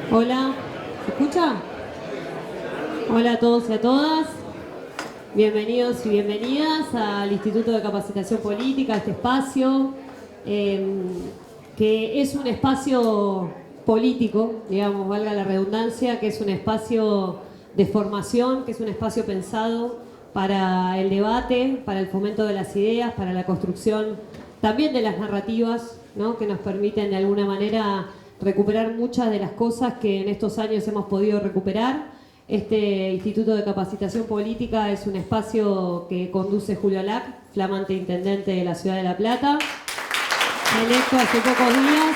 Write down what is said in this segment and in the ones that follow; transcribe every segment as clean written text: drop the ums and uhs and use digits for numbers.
Hola, ¿se escucha? Hola a todos y a todas. Bienvenidos y bienvenidas al Instituto de Capacitación Política, a este espacio, que es un espacio político, digamos, valga la redundancia, que es un espacio de formación, que es un espacio pensado para el debate, para el fomento de las ideas, para la construcción también de las narrativas, ¿no?, que nos permiten de alguna manera recuperar muchas de las cosas que en estos años hemos podido recuperar. Este Instituto de Capacitación Política es un espacio que conduce Julio Lac, flamante intendente de la Ciudad de La Plata, electo hace pocos días.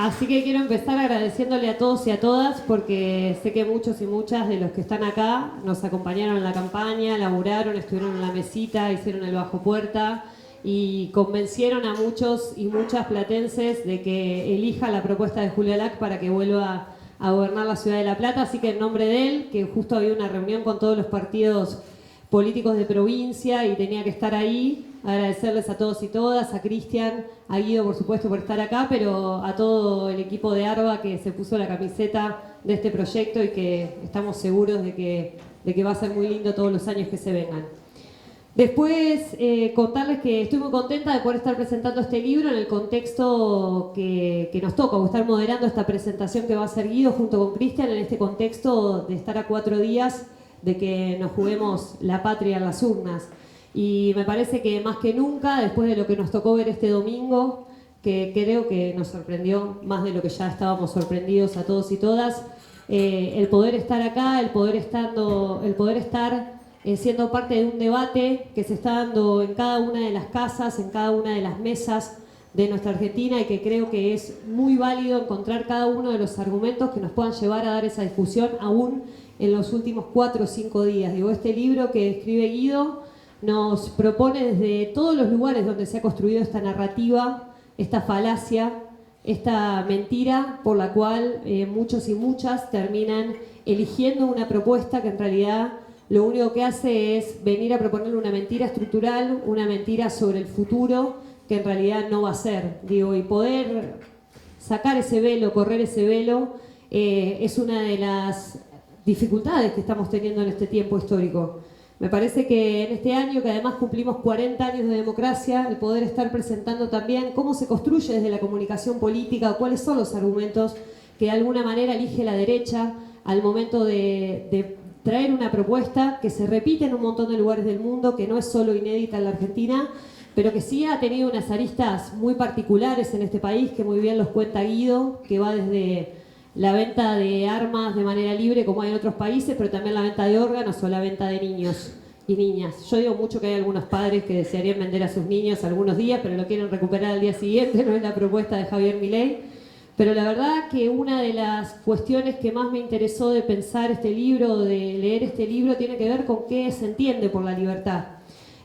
Así que quiero empezar agradeciéndole a todos y a todas, porque sé que muchos y muchas de los que están acá nos acompañaron en la campaña, laburaron, estuvieron en la mesita, hicieron el bajo puerta y convencieron a muchos y muchas platenses de que elija la propuesta de Julio Lac para que vuelva a gobernar la Ciudad de La Plata. Así que en nombre de él, que justo había una reunión con todos los partidos políticos de provincia y tenía que estar ahí, agradecerles a todos y todas, a Cristian, a Guido por supuesto por estar acá, pero a todo el equipo de ARBA que se puso la camiseta de este proyecto y que estamos seguros de que va a ser muy lindo todos los años que se vengan. Después contarles que estoy muy contenta de poder estar presentando este libro en el contexto que nos toca, o estar moderando esta presentación que va a ser Guido junto con Cristian, en este contexto de estar a 4 días de que nos juguemos la patria en las urnas. Y me parece que más que nunca, después de lo que nos tocó ver este domingo, que creo que nos sorprendió más de lo que ya estábamos sorprendidos a todos y todas, el poder estar acá, el poder estar siendo parte de un debate que se está dando en cada una de las casas, en cada una de las mesas de nuestra Argentina, y que creo que es muy válido encontrar cada uno de los argumentos que nos puedan llevar a dar esa discusión aún en los últimos 4 o 5 días. Digo, este libro que escribe Guido nos propone desde todos los lugares donde se ha construido esta narrativa, esta falacia, esta mentira por la cual muchos y muchas terminan eligiendo una propuesta que en realidad lo único que hace es venir a proponerle una mentira estructural, una mentira sobre el futuro que en realidad no va a ser. Digo, y poder sacar ese velo, correr ese velo, es una de las dificultades que estamos teniendo en este tiempo histórico. Me parece que en este año, que además cumplimos 40 años de democracia, el poder estar presentando también cómo se construye desde la comunicación política, o cuáles son los argumentos que de alguna manera elige la derecha al momento de traer una propuesta que se repite en un montón de lugares del mundo, que no es solo inédita en la Argentina, pero que sí ha tenido unas aristas muy particulares en este país, que muy bien los cuenta Guido, que va desde la venta de armas de manera libre como hay en otros países, pero también la venta de órganos o la venta de niños y niñas. Yo digo mucho que hay algunos padres que desearían vender a sus niños algunos días, pero lo quieren recuperar al día siguiente, no es la propuesta de Javier Milei. Pero la verdad que una de las cuestiones que más me interesó de pensar este libro, de leer este libro, tiene que ver con qué se entiende por la libertad.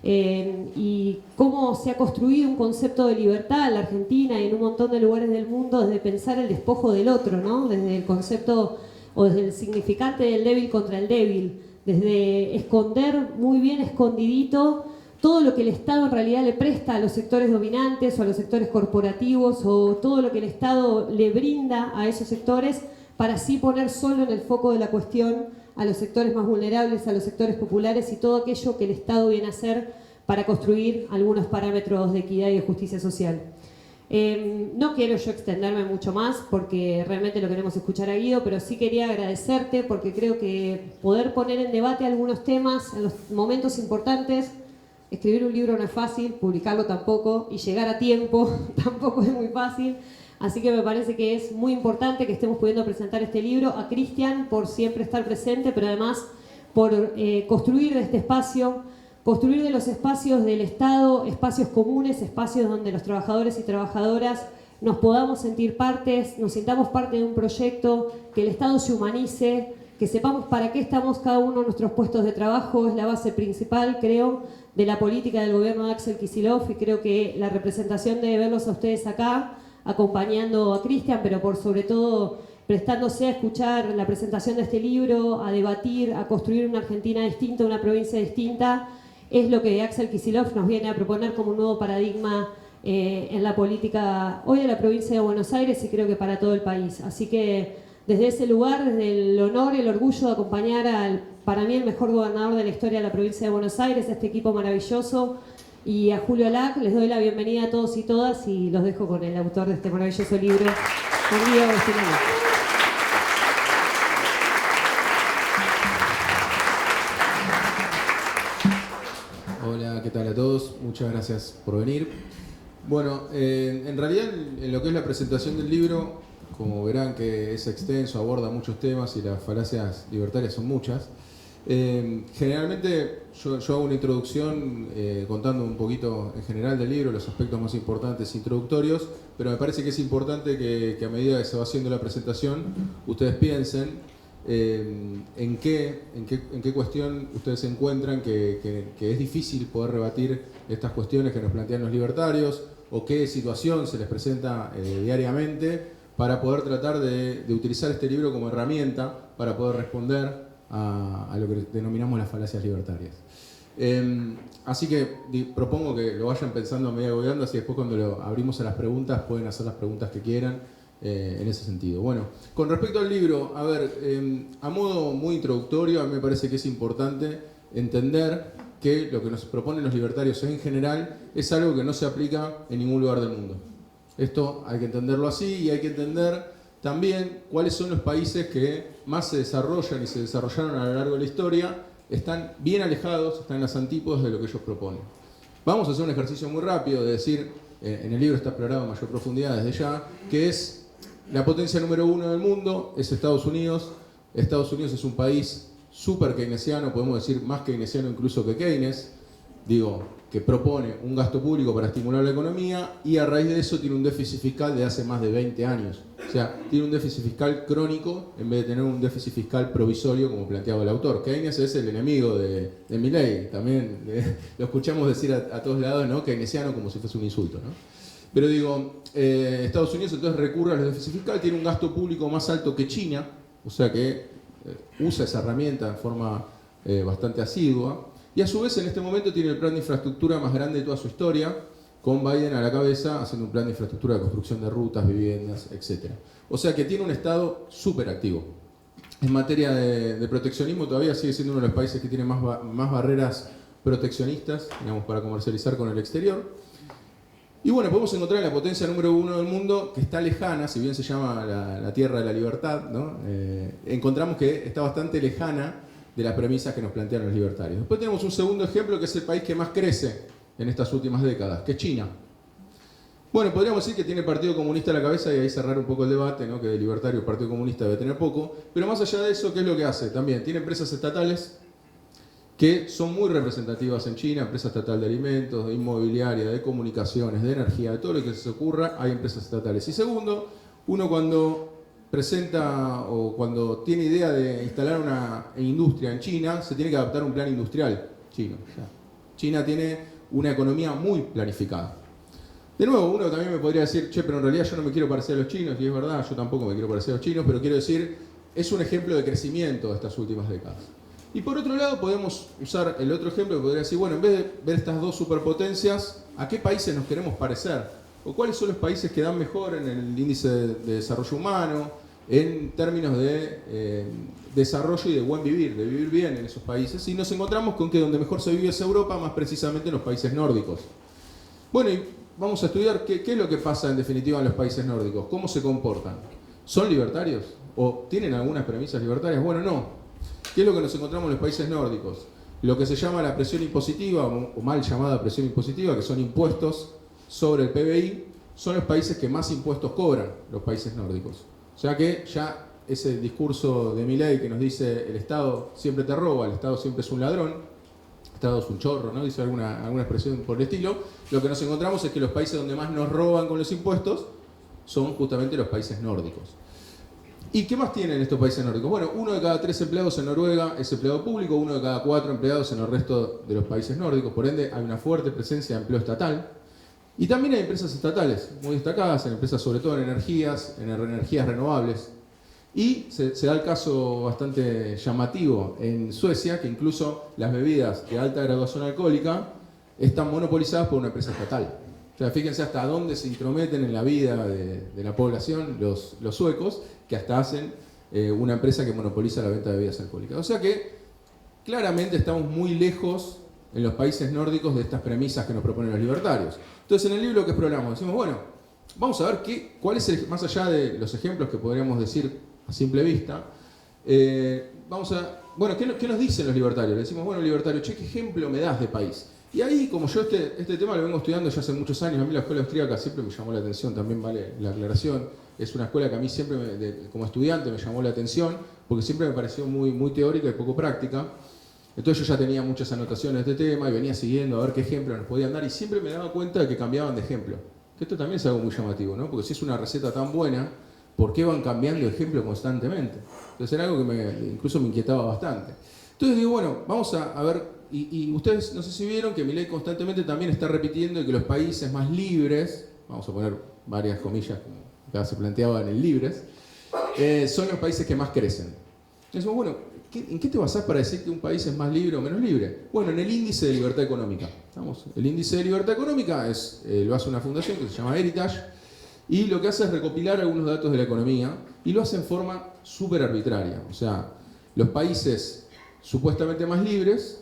Y cómo se ha construido un concepto de libertad en la Argentina y en un montón de lugares del mundo desde pensar el despojo del otro, ¿no? Desde el concepto o desde el significante del débil contra el débil, desde esconder muy bien escondidito todo lo que el Estado en realidad le presta a los sectores dominantes o a los sectores corporativos, o todo lo que el Estado le brinda a esos sectores, para así poner solo en el foco de la cuestión a los sectores más vulnerables, a los sectores populares y todo aquello que el Estado viene a hacer para construir algunos parámetros de equidad y de justicia social. No quiero yo extenderme mucho más porque realmente lo queremos escuchar a Guido, pero sí quería agradecerte porque creo que poder poner en debate algunos temas en los momentos importantes, escribir un libro no es fácil, publicarlo tampoco, y llegar a tiempo tampoco es muy fácil. Así que me parece que es muy importante que estemos pudiendo presentar este libro. A Cristian por siempre estar presente, pero además por construir de este espacio, construir de los espacios del Estado, espacios comunes, espacios donde los trabajadores y trabajadoras nos podamos sentir partes, nos sintamos parte de un proyecto, que el Estado se humanice, que sepamos para qué estamos cada uno en nuestros puestos de trabajo. Es la base principal, creo, de la política del gobierno de Axel Kicillof, y creo que la representación de verlos a ustedes acá, acompañando a Cristian, pero por sobre todo prestándose a escuchar la presentación de este libro, a debatir, a construir una Argentina distinta, una provincia distinta, es lo que Axel Kicillof nos viene a proponer como un nuevo paradigma en la política hoy de la provincia de Buenos Aires y creo que para todo el país. Así que desde ese lugar, desde el honor, el orgullo de acompañar al, para mí, el mejor gobernador de la historia de la provincia de Buenos Aires, a este equipo maravilloso, y a Julio Lac, les doy la bienvenida a todos y todas y los dejo con el autor de este maravilloso libro, con Guido Agostinelli. Hola, ¿qué tal a todos? Muchas gracias por venir. Bueno, en realidad en lo que es la presentación del libro, como verán que es extenso, aborda muchos temas y las falacias libertarias son muchas. Generalmente yo hago una introducción contando un poquito en general del libro, los aspectos más importantes introductorios, pero me parece que es importante que a medida que se va haciendo la presentación, ustedes piensen en qué cuestión ustedes encuentran que es difícil poder rebatir estas cuestiones que nos plantean los libertarios, o qué situación se les presenta diariamente para poder tratar de utilizar este libro como herramienta para poder responder a lo que denominamos las falacias libertarias. Así que propongo que lo vayan pensando a medida que voy dando, así después cuando lo abrimos a las preguntas pueden hacer las preguntas que quieran en ese sentido. Bueno, con respecto al libro, a ver, a modo muy introductorio, a mí me parece que es importante entender que lo que nos proponen los libertarios en general es algo que no se aplica en ningún lugar del mundo. Esto hay que entenderlo así y hay que entender también cuáles son los países que más se desarrollan y se desarrollaron a lo largo de la historia, están bien alejados, están en las antípodas de lo que ellos proponen. Vamos a hacer un ejercicio muy rápido de decir, en el libro está explorado en mayor profundidad desde ya, que es la potencia número 1 del mundo, es Estados Unidos. Estados Unidos es un país súper keynesiano, podemos decir más keynesiano incluso que Keynes, digo, que propone un gasto público para estimular la economía y a raíz de eso tiene un déficit fiscal de hace más de 20 años. O sea, tiene un déficit fiscal crónico en vez de tener un déficit fiscal provisorio como planteaba el autor. Keynes es el enemigo de Milei, también lo escuchamos decir a todos lados, ¿no? Keynesiano como si fuese un insulto, ¿no? Pero digo, Estados Unidos entonces recurre a los déficits fiscales, tiene un gasto público más alto que China, o sea que usa esa herramienta de forma bastante asidua. Y a su vez en este momento tiene el plan de infraestructura más grande de toda su historia, con Biden a la cabeza haciendo un plan de infraestructura de construcción de rutas, viviendas, etc. O sea que tiene un Estado súper activo. En materia de proteccionismo todavía sigue siendo uno de los países que tiene más barreras proteccionistas, digamos, para comercializar con el exterior. Y bueno, podemos encontrar la potencia número 1 del mundo, que está lejana, si bien se llama la tierra de la libertad, ¿no? Encontramos que está bastante lejana de las premisas que nos plantean los libertarios. Después tenemos un segundo ejemplo, que es el país que más crece en estas últimas décadas, que es China. Bueno, podríamos decir que tiene el Partido Comunista a la cabeza y ahí cerrar un poco el debate, ¿no? Que de libertario el Partido Comunista debe tener poco, pero más allá de eso, ¿qué es lo que hace? También tiene empresas estatales que son muy representativas en China, empresa estatal de alimentos, de inmobiliaria, de comunicaciones, de energía, de todo lo que se ocurra, hay empresas estatales. Y segundo, uno cuando presenta o cuando tiene idea de instalar una industria en China, se tiene que adaptar a un plan industrial chino. O sea, China tiene una economía muy planificada. De nuevo, uno también me podría decir, che, pero en realidad yo no me quiero parecer a los chinos, y es verdad, yo tampoco me quiero parecer a los chinos, pero quiero decir, es un ejemplo de crecimiento de estas últimas décadas. Y por otro lado podemos usar el otro ejemplo que podría decir, bueno, en vez de ver estas dos superpotencias, ¿a qué países nos queremos parecer? ¿O cuáles son los países que dan mejor en el índice de desarrollo humano, en términos de desarrollo y de buen vivir, de vivir bien en esos países? Y nos encontramos con que donde mejor se vive es Europa, más precisamente en los países nórdicos. Bueno, y vamos a estudiar qué es lo que pasa en definitiva en los países nórdicos, cómo se comportan. ¿Son libertarios? ¿O tienen algunas premisas libertarias? Bueno, no. ¿Qué es lo que nos encontramos en los países nórdicos? Lo que se llama la presión impositiva, o mal llamada presión impositiva, que son impuestos sobre el PBI, son los países que más impuestos cobran, los países nórdicos. O sea que ya ese discurso de Milei que nos dice el Estado siempre te roba, el Estado siempre es un ladrón, el Estado es un chorro, ¿no? Dice alguna expresión por el estilo. Lo que nos encontramos es que los países donde más nos roban con los impuestos son justamente los países nórdicos. ¿Y qué más tienen estos países nórdicos? Bueno, 1 de cada 3 empleados en Noruega es empleado público, 1 de cada 4 empleados en el resto de los países nórdicos, por ende hay una fuerte presencia de empleo estatal. Y también hay empresas estatales muy destacadas, en empresas sobre todo en energías renovables. Y se da el caso bastante llamativo en Suecia, que incluso las bebidas de alta graduación alcohólica están monopolizadas por una empresa estatal. O sea, fíjense hasta dónde se intrometen en la vida de la población los suecos, que hasta hacen una empresa que monopoliza la venta de bebidas alcohólicas. O sea que claramente estamos muy lejos en los países nórdicos de estas premisas que nos proponen los libertarios. Entonces en el libro que exploramos decimos, bueno, vamos a ver cuál es más allá de los ejemplos que podríamos decir a simple vista, bueno, ¿qué nos dicen los libertarios? Le decimos, bueno, libertario, che, ¿qué ejemplo me das de país? Y ahí, como yo este tema lo vengo estudiando ya hace muchos años, a mí la escuela austríaca siempre me llamó la atención, también vale la aclaración, es una escuela que a mí siempre, como estudiante, me llamó la atención, porque siempre me pareció muy, muy teórica y poco práctica. Entonces yo ya tenía muchas anotaciones de este tema y venía siguiendo a ver qué ejemplos nos podían dar y siempre me daba cuenta de que cambiaban de ejemplo. Que esto también es algo muy llamativo, ¿no? Porque si es una receta tan buena, ¿por qué van cambiando de ejemplo constantemente? Entonces era algo que incluso me inquietaba bastante. Entonces digo, bueno, vamos a ver, y ustedes no sé si vieron que Milei constantemente también está repitiendo que los países más libres, vamos a poner varias comillas como ya se planteaba en el libres, son los países que más crecen. Entonces, bueno, ¿en qué te basás para decir que un país es más libre o menos libre? Bueno, en el índice de libertad económica. ¿Estamos? El índice de libertad económica lo hace una fundación que se llama Heritage y lo que hace es recopilar algunos datos de la economía y lo hace en forma súper arbitraria. O sea, los países supuestamente más libres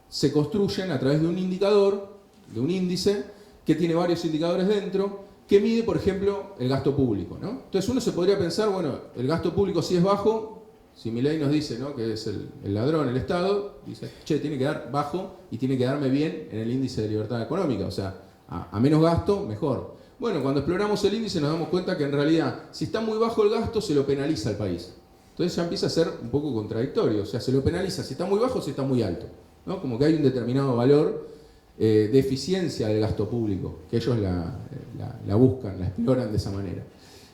se construyen a través de un indicador, de un índice, que tiene varios indicadores dentro, que mide, por ejemplo, el gasto público, ¿no? Entonces uno se podría pensar, bueno, el gasto público si es bajo, si Milei nos dice, ¿no?, que es el ladrón, el Estado, dice, che, tiene que dar bajo y tiene que darme bien en el índice de libertad económica, o sea, a menos gasto, mejor. Bueno, cuando exploramos el índice nos damos cuenta que en realidad, si está muy bajo el gasto, se lo penaliza al país. Entonces ya empieza a ser un poco contradictorio, o sea, se lo penaliza si está muy bajo o si está muy alto, ¿no? Como que hay un determinado valor de eficiencia del gasto público, que ellos la buscan, la exploran de esa manera.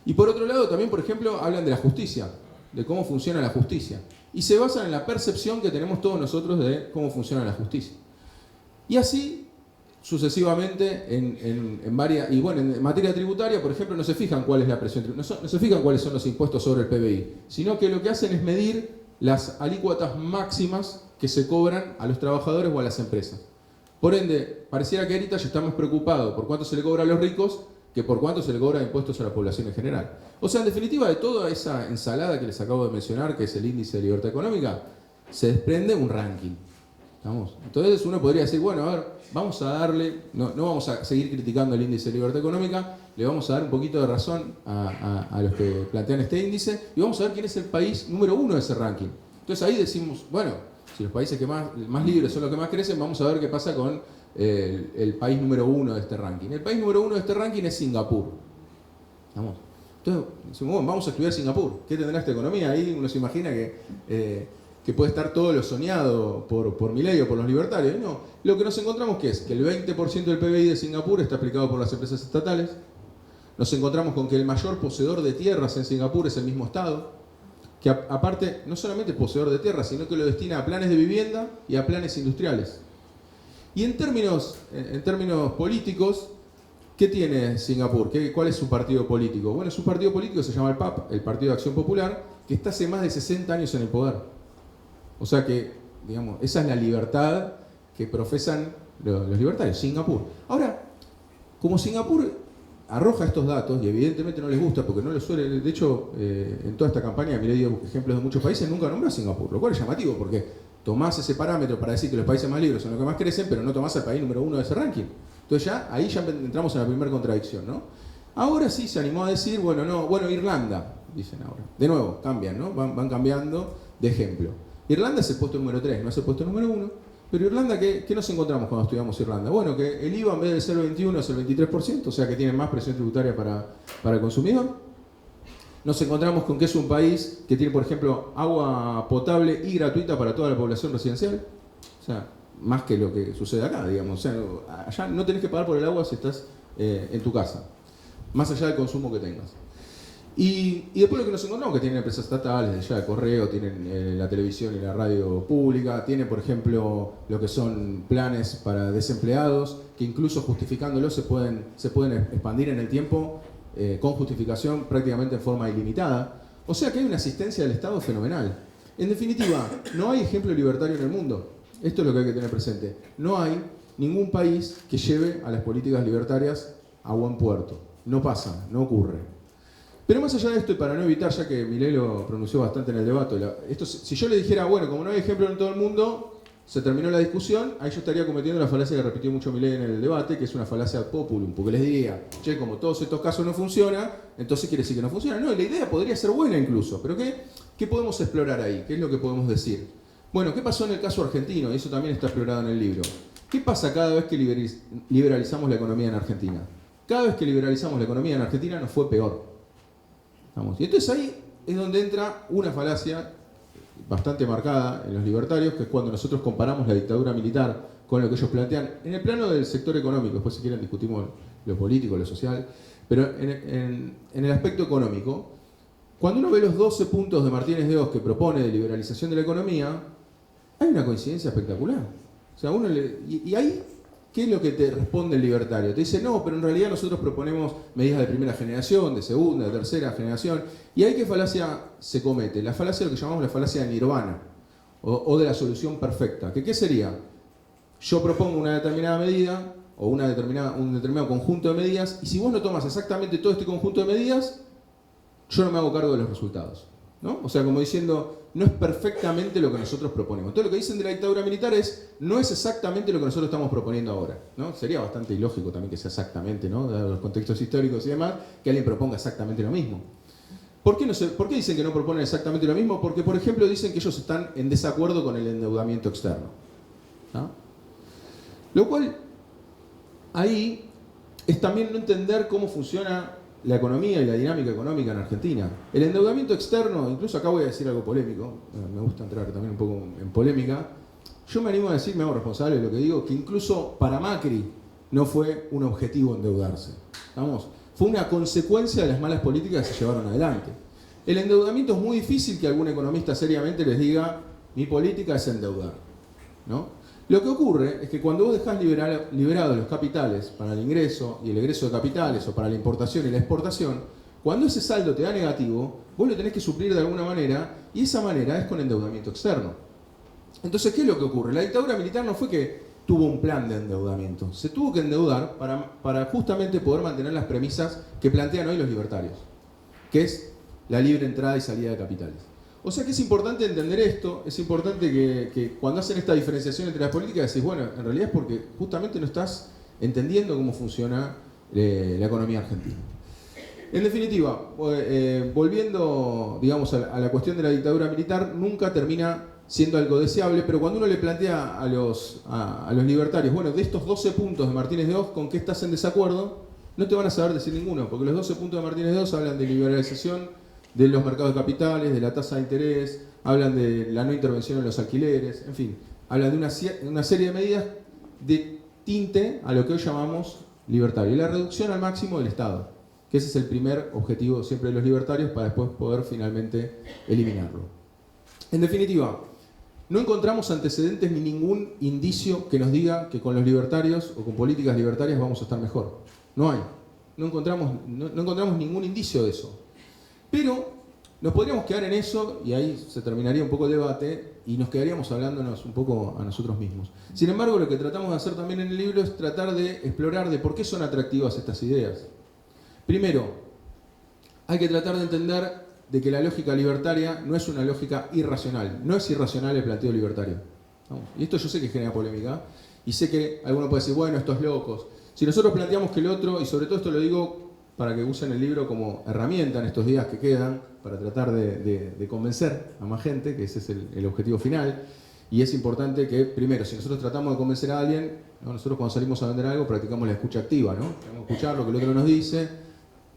Y por otro lado también, por ejemplo, hablan de la justicia, de cómo funciona la justicia. Y se basan en la percepción que tenemos todos nosotros de cómo funciona la justicia. Y así, sucesivamente, en varias... Y bueno, en materia tributaria, por ejemplo, no se fijan cuál es la presión tributaria, no se fijan cuáles son los impuestos sobre el PBI, sino que lo que hacen es medir las alícuotas máximas que se cobran a los trabajadores o a las empresas. Por ende, pareciera que Heritage está más preocupado por cuánto se le cobra a los ricos que por cuánto se le cobra de impuestos a la población en general. O sea, en definitiva, de toda esa ensalada que les acabo de mencionar, que es el índice de libertad económica, se desprende un ranking. ¿Estamos? Entonces uno podría decir, bueno, a ver, vamos a darle, no vamos a seguir criticando el índice de libertad económica, le vamos a dar un poquito de razón a los que plantean este índice y vamos a ver quién es el país número 1 de ese ranking. Entonces ahí decimos, bueno, si los países que más libres son los que más crecen, vamos a ver qué pasa con el país número 1 de este ranking. El país número 1 de este ranking es Singapur. ¿Estamos? Entonces, decimos, bueno, vamos a estudiar Singapur. ¿Qué tendrá esta economía? Ahí uno se imagina que puede estar todo lo soñado por Milei o por los libertarios. No, lo que nos encontramos que es que el 20% del PBI de Singapur está aplicado por las empresas estatales. Nos encontramos con que el mayor poseedor de tierras en Singapur es el mismo Estado, que aparte no solamente es poseedor de tierras, sino que lo destina a planes de vivienda y a planes industriales. Y en términos políticos, ¿qué tiene Singapur? ¿Cuál es su partido político? Bueno, su partido político se llama el PAP, el Partido de Acción Popular, que está hace más de 60 años en el poder. O sea que, digamos, esa es la libertad que profesan los libertarios, Singapur. Ahora, como Singapur arroja estos datos, y evidentemente no les gusta porque no les suele, de hecho, en toda esta campaña, miré ejemplos de muchos países, nunca nombró a Singapur, lo cual es llamativo porque tomás ese parámetro para decir que los países más libres son los que más crecen, pero no tomás al país número 1 de ese ranking. Entonces ahí ya entramos en la primera contradicción, ¿no? Ahora sí se animó a decir, bueno, Irlanda, dicen ahora. De nuevo, cambian, ¿no? Van cambiando de ejemplo. Irlanda es el puesto número 3, no es el puesto número 1. Pero Irlanda, ¿qué nos encontramos cuando estudiamos Irlanda? Bueno, que el IVA en vez de ser el 21 es el 23%, o sea que tiene más presión tributaria para el consumidor. Nos encontramos con que es un país que tiene, por ejemplo, agua potable y gratuita para toda la población residencial. O sea, más que lo que sucede acá, digamos. O sea, allá no tenés que pagar por el agua si estás en tu casa, más allá del consumo que tengas. Y después lo que nos encontramos que tienen empresas estatales, ya de correo, tienen la televisión y la radio pública, tienen por ejemplo lo que son planes para desempleados, que incluso justificándolos se pueden expandir en el tiempo con justificación prácticamente en forma ilimitada. O sea que hay una asistencia del Estado fenomenal. En definitiva, no hay ejemplo libertario en el mundo. Esto es lo que hay que tener presente. No hay ningún país que lleve a las políticas libertarias a buen puerto. No pasa, no ocurre. Pero más allá de esto, y para no evitar, ya que Milei lo pronunció bastante en el debate, si yo le dijera, bueno, como no hay ejemplo en todo el mundo, se terminó la discusión, ahí yo estaría cometiendo la falacia que repitió mucho Milei en el debate, que es una falacia ad populum, porque les diría, che, como todos estos casos no funcionan, entonces quiere decir que no funciona. No, la idea podría ser buena incluso, pero ¿qué podemos explorar ahí? ¿Qué es lo que podemos decir? Bueno, ¿qué pasó en el caso argentino? Y eso también está explorado en el libro. ¿Qué pasa cada vez que liberalizamos la economía en Argentina? Cada vez que liberalizamos la economía en Argentina nos fue peor. ¿Vamos? Y entonces ahí es donde entra una falacia bastante marcada en los libertarios, que es cuando nosotros comparamos la dictadura militar con lo que ellos plantean en el plano del sector económico. Después, si quieren, discutimos lo político, lo social. Pero en el aspecto económico, cuando uno ve los 12 puntos de Martínez de Oz que propone de liberalización de la economía, hay una coincidencia espectacular. O sea, y ahí, ¿qué es lo que te responde el libertario? Te dice, no, pero en realidad nosotros proponemos medidas de primera generación, de segunda, de tercera generación. ¿Y ahí qué falacia se comete? La falacia, lo que llamamos la falacia de nirvana, o de la solución perfecta. ¿Qué sería? Yo propongo una determinada medida, o un determinado conjunto de medidas, y si vos no tomas exactamente todo este conjunto de medidas, yo no me hago cargo de los resultados, ¿no? O sea, como diciendo, no es perfectamente lo que nosotros proponemos. Entonces lo que dicen de la dictadura militar no es exactamente lo que nosotros estamos proponiendo ahora, ¿no? Sería bastante ilógico también que sea exactamente, ¿no? Dado los contextos históricos y demás, que alguien proponga exactamente lo mismo. ¿Por qué dicen que no proponen exactamente lo mismo? Porque, por ejemplo, dicen que ellos están en desacuerdo con el endeudamiento externo, ¿no? Lo cual, ahí, es también no entender cómo funciona la economía y la dinámica económica en Argentina. El endeudamiento externo, incluso acá voy a decir algo polémico, me gusta entrar también un poco en polémica, yo me animo a decir, me hago responsable de lo que digo, que incluso para Macri no fue un objetivo endeudarse. ¿Vamos? Fue una consecuencia de las malas políticas que se llevaron adelante. El endeudamiento es muy difícil que algún economista seriamente les diga, mi política es endeudar, ¿no? Lo que ocurre es que cuando vos dejás liberados los capitales para el ingreso y el egreso de capitales o para la importación y la exportación, cuando ese saldo te da negativo, vos lo tenés que suplir de alguna manera y esa manera es con endeudamiento externo. Entonces, ¿qué es lo que ocurre? La dictadura militar no fue que tuvo un plan de endeudamiento, se tuvo que endeudar para justamente poder mantener las premisas que plantean hoy los libertarios, que es la libre entrada y salida de capitales. O sea que es importante entender esto, es importante que cuando hacen esta diferenciación entre las políticas decís, bueno, en realidad es porque justamente no estás entendiendo cómo funciona la economía argentina. En definitiva, volviendo, digamos, a la cuestión de la dictadura militar, nunca termina siendo algo deseable, pero cuando uno le plantea a los libertarios, bueno, de estos 12 puntos de Martínez de Oz, ¿con qué estás en desacuerdo? No te van a saber decir ninguno, porque los 12 puntos de Martínez de Oz hablan de liberalización de los mercados de capitales, de la tasa de interés, hablan de la no intervención en los alquileres, en fin, hablan de una serie de medidas de tinte a lo que hoy llamamos libertario, y la reducción al máximo del Estado, que ese es el primer objetivo siempre de los libertarios para después poder finalmente eliminarlo. En definitiva, no encontramos antecedentes ni ningún indicio que nos diga que con los libertarios o con políticas libertarias vamos a estar mejor. No hay. No encontramos ningún indicio de eso. Pero nos podríamos quedar en eso y ahí se terminaría un poco el debate y nos quedaríamos hablándonos un poco a nosotros mismos. Sin embargo, lo que tratamos de hacer también en el libro es tratar de explorar de por qué son atractivas estas ideas. Primero, hay que tratar de entender de que la lógica libertaria no es una lógica irracional. No es irracional el planteo libertario. ¿Vamos? Y esto yo sé que genera polémica y sé que alguno puede decir, bueno, estos locos. Si nosotros planteamos que el otro, y sobre todo esto lo digo para que usen el libro como herramienta en estos días que quedan, para tratar de convencer a más gente, que ese es el objetivo final. Y es importante que, primero, si nosotros tratamos de convencer a alguien, ¿no? Nosotros cuando salimos a vender algo practicamos la escucha activa, ¿no? Tenemos que escuchar lo que el otro nos dice,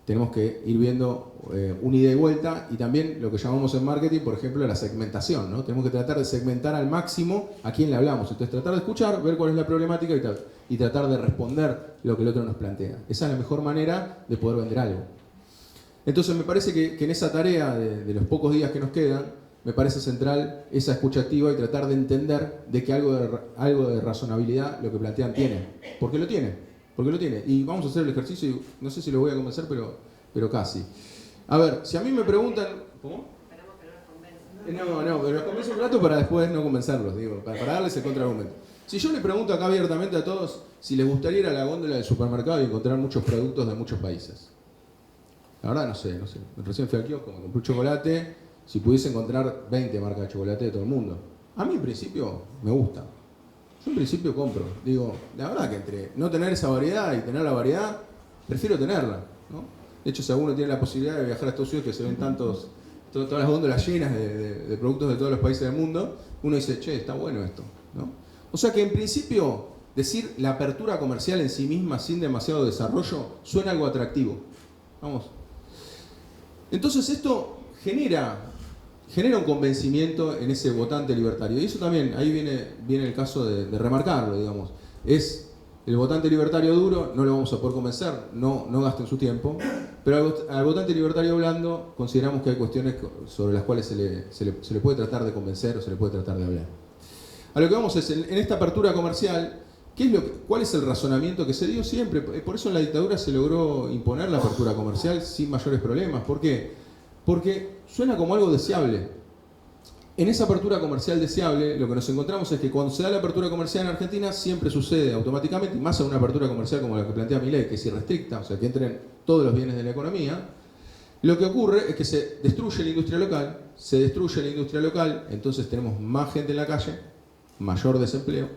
tenemos que ir viendo una ida y vuelta, y también lo que llamamos en marketing, por ejemplo, la segmentación, ¿no? Tenemos que tratar de segmentar al máximo a quién le hablamos. Entonces tratar de escuchar, ver cuál es la problemática y tratar de responder lo que el otro nos plantea. Esa es la mejor manera de poder vender algo. Entonces me parece que en esa tarea de los pocos días que nos quedan, me parece central esa escucha activa y tratar de entender de que algo de razonabilidad lo que plantean tiene. Porque lo tiene. Y vamos a hacer el ejercicio y no sé si lo voy a convencer, pero casi. A ver, si a mí me preguntan ¿Cómo? No, pero los convenzo un rato para después no convencerlos, digo, para darles el contraargumento. Si yo le pregunto acá abiertamente a todos si les gustaría ir a la góndola del supermercado y encontrar muchos productos de muchos países. La verdad no sé. Recién fui al kiosco, me compré un chocolate, si pudiese encontrar 20 marcas de chocolate de todo el mundo. A mí en principio me gusta. Yo en principio compro. Digo, la verdad que entre no tener esa variedad y tener la variedad, prefiero tenerla, ¿no? De hecho, si alguno tiene la posibilidad de viajar a Estados Unidos, que se ven todas las góndolas llenas de productos de todos los países del mundo, uno dice, che, está bueno esto, ¿no? O sea que en principio, decir la apertura comercial en sí misma sin demasiado desarrollo suena algo atractivo. Vamos. Entonces esto genera un convencimiento en ese votante libertario. Y eso también, ahí viene el caso de remarcarlo, digamos. Es el votante libertario duro, no lo vamos a poder convencer, no gasten su tiempo, pero al votante libertario blando consideramos que hay cuestiones sobre las cuales se le puede tratar de convencer o se le puede tratar de hablar. A lo que vamos es, en esta apertura comercial, ¿cuál es el razonamiento que se dio siempre? Por eso en la dictadura se logró imponer la apertura comercial sin mayores problemas. ¿Por qué? Porque suena como algo deseable. En esa apertura comercial deseable, lo que nos encontramos es que cuando se da la apertura comercial en Argentina, siempre sucede automáticamente, y más en una apertura comercial como la que plantea Milei, que es irrestricta, o sea, que entren todos los bienes de la economía, lo que ocurre es que se destruye la industria local, entonces tenemos más gente en la calle, mayor desempleo.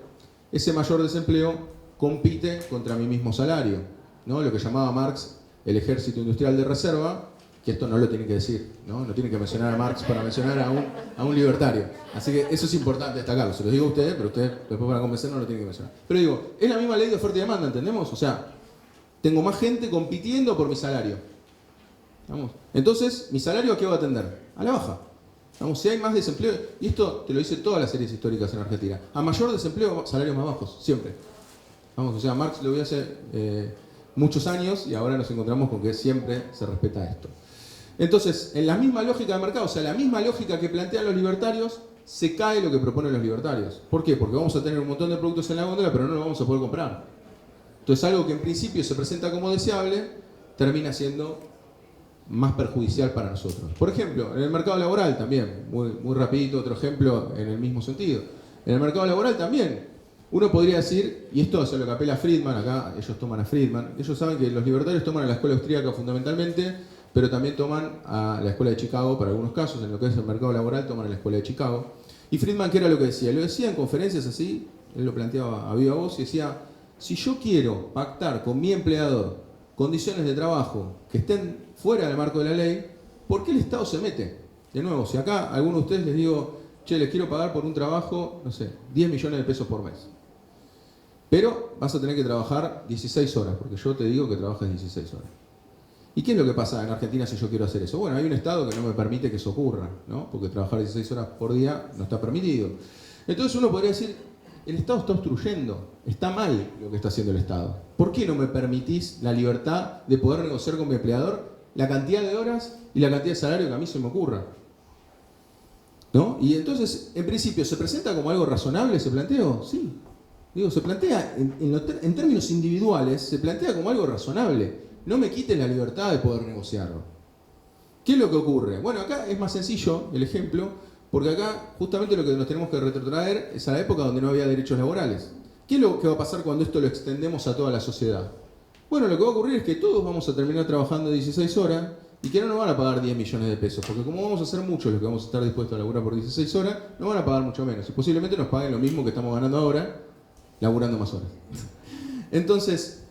Ese mayor desempleo compite contra mi mismo salario, ¿no? Lo que llamaba Marx el ejército industrial de reserva, que esto no lo tienen que decir, ¿no? No tienen que mencionar a Marx para mencionar a un libertario. Así que eso es importante destacarlo. Se lo digo a ustedes, pero ustedes después para convencer no lo tienen que mencionar. Pero digo, es la misma ley de oferta y demanda, ¿entendemos? O sea, tengo más gente compitiendo por mi salario. ¿Vamos? Entonces, ¿mi salario a qué va a tender? A la baja. ¿Vamos? Si hay más desempleo, y esto te lo dice todas las series históricas en Argentina, a mayor desempleo, salarios más bajos, siempre. Vamos, o sea, Marx lo vio hace muchos años y ahora nos encontramos con que siempre se respeta esto. Entonces, en la misma lógica de mercado, o sea, la misma lógica que plantean los libertarios, se cae lo que proponen los libertarios. ¿Por qué? Porque vamos a tener un montón de productos en la góndola, pero no los vamos a poder comprar. Entonces, algo que en principio se presenta como deseable, termina siendo más perjudicial para nosotros. Por ejemplo, en el mercado laboral también, muy rapidito, otro ejemplo en el mismo sentido. En el mercado laboral también, uno podría decir, y esto es lo que apela a Friedman, acá ellos toman a Friedman, ellos saben que los libertarios toman a la escuela austríaca fundamentalmente, pero también toman a la escuela de Chicago para algunos casos, en lo que es el mercado laboral toman a la escuela de Chicago. Y Friedman, ¿qué era lo que decía? Lo decía en conferencias así, él lo planteaba a viva voz y decía, si yo quiero pactar con mi empleador condiciones de trabajo que estén fuera del marco de la ley, ¿por qué el Estado se mete? De nuevo, si acá a alguno de ustedes les digo, che, les quiero pagar por un trabajo, no sé, 10 millones de pesos por mes. Pero vas a tener que trabajar 16 horas, porque yo te digo que trabajes 16 horas. ¿Y qué es lo que pasa en Argentina si yo quiero hacer eso? Bueno, hay un Estado que no me permite que eso ocurra, ¿no? Porque trabajar 16 horas por día no está permitido. Entonces uno podría decir, el Estado está obstruyendo, está mal lo que está haciendo el Estado. ¿Por qué no me permitís la libertad de poder negociar con mi empleador la cantidad de horas y la cantidad de salario que a mí se me ocurra? ¿No? Y entonces, en principio, ¿se presenta como algo razonable ese planteo? Sí. Digo, se plantea, en términos individuales, se plantea como algo razonable. No me quiten la libertad de poder negociarlo. ¿Qué es lo que ocurre? Bueno, acá es más sencillo el ejemplo, porque acá justamente lo que nos tenemos que retrotraer es a la época donde no había derechos laborales. ¿Qué es lo que va a pasar cuando esto lo extendemos a toda la sociedad? Bueno, lo que va a ocurrir es que todos vamos a terminar trabajando 16 horas y que no nos van a pagar 10 millones de pesos, porque como vamos a ser muchos los que vamos a estar dispuestos a laburar por 16 horas, nos van a pagar mucho menos. Y posiblemente nos paguen lo mismo que estamos ganando ahora, laburando más horas. Entonces,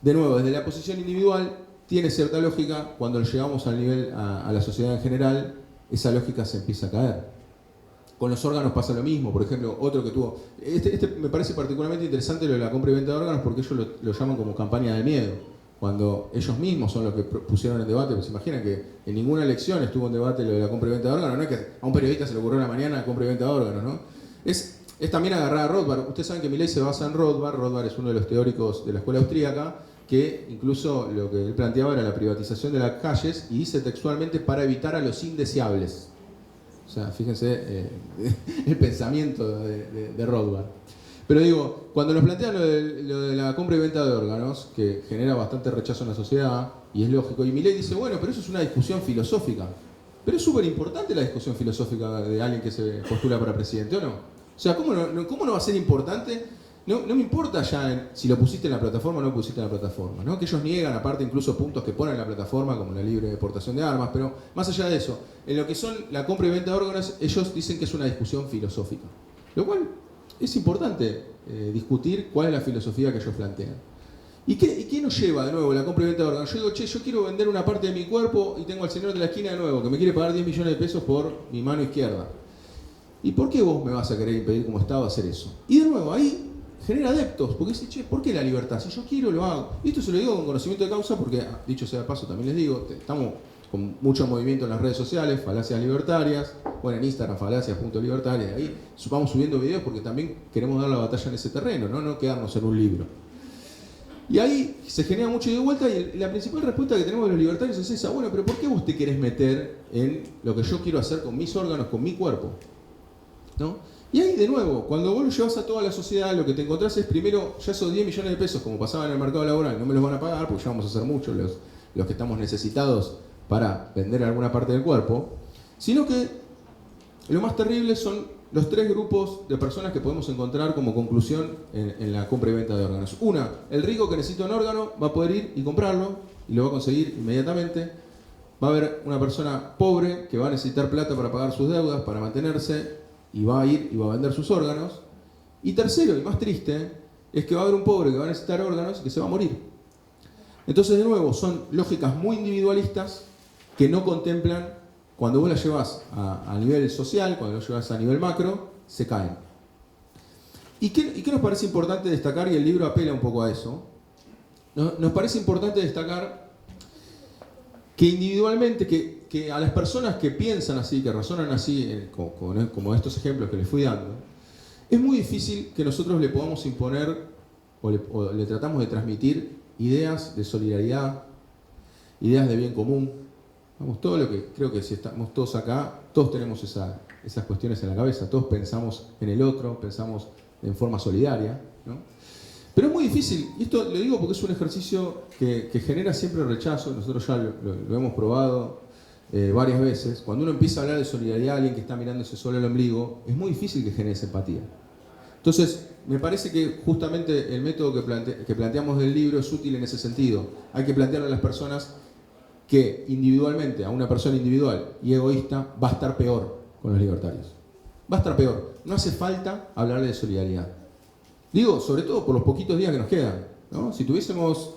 de nuevo, desde la posición individual, tiene cierta lógica. Cuando llegamos al nivel, a la sociedad en general, esa lógica se empieza a caer. Con los órganos pasa lo mismo. Por ejemplo, otro que tuvo... Este me parece particularmente interesante lo de la compra y venta de órganos, porque ellos lo llaman como campaña del miedo. Cuando ellos mismos son los que pusieron en debate, pues se imaginan que en ninguna elección estuvo en debate lo de la compra y venta de órganos. No es que a un periodista se le ocurrió en la mañana compra y venta de órganos, ¿no? Es también agarrar a Rothbard. Ustedes saben que Milei se basa en Rothbard. Rothbard es uno de los teóricos de la escuela austríaca, que incluso lo que él planteaba era la privatización de las calles, y dice textualmente, para evitar a los indeseables. O sea, fíjense el pensamiento de Rothbard. Pero digo, cuando nos plantean lo de la compra y venta de órganos, que genera bastante rechazo en la sociedad, y es lógico, y Milei dice, bueno, pero eso es una discusión filosófica. Pero es súper importante la discusión filosófica de alguien que se postula para presidente, ¿o no? O sea, ¿cómo no va a ser importante? No me importa ya si lo pusiste en la plataforma o no lo pusiste en la plataforma, ¿no? Que ellos niegan, aparte, incluso puntos que ponen en la plataforma, como la libre deportación de armas, pero más allá de eso, en lo que son la compra y venta de órganos, ellos dicen que es una discusión filosófica. Lo cual es importante discutir cuál es la filosofía que ellos plantean. ¿Y qué nos lleva de nuevo la compra y venta de órganos? Yo digo, yo quiero vender una parte de mi cuerpo y tengo al señor de la esquina de nuevo que me quiere pagar 10 millones de pesos por mi mano izquierda. ¿Y por qué vos me vas a querer impedir como Estado hacer eso? Y de nuevo, ahí genera adeptos, porque dice, che, ¿por qué la libertad? Si yo quiero, lo hago. Y esto se lo digo con conocimiento de causa porque, dicho sea de paso, también les digo, estamos con mucho movimiento en las redes sociales, falacias libertarias, bueno, en Instagram, falacias.libertarias, ahí vamos subiendo videos porque también queremos dar la batalla en ese terreno, no quedarnos en un libro. Y ahí se genera mucho ida y vuelta y la principal respuesta que tenemos de los libertarios es esa, bueno, pero ¿por qué vos te querés meter en lo que yo quiero hacer con mis órganos, con mi cuerpo? ¿No? Y ahí, de nuevo, cuando vos lo llevas a toda la sociedad, lo que te encontrás es, primero, ya esos 10 millones de pesos, como pasaba en el mercado laboral, no me los van a pagar, porque ya vamos a ser muchos los que estamos necesitados para vender alguna parte del cuerpo, sino que lo más terrible son los 3 grupos de personas que podemos encontrar como conclusión en la compra y venta de órganos. Una, el rico que necesita un órgano va a poder ir y comprarlo, y lo va a conseguir inmediatamente. Va a haber una persona pobre que va a necesitar plata para pagar sus deudas, para mantenerse, y va a ir y va a vender sus órganos. Y tercero, y más triste, es que va a haber un pobre que va a necesitar órganos y que se va a morir. Entonces, de nuevo, son lógicas muy individualistas que no contemplan, cuando vos las llevas a nivel social, cuando las llevas a nivel macro, se caen. ¿Y qué nos parece importante destacar? Y el libro apela un poco a eso. Nos parece importante destacar que individualmente, que a las personas que piensan así, que razonan así, como estos ejemplos que les fui dando, es muy difícil que nosotros le podamos imponer o le tratamos de transmitir ideas de solidaridad, ideas de bien común. Vamos, todo lo que creo que si estamos todos acá, todos tenemos esas cuestiones en la cabeza, todos pensamos en el otro, pensamos en forma solidaria, ¿no? Pero es muy difícil, y esto lo digo porque es un ejercicio que genera siempre rechazo, nosotros ya lo hemos probado varias veces. Cuando uno empieza a hablar de solidaridad a alguien que está mirándose solo el ombligo, es muy difícil que genere esa empatía. Entonces, me parece que justamente el método que planteamos del libro es útil en ese sentido. Hay que plantearle a las personas que individualmente, a una persona individual y egoísta, va a estar peor con los libertarios. Va a estar peor. No hace falta hablarle de solidaridad. Digo, sobre todo por los poquitos días que nos quedan, ¿no? Si estuviésemos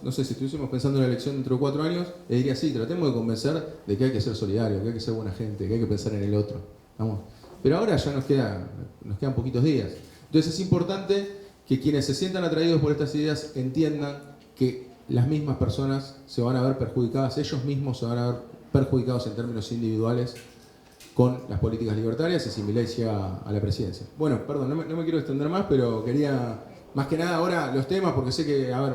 pensando en la elección dentro de 4 años, le diría, sí, tratemos de convencer de que hay que ser solidario, que hay que ser buena gente, que hay que pensar en el otro. ¿Vamos? Pero ahora ya nos quedan poquitos días. Entonces es importante que quienes se sientan atraídos por estas ideas entiendan que las mismas personas se van a ver perjudicadas, ellos mismos se van a ver perjudicados en términos individuales con las políticas libertarias y si Milei llega a la presidencia. Bueno, perdón, no me quiero extender más, pero quería, más que nada ahora los temas, porque sé que, a ver,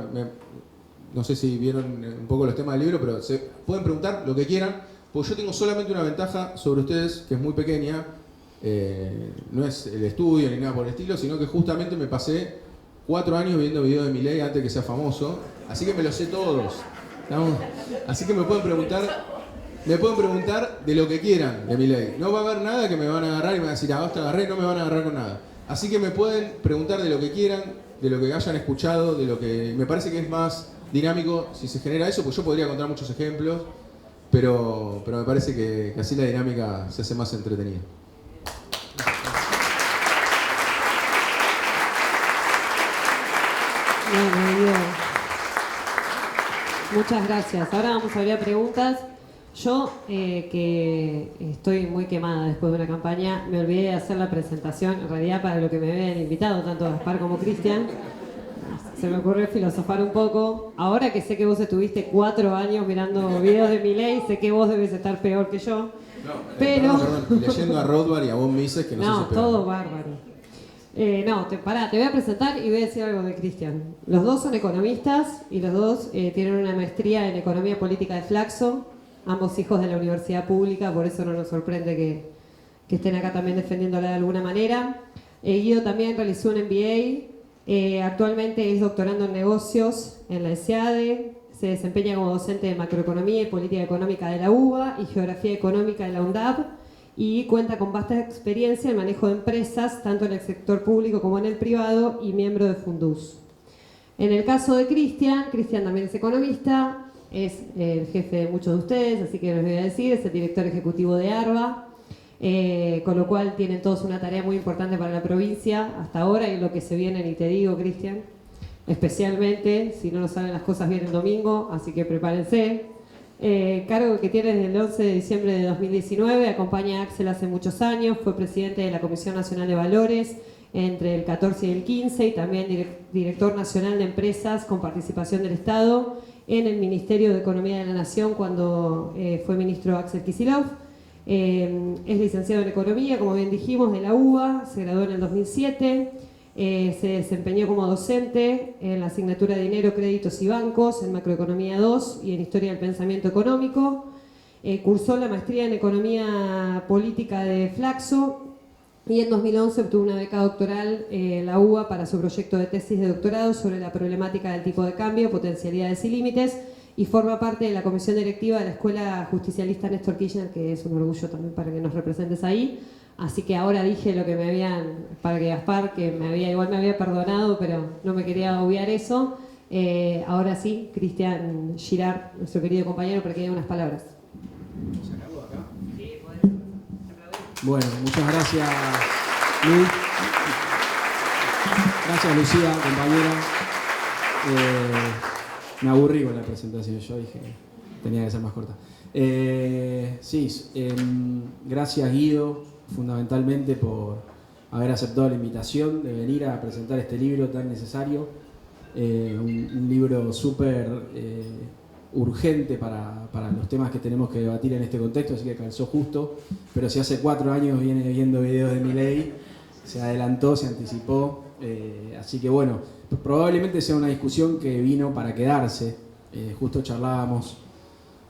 no sé si vieron un poco los temas del libro, pero se pueden preguntar lo que quieran, porque yo tengo solamente una ventaja sobre ustedes, que es muy pequeña, no es el estudio ni nada por el estilo, sino que justamente me pasé 4 años viendo videos de Milei antes de que sea famoso, así que me los sé todos, ¿no? Así que me pueden preguntar de lo que quieran de Milei. No va a haber nada que me van a agarrar y me van a decir, ah, te agarré, no me van a agarrar con nada. Así que me pueden preguntar de lo que quieran, de lo que hayan escuchado, de lo que me parece que es más dinámico si se genera eso, pues yo podría contar muchos ejemplos, pero me parece que así la dinámica se hace más entretenida. Bueno, muchas gracias. Ahora vamos a abrir a preguntas. Yo, que estoy muy quemada después de una campaña, me olvidé de hacer la presentación, en realidad para lo que me habían invitado, tanto Gaspar como Cristian. Se me ocurrió filosofar un poco. Ahora que sé que vos estuviste 4 años mirando videos de Milei, sé que vos debes estar peor que yo. Perdón, leyendo a Rothbard y a vos Mises, que no sé si es peor. Todo bárbaro. Te voy a presentar y voy a decir algo de Cristian. Los dos son economistas y los dos tienen una maestría en Economía Política de Flaxo, ambos hijos de la universidad pública, por eso no nos sorprende que estén acá también defendiéndola de alguna manera. Guido también realizó un MBA, actualmente es doctorando en negocios en la ESEADE, se desempeña como docente de macroeconomía y política económica de la UBA y geografía económica de la UNDAB y cuenta con vasta experiencia en manejo de empresas, tanto en el sector público como en el privado, y miembro de Fundus. En el caso de Cristian también es economista, es el jefe de muchos de ustedes, así que les voy a decir, es el director ejecutivo de ARBA, con lo cual tienen todos una tarea muy importante para la provincia hasta ahora y lo que se viene, ni te digo, Cristian, especialmente si no nos salen las cosas bien el domingo, así que prepárense. Cargo que tiene desde el 11 de diciembre de 2019, acompaña a Axel hace muchos años, fue presidente de la Comisión Nacional de Valores entre el 14 y el 15 y también director nacional de empresas con participación del Estado en el Ministerio de Economía de la Nación cuando fue ministro Axel Kicillof. Es licenciado en Economía, como bien dijimos, de la UBA, se graduó en el 2007. Se desempeñó como docente en la asignatura de Dinero, Créditos y Bancos, en Macroeconomía 2 y en Historia del Pensamiento Económico. Cursó la maestría en Economía Política de Flaxo y en 2011 obtuvo una beca doctoral en la UBA para su proyecto de tesis de doctorado sobre la problemática del tipo de cambio, potencialidades y límites, y forma parte de la comisión directiva de la Escuela Justicialista Néstor Kirchner, que es un orgullo también para que nos representes ahí. Así que ahora dije lo que me habían, para que Gaspar, que igual me había perdonado, pero no me quería obviar eso. Ahora sí, Cristian Girard, nuestro querido compañero, para que diga unas palabras. ¿Se acabó acá? Sí, podés. Bueno, muchas gracias, Luis. Gracias, Lucía, compañera. Me aburrí con la presentación, yo dije que tenía que ser más corta. Gracias, Guido, fundamentalmente por haber aceptado la invitación de venir a presentar este libro tan necesario, un libro súper urgente para los temas que tenemos que debatir en este contexto, así que calzó justo, pero si hace 4 años viene viendo videos de Milei, se adelantó, se anticipó, así que bueno, probablemente sea una discusión que vino para quedarse. Justo charlábamos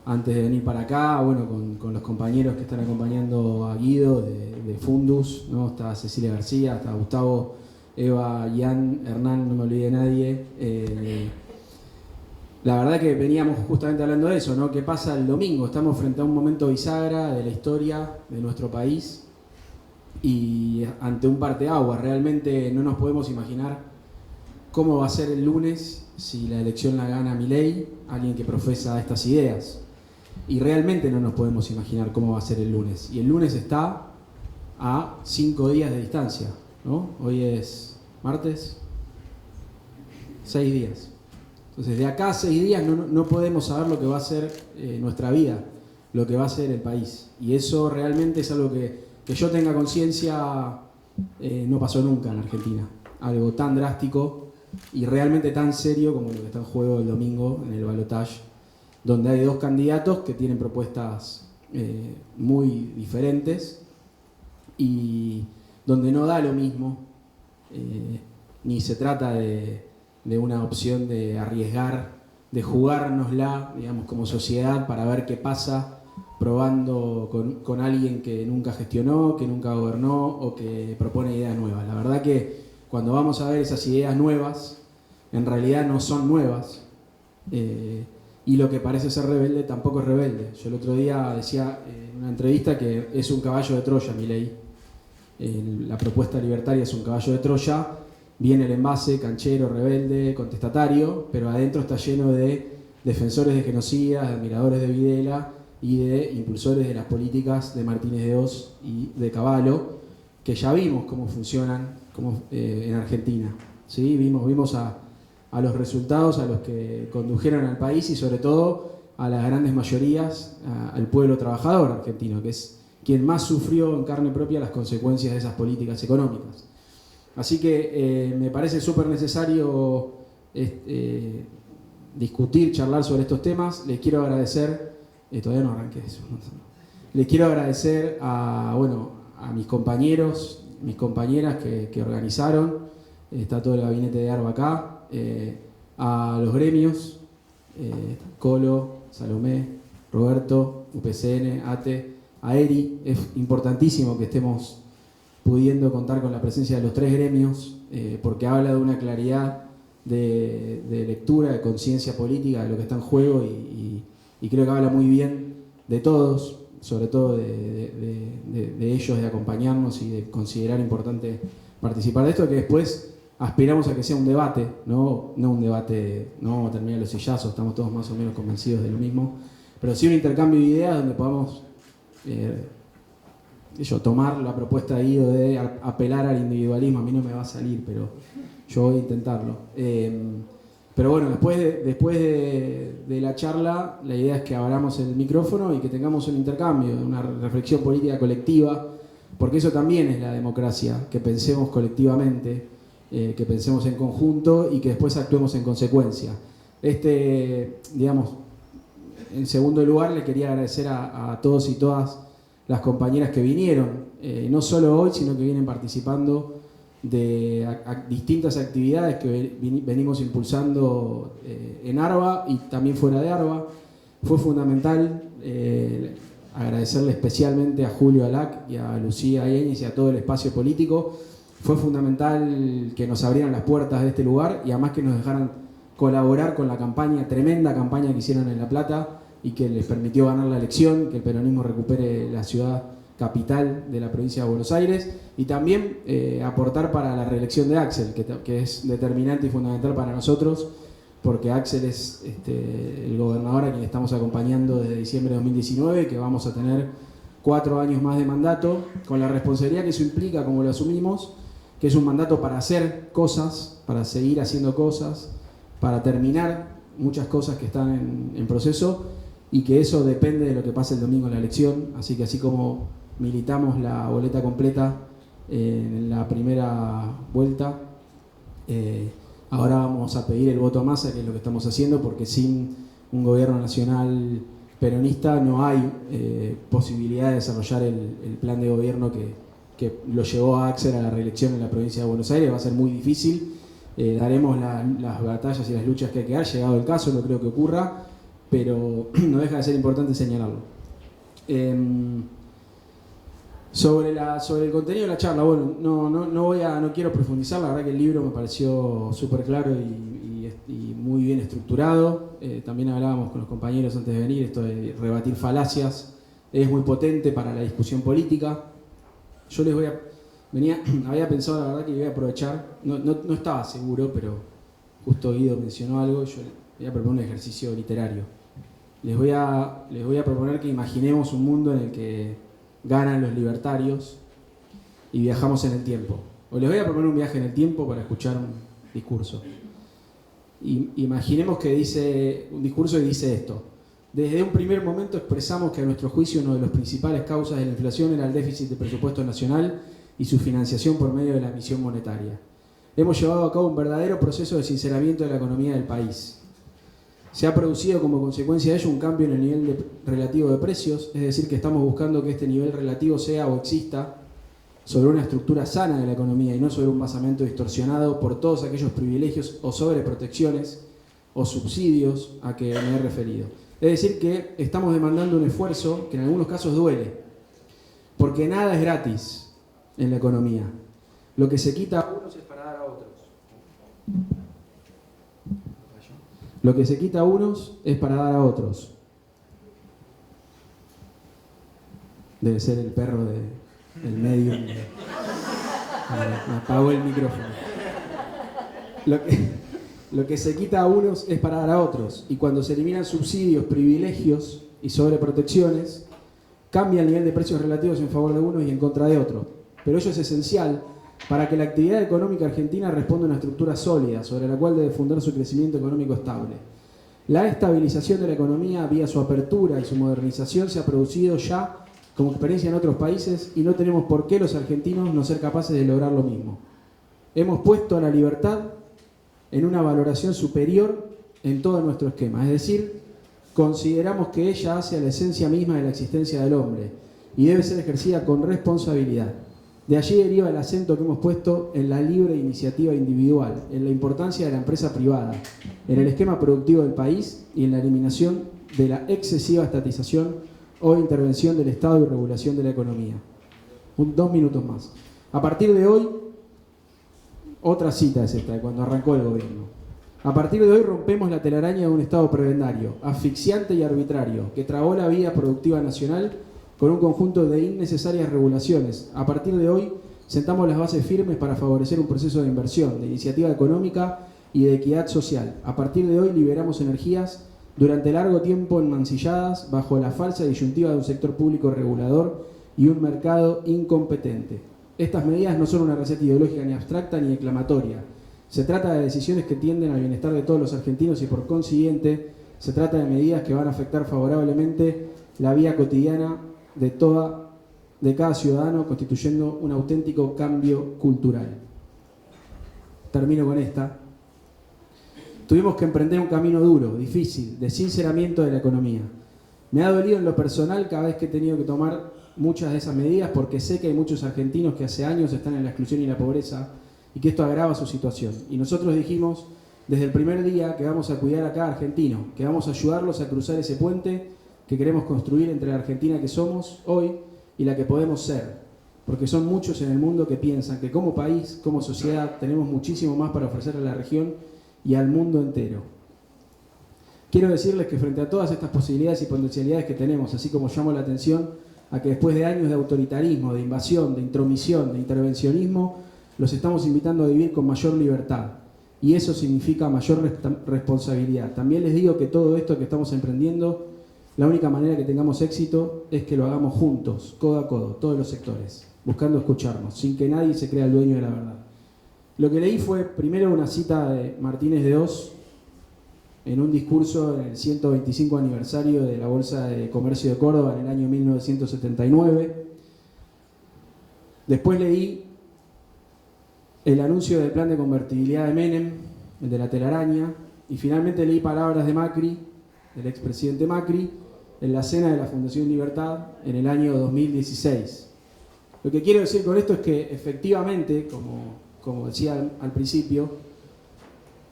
antes de venir para acá, bueno, con los compañeros que están acompañando a Guido de Fundus, ¿no? Está Cecilia García, está Gustavo, Eva, Ian, Hernán, no me olvidé de nadie. La verdad que veníamos justamente hablando de eso, ¿no? ¿Qué pasa el domingo? Estamos frente a un momento bisagra de la historia de nuestro país y ante un parteaguas. Realmente no nos podemos imaginar cómo va a ser el lunes si la elección la gana Milei, alguien que profesa estas ideas. Y realmente no nos podemos imaginar cómo va a ser el lunes. Y el lunes está a 5 días de distancia, ¿no? Hoy es martes, 6 días. Entonces, de acá a 6 días no podemos saber lo que va a ser nuestra vida, lo que va a ser el país. Y eso realmente es algo que yo tenga conciencia, no pasó nunca en Argentina. Algo tan drástico y realmente tan serio como lo que está en juego el domingo en el balotaje, donde hay 2 candidatos que tienen propuestas muy diferentes y donde no da lo mismo, ni se trata de una opción de arriesgar, de jugárnosla, digamos, como sociedad para ver qué pasa probando con alguien que nunca gestionó, que nunca gobernó o que propone ideas nuevas. La verdad que cuando vamos a ver esas ideas nuevas, en realidad no son nuevas. Y lo que parece ser rebelde tampoco es rebelde. Yo el otro día decía en una entrevista que es un caballo de Troya, Milei. La propuesta libertaria es un caballo de Troya. Viene el envase, canchero, rebelde, contestatario, pero adentro está lleno de defensores de genocidas, de admiradores de Videla y de impulsores de las políticas de Martínez de Oz y de Cavallo, que ya vimos cómo funcionan en Argentina. ¿Sí? Vimos a los resultados, a los que condujeron al país y sobre todo a las grandes mayorías, al pueblo trabajador argentino, que es quien más sufrió en carne propia las consecuencias de esas políticas económicas. Así que me parece súper necesario discutir, charlar sobre estos temas. Les quiero agradecer, todavía no arranqué eso, les quiero agradecer a mis compañeros, mis compañeras que organizaron, está todo el gabinete de ARBA acá, a los gremios, Colo, Salomé, Roberto, UPCN, ATE, a ERI. Es importantísimo que estemos pudiendo contar con la presencia de los 3 gremios, porque habla de una claridad de lectura, de conciencia política de lo que está en juego y creo que habla muy bien de todos, sobre todo de ellos, de acompañarnos y de considerar importante participar de esto, que después aspiramos a que sea un debate, no un debate, no vamos a terminar los sillazos, estamos todos más o menos convencidos de lo mismo, pero sí un intercambio de ideas donde podamos tomar la propuesta de Guido de apelar al individualismo. A mí no me va a salir, pero yo voy a intentarlo. Pero bueno, después de la charla, la idea es que abramos el micrófono y que tengamos un intercambio, una reflexión política colectiva, porque eso también es la democracia, que pensemos colectivamente, que pensemos en conjunto y que después actuemos en consecuencia. Digamos, en segundo lugar, le quería agradecer a todos y todas las compañeras que vinieron, no solo hoy, sino que vienen participando de distintas actividades que venimos impulsando en ARBA y también fuera de ARBA. Fue fundamental agradecerle especialmente a Julio Alac y a Lucía Ayeñez y a todo el espacio político. Fue fundamental que nos abrieran las puertas de este lugar y además que nos dejaran colaborar con la campaña, tremenda campaña que hicieron en La Plata y que les permitió ganar la elección, que el peronismo recupere la ciudad capital de la provincia de Buenos Aires y también aportar para la reelección de Axel, que es determinante y fundamental para nosotros, porque Axel es el gobernador a quien estamos acompañando desde diciembre de 2019, que vamos a tener 4 años más de mandato, con la responsabilidad que eso implica, como lo asumimos, que es un mandato para hacer cosas, para seguir haciendo cosas, para terminar muchas cosas que están en proceso, y que eso depende de lo que pase el domingo en la elección. Así que así como militamos la boleta completa en la primera vuelta, ahora vamos a pedir el voto a masa, que es lo que estamos haciendo, porque sin un gobierno nacional peronista no hay posibilidad de desarrollar el plan de gobierno que lo llevó a Axel a la reelección en la provincia de Buenos Aires. Va a ser muy difícil, daremos las batallas y las luchas que hay que dar, llegado el caso, no creo que ocurra, pero no deja de ser importante señalarlo. Sobre el contenido de la charla, bueno, no quiero profundizar. La verdad que el libro me pareció súper claro y muy bien estructurado. También hablábamos con los compañeros antes de venir, esto de rebatir falacias es muy potente para la discusión política. Yo había pensado, la verdad, que iba a aprovechar, no estaba seguro, pero justo Guido mencionó algo, yo voy a proponer un ejercicio literario. Les voy a proponer que imaginemos un mundo en el que ganan los libertarios y viajamos en el tiempo. O les voy a proponer un viaje en el tiempo para escuchar un discurso. Imaginemos que dice un discurso y dice esto: desde un primer momento expresamos que a nuestro juicio una de las principales causas de la inflación era el déficit de presupuesto nacional y su financiación por medio de la emisión monetaria. Hemos llevado a cabo un verdadero proceso de sinceramiento de la economía del país. Se ha producido como consecuencia de ello un cambio en el nivel relativo de precios, es decir, que estamos buscando que este nivel relativo sea o exista sobre una estructura sana de la economía y no sobre un basamento distorsionado por todos aquellos privilegios o sobreprotecciones o subsidios a que me he referido. Es decir, que estamos demandando un esfuerzo que en algunos casos duele, porque nada es gratis en la economía. Lo que se quita a unos es para dar a otros. Lo que se quita a unos es para dar a otros. Debe ser el perro del medio. Me apagó el micrófono. Lo que se quita a unos es para dar a otros. Y cuando se eliminan subsidios, privilegios y sobreprotecciones, cambia el nivel de precios relativos en favor de unos y en contra de otros. Pero ello es esencial para que la actividad económica argentina responda a una estructura sólida sobre la cual debe fundar su crecimiento económico estable. La estabilización de la economía vía su apertura y su modernización se ha producido ya como experiencia en otros países y no tenemos por qué los argentinos no ser capaces de lograr lo mismo. Hemos puesto a la libertad en una valoración superior en todo nuestro esquema, es decir, consideramos que ella hace a la esencia misma de la existencia del hombre y debe ser ejercida con responsabilidad. De allí deriva el acento que hemos puesto en la libre iniciativa individual, en la importancia de la empresa privada, en el esquema productivo del país y en la eliminación de la excesiva estatización o intervención del Estado y regulación de la economía. 2 minutos más. A partir de hoy, otra cita es esta, de cuando arrancó el gobierno. A partir de hoy rompemos la telaraña de un Estado prebendario, asfixiante y arbitrario, que trabó la vida productiva nacional con un conjunto de innecesarias regulaciones. A partir de hoy sentamos las bases firmes para favorecer un proceso de inversión, de iniciativa económica y de equidad social. A partir de hoy liberamos energías durante largo tiempo enmancilladas bajo la falsa disyuntiva de un sector público regulador y un mercado incompetente. Estas medidas no son una receta ideológica ni abstracta ni declamatoria. Se trata de decisiones que tienden al bienestar de todos los argentinos y por consiguiente se trata de medidas que van a afectar favorablemente la vida cotidiana de cada ciudadano, constituyendo un auténtico cambio cultural. Termino con esta. Tuvimos que emprender un camino duro, difícil, de sinceramiento de la economía. Me ha dolido en lo personal cada vez que he tenido que tomar muchas de esas medidas porque sé que hay muchos argentinos que hace años están en la exclusión y la pobreza y que esto agrava su situación. Y nosotros dijimos desde el primer día que vamos a cuidar a cada argentino, que vamos a ayudarlos a cruzar ese puente que queremos construir entre la Argentina que somos hoy y la que podemos ser. Porque son muchos en el mundo que piensan que como país, como sociedad, tenemos muchísimo más para ofrecer a la región y al mundo entero. Quiero decirles que frente a todas estas posibilidades y potencialidades que tenemos, así como llamo la atención a que después de años de autoritarismo, de invasión, de intromisión, de intervencionismo, los estamos invitando a vivir con mayor libertad. Y eso significa mayor responsabilidad. También les digo que todo esto que estamos emprendiendo, la única manera que tengamos éxito es que lo hagamos juntos, codo a codo, todos los sectores, buscando escucharnos, sin que nadie se crea el dueño de la verdad. Lo que leí fue primero una cita de Martínez de Oz en un discurso en el 125 aniversario de la Bolsa de Comercio de Córdoba en el año 1979. Después leí el anuncio del plan de convertibilidad de Menem, el de la telaraña, y finalmente leí palabras de Macri, del expresidente Macri, en la cena de la Fundación Libertad en el año 2016. Lo que quiero decir con esto es que efectivamente, como decía al principio,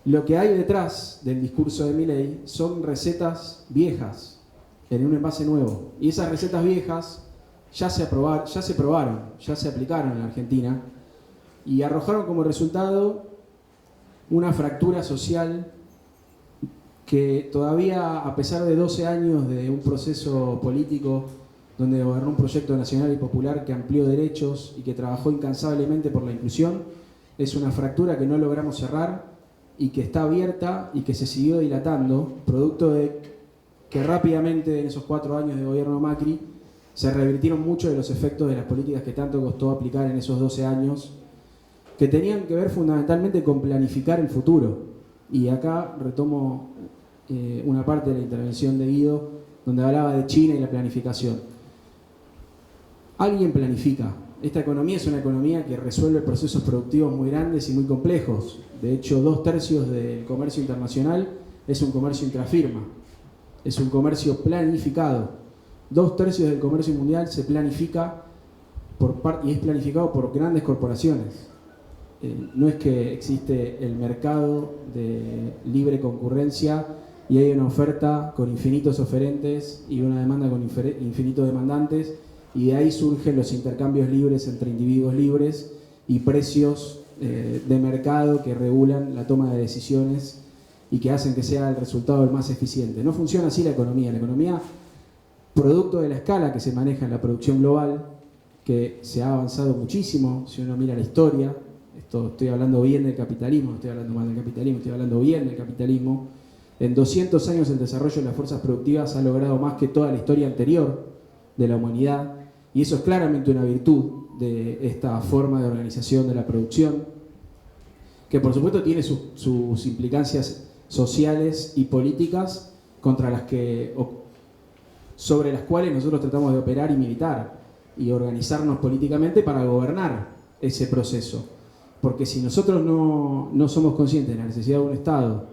lo que hay detrás del discurso de Milei son recetas viejas en un envase nuevo. Y esas recetas viejas ya se probaron, ya se aplicaron en la Argentina y arrojaron como resultado una fractura social que todavía, a pesar de 12 años de un proceso político donde gobernó un proyecto nacional y popular que amplió derechos y que trabajó incansablemente por la inclusión, es una fractura que no logramos cerrar y que está abierta y que se siguió dilatando, producto de que rápidamente en esos 4 años de gobierno Macri se revirtieron muchos de los efectos de las políticas que tanto costó aplicar en esos 12 años, que tenían que ver fundamentalmente con planificar el futuro. Y acá retomo una parte de la intervención de Guido, donde hablaba de China y la planificación. Alguien planifica. Esta economía es una economía que resuelve procesos productivos muy grandes y muy complejos. De hecho, 2/3 del comercio internacional es un comercio intrafirma, es un comercio planificado. 2/3 del comercio mundial se planifica y es planificado por grandes corporaciones. No es que existe el mercado de libre concurrencia y hay una oferta con infinitos oferentes y una demanda con infinitos demandantes, y de ahí surgen los intercambios libres entre individuos libres y precios de mercado que regulan la toma de decisiones y que hacen que sea el resultado el más eficiente. No funciona así la economía. La economía, producto de la escala que se maneja en la producción global, que se ha avanzado muchísimo, si uno mira la historia, estoy hablando bien del capitalismo, no estoy hablando mal del capitalismo, estoy hablando bien del capitalismo. En 200 años el desarrollo de las fuerzas productivas ha logrado más que toda la historia anterior de la humanidad, y eso es claramente una virtud de esta forma de organización de la producción, que por supuesto tiene sus implicancias sociales y políticas sobre las cuales nosotros tratamos de operar y militar y organizarnos políticamente para gobernar ese proceso. Porque si nosotros no somos conscientes de la necesidad de un Estado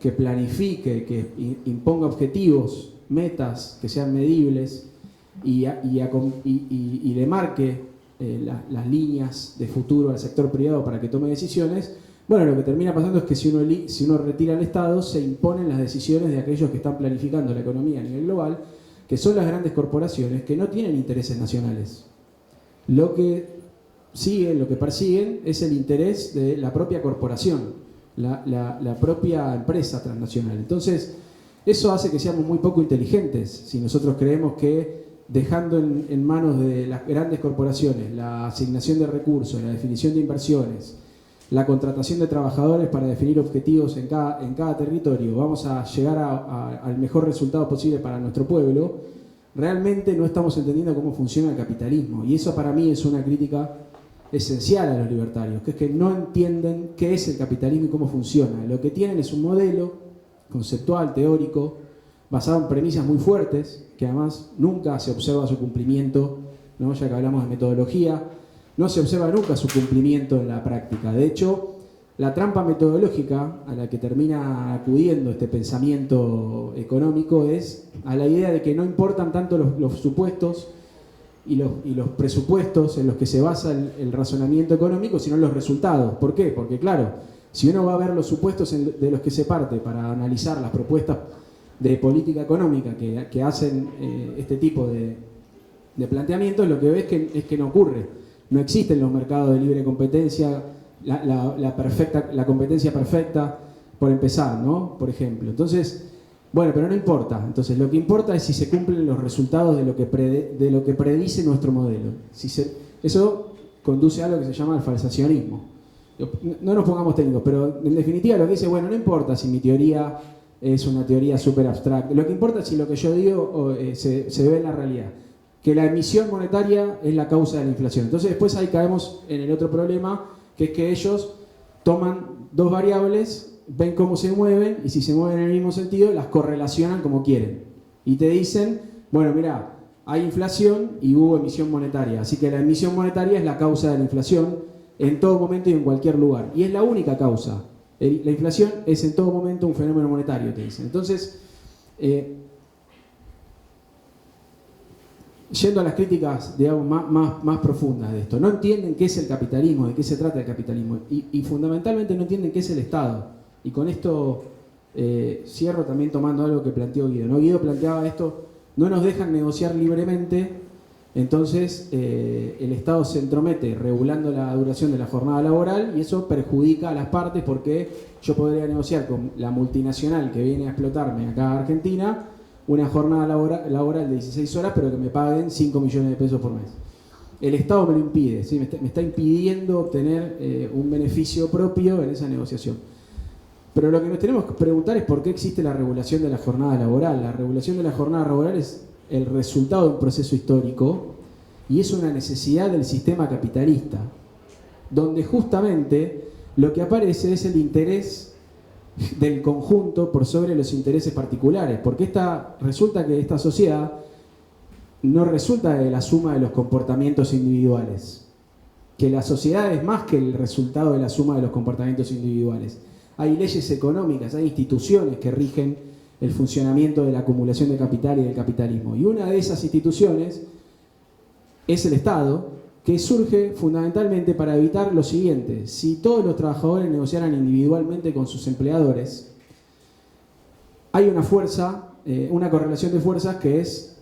que planifique, que imponga objetivos, metas que sean medibles y le marque las líneas de futuro al sector privado para que tome decisiones, bueno, lo que termina pasando es que si uno retira al Estado, se imponen las decisiones de aquellos que están planificando la economía a nivel global, que son las grandes corporaciones que no tienen intereses nacionales. Lo que persiguen es el interés de la propia corporación. la propia empresa transnacional. Entonces, eso hace que seamos muy poco inteligentes si nosotros creemos que dejando en manos de las grandes corporaciones la asignación de recursos, la definición de inversiones, la contratación de trabajadores para definir objetivos en cada territorio, vamos a llegar al mejor resultado posible para nuestro pueblo, realmente no estamos entendiendo cómo funciona el capitalismo. Y eso para mí es una crítica esencial a los libertarios, que es que no entienden qué es el capitalismo y cómo funciona. Lo que tienen es un modelo conceptual, teórico, basado en premisas muy fuertes, que además nunca se observa su cumplimiento, ¿no? Ya que hablamos de metodología, no se observa nunca su cumplimiento en la práctica. De hecho, la trampa metodológica a la que termina acudiendo este pensamiento económico es a la idea de que no importan tanto los supuestos y los presupuestos en los que se basa el razonamiento económico, sino los resultados. ¿Por qué? Porque claro, si uno va a ver los supuestos de los que se parte para analizar las propuestas de política económica que hacen este tipo de planteamientos, lo que ve es que no ocurre. No existen los mercados de libre competencia, la competencia perfecta, por empezar, ¿no? Por ejemplo. Entonces, bueno, pero no importa. Entonces, lo que importa es si se cumplen los resultados de lo que predice nuestro modelo. Eso conduce a algo que se llama el falsacionismo. No nos pongamos técnicos, pero en definitiva lo que dice, bueno, no importa si mi teoría es una teoría súper abstracta. Lo que importa es si lo que yo digo se ve en la realidad. Que la emisión monetaria es la causa de la inflación. Entonces después ahí caemos en el otro problema, que es que ellos toman dos variables, ven cómo se mueven, y si se mueven en el mismo sentido, las correlacionan como quieren. Y te dicen, bueno, mira, hay inflación y hubo emisión monetaria. Así que la emisión monetaria es la causa de la inflación en todo momento y en cualquier lugar. Y es la única causa. La inflación es en todo momento un fenómeno monetario, te dicen. Entonces, yendo a las críticas, digamos, más profundas de esto, no entienden qué es el capitalismo, de qué se trata el capitalismo, y fundamentalmente no entienden qué es el Estado. Y con esto cierro también tomando algo que planteó Guido, ¿no? Guido planteaba esto, no nos dejan negociar libremente, entonces el Estado se entromete regulando la duración de la jornada laboral, y eso perjudica a las partes, porque yo podría negociar con la multinacional que viene a explotarme acá a Argentina una jornada laboral de 16 horas, pero que me paguen 5 millones de pesos por mes. El Estado me lo impide, ¿sí? me está impidiendo obtener un beneficio propio en esa negociación. Pero lo que nos tenemos que preguntar es por qué existe la regulación de la jornada laboral. La regulación de la jornada laboral es el resultado de un proceso histórico y es una necesidad del sistema capitalista, donde justamente lo que aparece es el interés del conjunto por sobre los intereses particulares, porque resulta que esta sociedad no resulta de la suma de los comportamientos individuales, que la sociedad es más que el resultado de la suma de los comportamientos individuales. Hay leyes económicas, hay instituciones que rigen el funcionamiento de la acumulación de capital y del capitalismo, y una de esas instituciones es el Estado, que surge fundamentalmente para evitar lo siguiente: si todos los trabajadores negociaran individualmente con sus empleadores, hay una fuerza, una correlación de fuerzas que es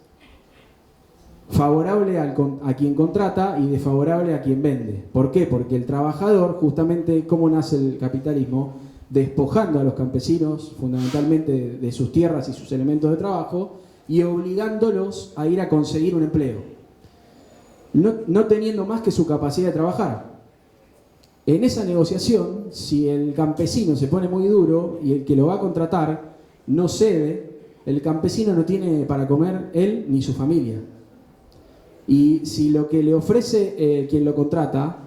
favorable a quien contrata y desfavorable a quien vende. ¿Por qué? Porque el trabajador, justamente, ¿cómo nace el capitalismo? Despojando a los campesinos fundamentalmente de sus tierras y sus elementos de trabajo y obligándolos a ir a conseguir un empleo. No teniendo más que su capacidad de trabajar. En esa negociación, si el campesino se pone muy duro y el que lo va a contratar no cede, el campesino no tiene para comer él ni su familia. Y si lo que le ofrece quien lo contrata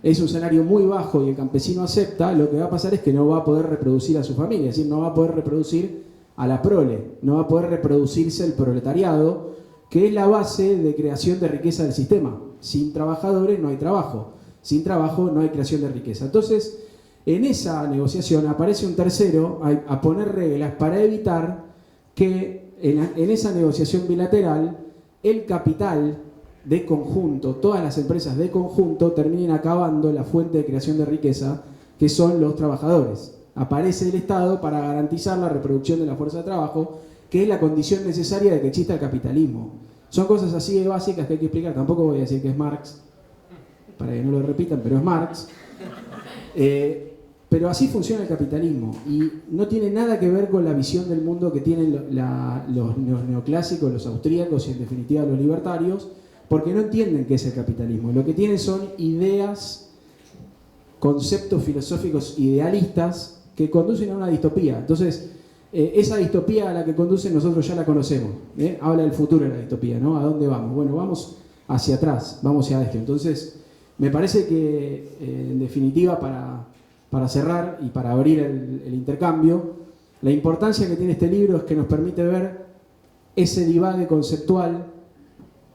es un salario muy bajo y el campesino acepta, lo que va a pasar es que no va a poder reproducir a su familia, es decir, no va a poder reproducir a la prole, no va a poder reproducirse el proletariado, que es la base de creación de riqueza del sistema. Sin trabajadores no hay trabajo, sin trabajo no hay creación de riqueza. Entonces, en esa negociación aparece un tercero a poner reglas para evitar que en esa negociación bilateral el capital de conjunto, todas las empresas de conjunto terminen acabando la fuente de creación de riqueza, que son los trabajadores. Aparece el Estado para garantizar la reproducción de la fuerza de trabajo, que es la condición necesaria de que exista el capitalismo. Son cosas así de básicas que hay que explicar. Tampoco voy a decir que es Marx, para que no lo repitan, pero es Marx. Pero así funciona el capitalismo y no tiene nada que ver con la visión del mundo que tienen los neoclásicos, los austríacos y en definitiva los libertarios, porque no entienden qué es el capitalismo. Lo que tienen son ideas, conceptos filosóficos idealistas que conducen a una distopía. Entonces, esa distopía a la que conducen nosotros ya la conocemos. Habla del futuro de la distopía, ¿no? ¿A dónde vamos? Bueno, vamos hacia atrás, vamos hacia esto. Entonces, me parece que, en definitiva, para cerrar y para abrir el intercambio, la importancia que tiene este libro es que nos permite ver ese divague conceptual,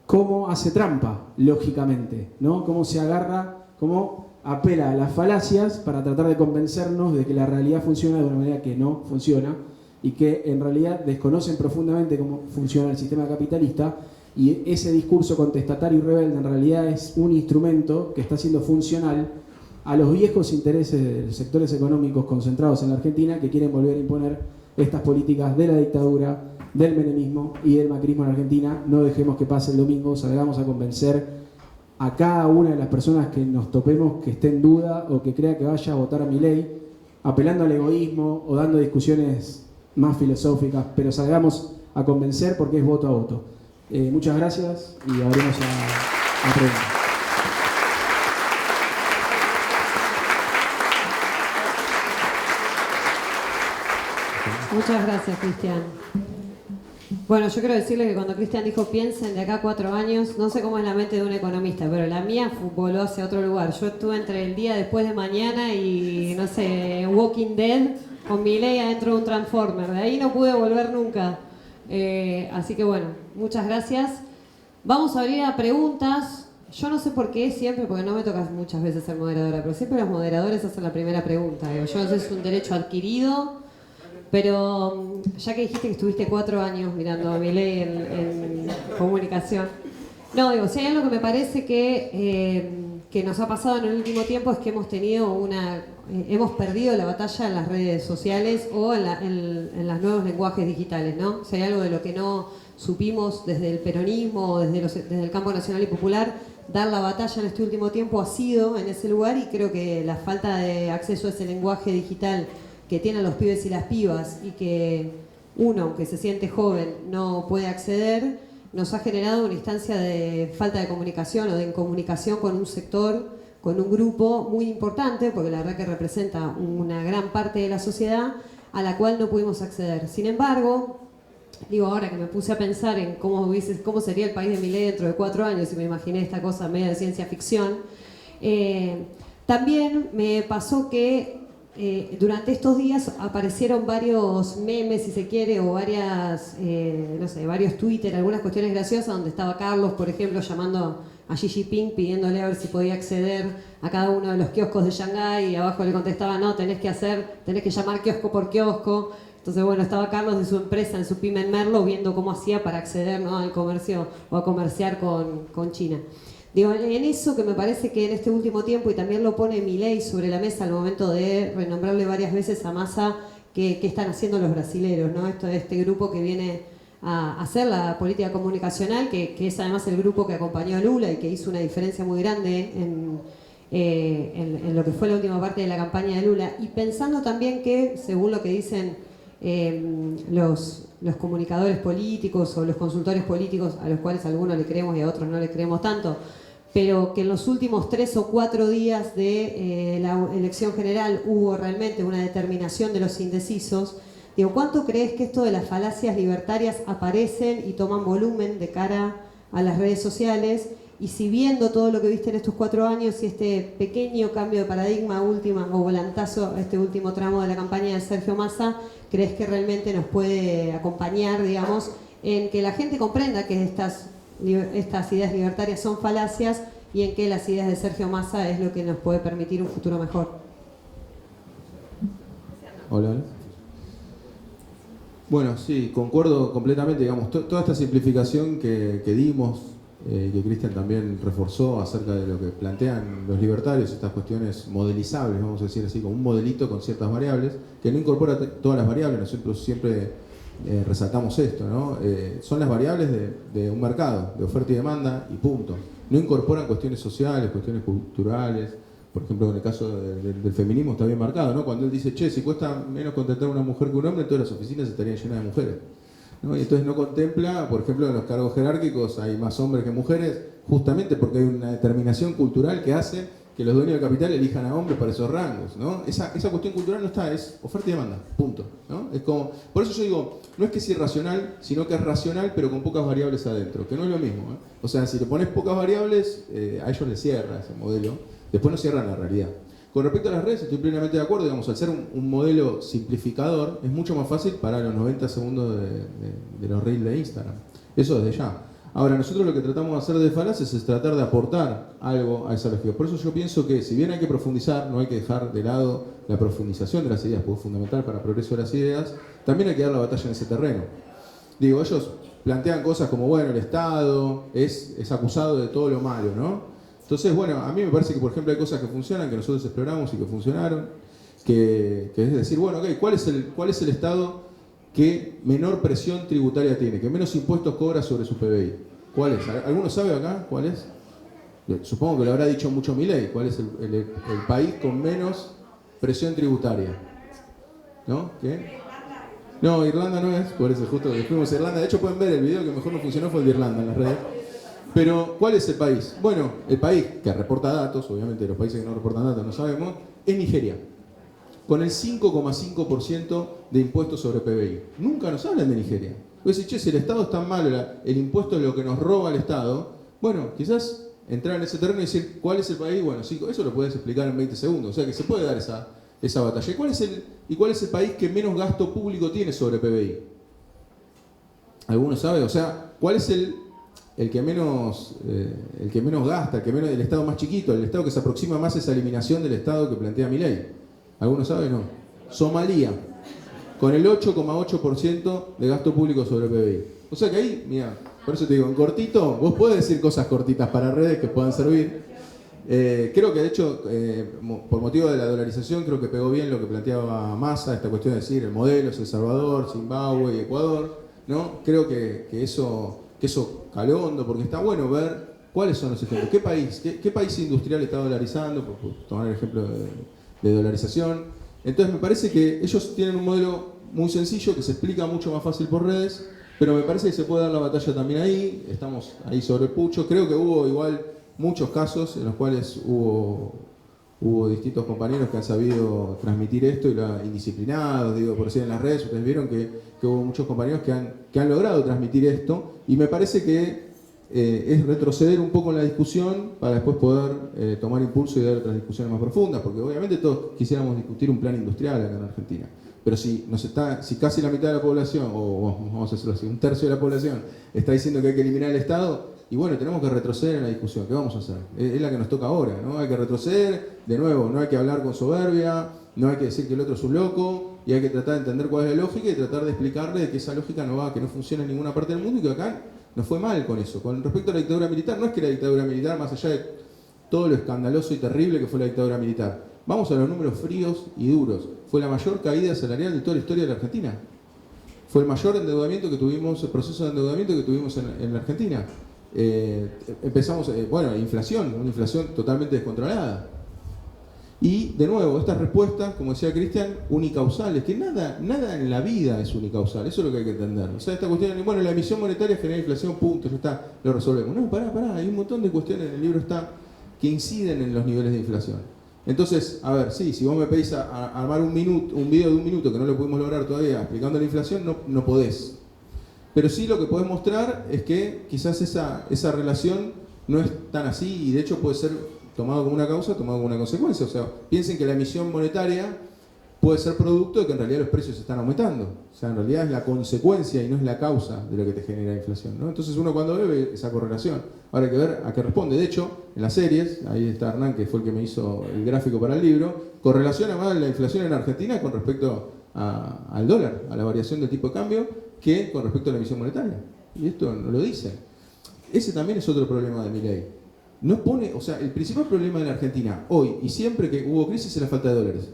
cómo hace trampa, lógicamente, ¿no? Cómo se agarra, cómo apela a las falacias para tratar de convencernos de que la realidad funciona de una manera que no funciona y que en realidad desconocen profundamente cómo funciona el sistema capitalista, y ese discurso contestatario y rebelde en realidad es un instrumento que está siendo funcional a los viejos intereses de los sectores económicos concentrados en la Argentina que quieren volver a imponer estas políticas de la dictadura, del menemismo y del macrismo en Argentina. No dejemos que pase el domingo, salgamos a convencer a cada una de las personas que nos topemos que esté en duda o que crea que vaya a votar a Milei, apelando al egoísmo o dando discusiones más filosóficas, pero salgamos a convencer porque es voto a voto. Muchas gracias y abrimos a preguntas. Muchas gracias, Cristian. Bueno, yo quiero decirle que cuando Cristian dijo piensen de acá a 4 años, no sé cómo es la mente de un economista, pero la mía voló hacia otro lugar. Yo estuve entre el día después de mañana y, no sé, Walking Dead con Milei adentro de un Transformer. De ahí no pude volver nunca. Así que bueno, muchas gracias. Vamos a abrir a preguntas. Yo no sé por qué siempre, porque no me toca muchas veces ser moderadora, pero siempre los moderadores hacen la primera pregunta. Yo no sé si es un derecho adquirido. Pero ya que dijiste que estuviste 4 años mirando a Milei en comunicación, no, digo, si hay algo que me parece que nos ha pasado en el último tiempo es que hemos tenido hemos perdido la batalla en las redes sociales o en los nuevos lenguajes digitales, ¿no? Si hay algo de lo que no supimos desde el peronismo o desde el campo nacional y popular, dar la batalla en este último tiempo ha sido en ese lugar, y creo que la falta de acceso a ese lenguaje digital que tienen los pibes y las pibas y que uno, que se siente joven, no puede acceder, nos ha generado una instancia de falta de comunicación o de incomunicación con un sector, con un grupo muy importante, porque la verdad que representa una gran parte de la sociedad a la cual no pudimos acceder. Sin embargo, digo, ahora que me puse a pensar en cómo sería el país de Milei dentro de 4 años y me imaginé esta cosa media de ciencia ficción, también me pasó que durante estos días aparecieron varios memes, si se quiere, o varios Twitter, algunas cuestiones graciosas, donde estaba Carlos, por ejemplo, llamando a Xi Jinping, pidiéndole a ver si podía acceder a cada uno de los kioscos de Shanghái, y abajo le contestaba, no, tenés que llamar kiosco por kiosco. Entonces, bueno, estaba Carlos de su empresa, en su pyme en Merlo, viendo cómo hacía para acceder, ¿no?, al comercio o a comerciar con China. Digo, en eso que me parece que en este último tiempo, y también lo pone Milei sobre la mesa al momento de renombrarle varias veces a Massa, que están haciendo los brasileros, ¿no? Este grupo que viene a hacer la política comunicacional, que es además el grupo que acompañó a Lula y que hizo una diferencia muy grande en lo que fue la última parte de la campaña de Lula. Y pensando también que, según lo que dicen los comunicadores políticos o los consultores políticos, a los cuales a algunos le creemos y a otros no le creemos tanto, pero que en los últimos 3 o 4 días de la elección general hubo realmente una determinación de los indecisos. Digo, ¿cuánto crees que esto de las falacias libertarias aparecen y toman volumen de cara a las redes sociales? Y si viendo todo lo que viste en estos 4 años y este pequeño cambio de paradigma o volantazo, este último tramo de la campaña de Sergio Massa, ¿crees que realmente nos puede acompañar, digamos, en que la gente comprenda que estas ideas libertarias son falacias y en que las ideas de Sergio Massa es lo que nos puede permitir un futuro mejor? Hola. Bueno, sí, concuerdo completamente, digamos, toda esta simplificación que dimos, que Cristian también reforzó acerca de lo que plantean los libertarios, estas cuestiones modelizables, vamos a decir así, como un modelito con ciertas variables, que no incorpora todas las variables. Nosotros siempre resaltamos esto, ¿no? Son las variables de un mercado, de oferta y demanda, y punto. No incorporan cuestiones sociales, cuestiones culturales, por ejemplo, en el caso del feminismo está bien marcado, ¿no? Cuando él dice, che, si cuesta menos contratar a una mujer que un hombre, todas las oficinas estarían llenas de mujeres, ¿no? Y entonces no contempla, por ejemplo, en los cargos jerárquicos hay más hombres que mujeres, justamente porque hay una determinación cultural que hace que los dueños del capital elijan a hombres para esos rangos, ¿no? Esa cuestión cultural no está, es oferta y demanda, punto, ¿no? Es como, por eso yo digo, no es que es irracional, sino que es racional, pero con pocas variables adentro, que no es lo mismo, ¿eh? O sea, si le pones pocas variables, a ellos les cierra ese modelo, después no cierran la realidad. Con respecto a las redes, estoy plenamente de acuerdo, digamos, al ser un modelo simplificador, es mucho más fácil para los 90 segundos de los reels de Instagram. Eso desde ya. Ahora, nosotros lo que tratamos de hacer de Falaces es tratar de aportar algo a esa lógica. Por eso yo pienso que, si bien hay que profundizar, no hay que dejar de lado la profundización de las ideas, porque es fundamental para el progreso de las ideas, también hay que dar la batalla en ese terreno. Digo, ellos plantean cosas como, bueno, el Estado es acusado de todo lo malo, ¿no? Entonces, bueno, a mí me parece que, por ejemplo, hay cosas que funcionan, que nosotros exploramos y que funcionaron, que es decir, bueno, ok, ¿cuál es el Estado que menor presión tributaria tiene, que menos impuestos cobra sobre su PBI? ¿Cuál es? ¿Alguno sabe acá cuál es? Supongo que lo habrá dicho mucho Milei. ¿Cuál es el país con menos presión tributaria? ¿No? ¿Qué? No, Irlanda no es, por eso justo que fuimos a Irlanda. De hecho pueden ver el video que mejor no funcionó fue el de Irlanda en las redes. Pero, ¿cuál es el país? Bueno, el país que reporta datos, obviamente los países que no reportan datos no sabemos, es Nigeria, con el 5,5% de impuestos sobre PBI. Nunca nos hablan de Nigeria. Pues si, che, si el Estado es tan malo, el impuesto es lo que nos roba el Estado, bueno, quizás entrar en ese terreno y decir, ¿cuál es el país? Bueno, sí, eso lo puedes explicar en 20 segundos. O sea que se puede dar esa batalla. ¿Y cuál es el país que menos gasto público tiene sobre PBI? ¿Alguno sabe? O sea, ¿cuál es el que menos gasta, el Estado más chiquito, el Estado que se aproxima más a esa eliminación del Estado que plantea Milei? ¿Alguno sabe? No. Somalia, con el 8,8% de gasto público sobre PBI. O sea que ahí, mira, por eso te digo, en cortito, vos podés decir cosas cortitas para redes que puedan servir. Creo que de hecho, por motivo de la dolarización, creo que pegó bien lo que planteaba Massa, esta cuestión de decir el modelo es El Salvador, Zimbabue y Ecuador, ¿no? Creo que eso caló hondo, porque está bueno ver cuáles son los ejemplos. ¿Qué país industrial está dolarizando? Por tomar el ejemplo de dolarización. Entonces me parece que ellos tienen un modelo muy sencillo que se explica mucho más fácil por redes, pero me parece que se puede dar la batalla también ahí. Estamos ahí sobre el pucho. Creo que hubo igual muchos casos en los cuales hubo distintos compañeros que han sabido transmitir esto indisciplinados, digo, por decir en las redes. Ustedes vieron que hubo muchos compañeros que han logrado transmitir esto, y me parece que es retroceder un poco en la discusión para después poder tomar impulso y dar otras discusiones más profundas, porque obviamente todos quisiéramos discutir un plan industrial acá en Argentina, pero si casi la mitad de la población, o vamos a decirlo así, un tercio de la población está diciendo que hay que eliminar el Estado, y bueno, tenemos que retroceder en la discusión. ¿Qué vamos a hacer? Es la que nos toca ahora, ¿no? Hay que retroceder, de nuevo, no hay que hablar con soberbia, no hay que decir que el otro es un loco, y hay que tratar de entender cuál es la lógica y tratar de explicarle que esa lógica que no funciona en ninguna parte del mundo, y que acá nos fue mal con eso. Con respecto a la dictadura militar, no es que la dictadura militar, más allá de todo lo escandaloso y terrible que fue la dictadura militar, vamos a los números fríos y duros. Fue la mayor caída salarial de toda la historia de la Argentina. Fue el mayor endeudamiento que tuvimos, el proceso de endeudamiento que tuvimos en la Argentina. Empezamos, inflación, una inflación totalmente descontrolada. Y, de nuevo, estas respuestas, como decía Cristian, unicausales, que nada en la vida es unicausal, eso es lo que hay que entender. O sea, esta cuestión, bueno, la emisión monetaria genera inflación, punto, ya está, lo resolvemos. No, pará, hay un montón de cuestiones en el libro que inciden en los niveles de inflación. Entonces, a ver, sí, si vos me pedís a armar un video de un minuto, que no lo pudimos lograr todavía, explicando la inflación, no podés. Pero sí lo que podés mostrar es que quizás esa relación no es tan así, y de hecho puede ser tomado como una causa, tomado como una consecuencia. O sea, piensen que la emisión monetaria puede ser producto de que en realidad los precios están aumentando. O sea, en realidad es la consecuencia y no es la causa de lo que te genera la inflación, ¿no? Entonces uno cuando ve esa correlación, ahora hay que ver a qué responde. De hecho, en las series, ahí está Hernán, que fue el que me hizo el gráfico para el libro, correlaciona más la inflación en Argentina con respecto al dólar, a la variación del tipo de cambio, que con respecto a la emisión monetaria. Y esto no lo dicen. Ese también es otro problema de Milei. No pone, o sea, el principal problema de la Argentina hoy y siempre que hubo crisis es la falta de dólares.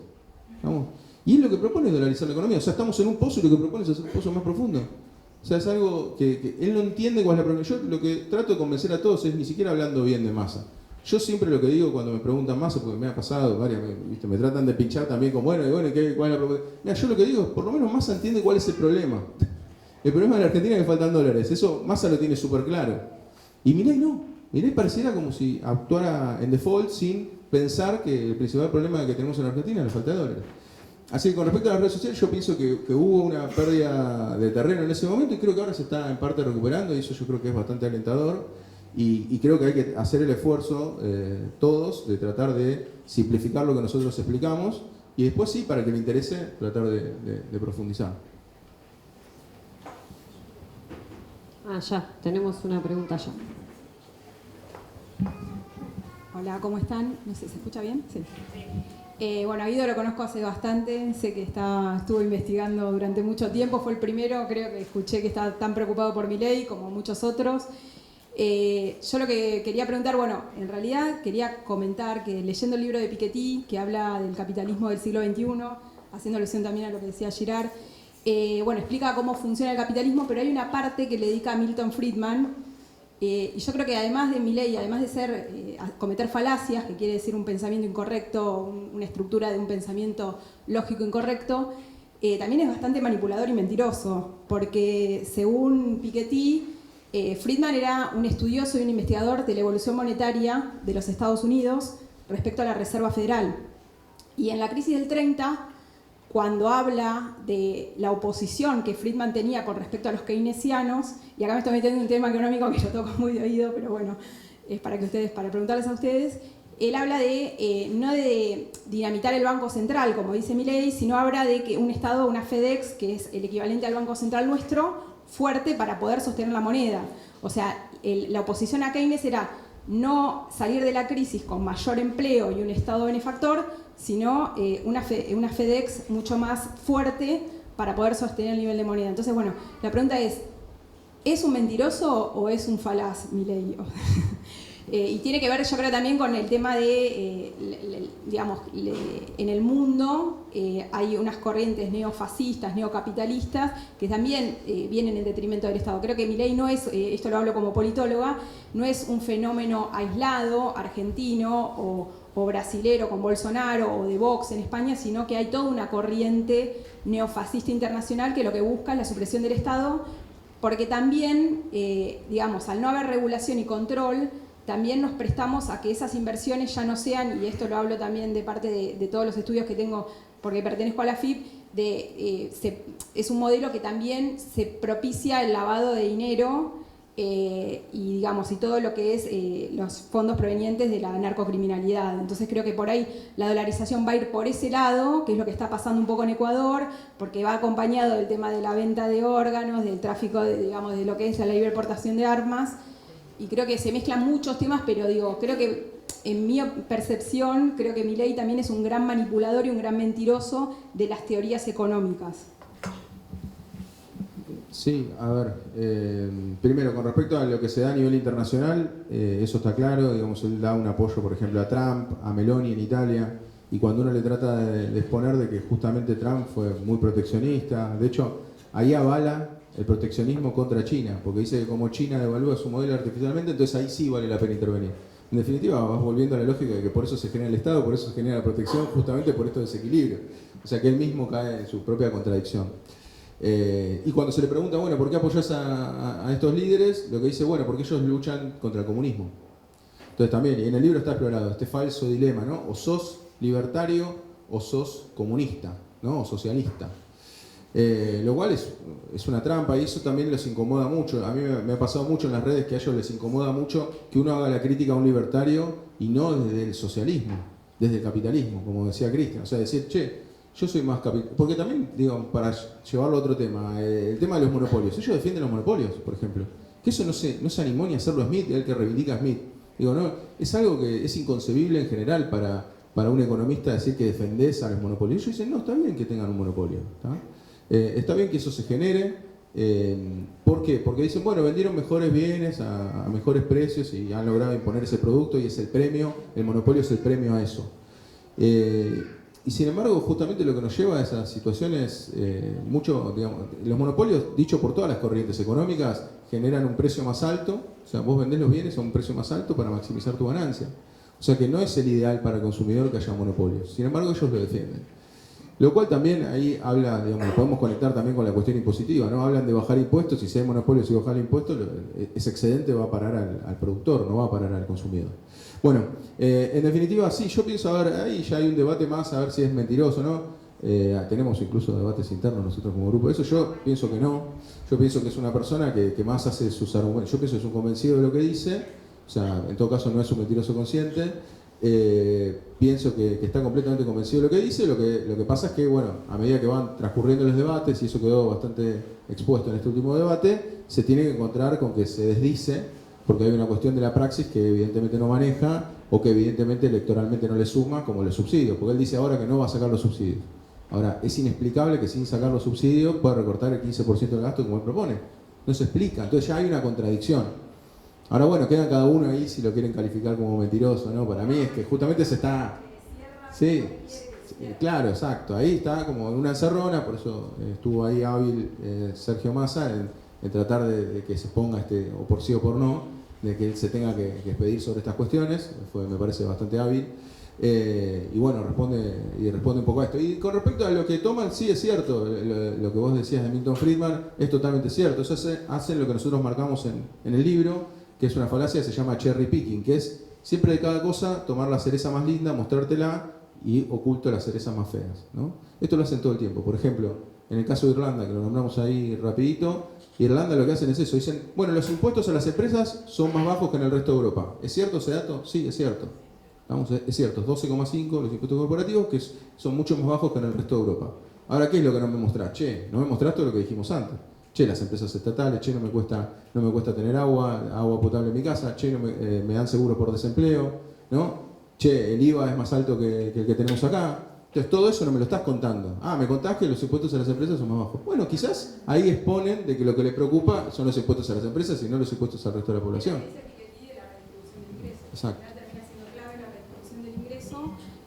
¿Vamos? Y él lo que propone es dolarizar la economía. O sea, estamos en un pozo y lo que propone es hacer un pozo más profundo. O sea, es algo que él no entiende cuál es la problema. Yo lo que trato de convencer a todos es ni siquiera hablando bien de Massa. Yo siempre lo que digo cuando me preguntan más, porque me ha pasado varias, ¿viste? Me tratan de pinchar también con, bueno, ¿cuál es la propuesta? Mira, yo lo que digo es, por lo menos Massa entiende cuál es el problema. El problema de la Argentina es que faltan dólares, eso Massa lo tiene súper claro. Y Milei no, Milei pareciera como si actuara en default sin pensar que el principal problema que tenemos en Argentina es la falta de dólares. Así que con respecto a las redes sociales, yo pienso que hubo una pérdida de terreno en ese momento y creo que ahora se está en parte recuperando y eso yo creo que es bastante alentador. Y creo que hay que hacer el esfuerzo todos de tratar de simplificar lo que nosotros explicamos y después sí, para el que le interese, tratar de profundizar. Ya, tenemos una pregunta ya. Hola, ¿cómo están? No sé, ¿se escucha bien? Sí. Bueno, a Guido lo conozco hace bastante, sé que estuvo investigando durante mucho tiempo, fue el primero, creo que escuché que está tan preocupado por Milei como muchos otros. Yo lo que quería preguntar, bueno, en realidad quería comentar que leyendo el libro de Piketty, que habla del capitalismo del siglo XXI, haciendo alusión también a lo que decía Girard, bueno, explica cómo funciona el capitalismo, pero hay una parte que le dedica a Milton Friedman, y yo creo que además de Milei, además de cometer falacias, que quiere decir un pensamiento incorrecto, una estructura de un pensamiento lógico incorrecto, también es bastante manipulador y mentiroso, porque según Piketty, Friedman era un estudioso y un investigador de la evolución monetaria de los Estados Unidos respecto a la Reserva Federal. Y en la crisis del 30, cuando habla de la oposición que Friedman tenía con respecto a los keynesianos, y acá me estoy metiendo en un tema económico que yo toco muy de oído, pero bueno, es para preguntarles a ustedes, él habla de no de dinamitar el Banco Central, como dice Milei, sino habla de que un Estado, una FedEx, que es el equivalente al Banco Central nuestro, fuerte para poder sostener la moneda. O sea, la oposición a Keynes era no salir de la crisis con mayor empleo y un Estado benefactor, sino una FedEx mucho más fuerte para poder sostener el nivel de moneda. Entonces, bueno, la pregunta ¿es un mentiroso o es un falaz Milei? Y tiene que ver, yo creo, también con el tema de, en el mundo hay unas corrientes neofascistas, neocapitalistas, que también vienen en detrimento del Estado. Creo que Milei no es, esto lo hablo como politóloga, no es un fenómeno aislado, argentino o brasilero con Bolsonaro o de Vox en España, sino que hay toda una corriente neofascista internacional que lo que busca es la supresión del Estado, porque también, al no haber regulación y control, también nos prestamos a que esas inversiones ya no sean, y esto lo hablo también de parte de todos los estudios que tengo, porque pertenezco a la FIP, es un modelo que también se propicia el lavado de dinero y todo lo que es los fondos provenientes de la narcocriminalidad. Entonces creo que por ahí la dolarización va a ir por ese lado, que es lo que está pasando un poco en Ecuador, porque va acompañado del tema de la venta de órganos, del tráfico de lo que es la libre portación de armas. Y creo que se mezclan muchos temas, pero creo que en mi percepción, creo que Milei también es un gran manipulador y un gran mentiroso de las teorías económicas. Sí, a ver, primero con respecto a lo que se da a nivel internacional, eso está claro, él da un apoyo, por ejemplo, a Trump, a Meloni en Italia, y cuando uno le trata de exponer de que justamente Trump fue muy proteccionista, de hecho, ahí avala el proteccionismo contra China, porque dice que como China devalúa su modelo artificialmente, entonces ahí sí vale la pena intervenir. En definitiva, vas volviendo a la lógica de que por eso se genera el Estado, por eso se genera la protección, justamente por estos desequilibrios. O sea que él mismo cae en su propia contradicción. Y cuando se le pregunta, bueno, ¿por qué apoyás a estos líderes? Lo que dice, bueno, porque ellos luchan contra el comunismo. Entonces también, y en el libro está explorado este falso dilema, ¿no? O sos libertario o sos comunista, ¿no? O socialista. Lo cual es una trampa y eso también les incomoda mucho. A mí me ha pasado mucho en las redes que a ellos les incomoda mucho que uno haga la crítica a un libertario y no desde el socialismo, desde el capitalismo, como decía Cristian. O sea, decir, yo soy más capitalista. Porque también, para llevarlo a otro tema, el tema de los monopolios. Ellos defienden los monopolios, por ejemplo. Que eso no se animó ni a hacerlo Smith, el que reivindica a Smith. No, es algo que es inconcebible en general para un economista decir que defendés a los monopolios. Ellos dicen, no, está bien que tengan un monopolio, ¿está? Está bien que eso se genere. ¿Por qué? Porque dicen, bueno, vendieron mejores bienes a mejores precios y han logrado imponer ese producto y es el premio, el monopolio es el premio a eso. Y sin embargo, justamente lo que nos lleva a esas situaciones, mucho, digamos, los monopolios, dicho por todas las corrientes económicas, generan un precio más alto, o sea, vos vendés los bienes a un precio más alto para maximizar tu ganancia. O sea que no es el ideal para el consumidor que haya monopolios. Sin embargo, ellos lo defienden. Lo cual también ahí habla, digamos, lo podemos conectar también con la cuestión impositiva, ¿no? Hablan de bajar impuestos y si hay monopolios y bajar impuestos, ese excedente va a parar al productor, no va a parar al consumidor. Bueno, en definitiva, sí, yo pienso, a ver, ahí ya hay un debate más, a ver si es mentiroso, ¿no? Tenemos incluso debates internos nosotros como grupo. Eso yo pienso que no. Yo pienso que es una persona que más hace sus argumentos. Yo pienso que es un convencido de lo que dice, o sea, en todo caso no es un mentiroso consciente. Pienso que está completamente convencido de lo que dice. Lo que pasa es que, bueno, a medida que van transcurriendo los debates, y eso quedó bastante expuesto en este último debate, se tiene que encontrar con que se desdice, porque hay una cuestión de la praxis que evidentemente no maneja o que evidentemente electoralmente no le suma, como los subsidios, porque él dice ahora que no va a sacar los subsidios. Ahora, es inexplicable que sin sacar los subsidios pueda recortar el 15% del gasto como él propone. No se explica, entonces ya hay una contradicción. Ahora bueno, queda cada uno ahí si lo quieren calificar como mentiroso, ¿no? Para mí es que justamente se está... Sí, claro, exacto. Ahí está como en una encerrona, por eso estuvo ahí hábil Sergio Massa en tratar de que se ponga o por sí o por no, de que él se tenga que expedir sobre estas cuestiones. Me parece bastante hábil. Y bueno, responde un poco a esto. Y con respecto a lo que toman, sí es cierto, lo que vos decías de Milton Friedman es totalmente cierto. Eso hacen lo que nosotros marcamos en el libro, que es una falacia que se llama cherry picking, que es siempre de cada cosa tomar la cereza más linda, mostrártela y oculto las cerezas más feas, ¿no? Esto lo hacen todo el tiempo. Por ejemplo, en el caso de Irlanda, que lo nombramos ahí rapidito, Irlanda lo que hacen es eso, dicen, bueno, los impuestos a las empresas son más bajos que en el resto de Europa. ¿Es cierto ese dato? Sí, es cierto. Es cierto, 12,5 los impuestos corporativos, que son mucho más bajos que en el resto de Europa. Ahora, ¿qué es lo que no me mostrás? Che, no me mostrás todo lo que dijimos antes. Che, las empresas estatales, che, no me cuesta tener agua potable en mi casa, che, me dan seguro por desempleo, ¿no? Che, el IVA es más alto que el que tenemos acá. Entonces todo eso no me lo estás contando. Ah, me contás que los impuestos a las empresas son más bajos. Bueno, quizás ahí exponen de que lo que les preocupa son los impuestos a las empresas y no los impuestos al resto de la población. Exacto.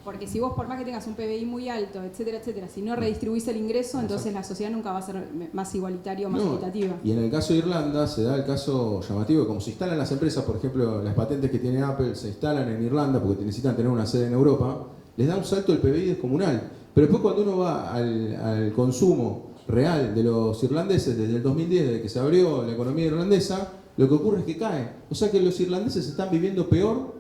Porque si vos, por más que tengas un PBI muy alto, etcétera, etcétera, si no redistribuís el ingreso, entonces la sociedad nunca va a ser más igualitaria o más equitativa. Y en el caso de Irlanda se da el caso llamativo de como se instalan las empresas, por ejemplo, las patentes que tiene Apple se instalan en Irlanda porque necesitan tener una sede en Europa, les da un salto el PBI descomunal. Pero después cuando uno va al consumo real de los irlandeses desde el 2010, desde que se abrió la economía irlandesa, lo que ocurre es que cae. O sea que los irlandeses están viviendo peor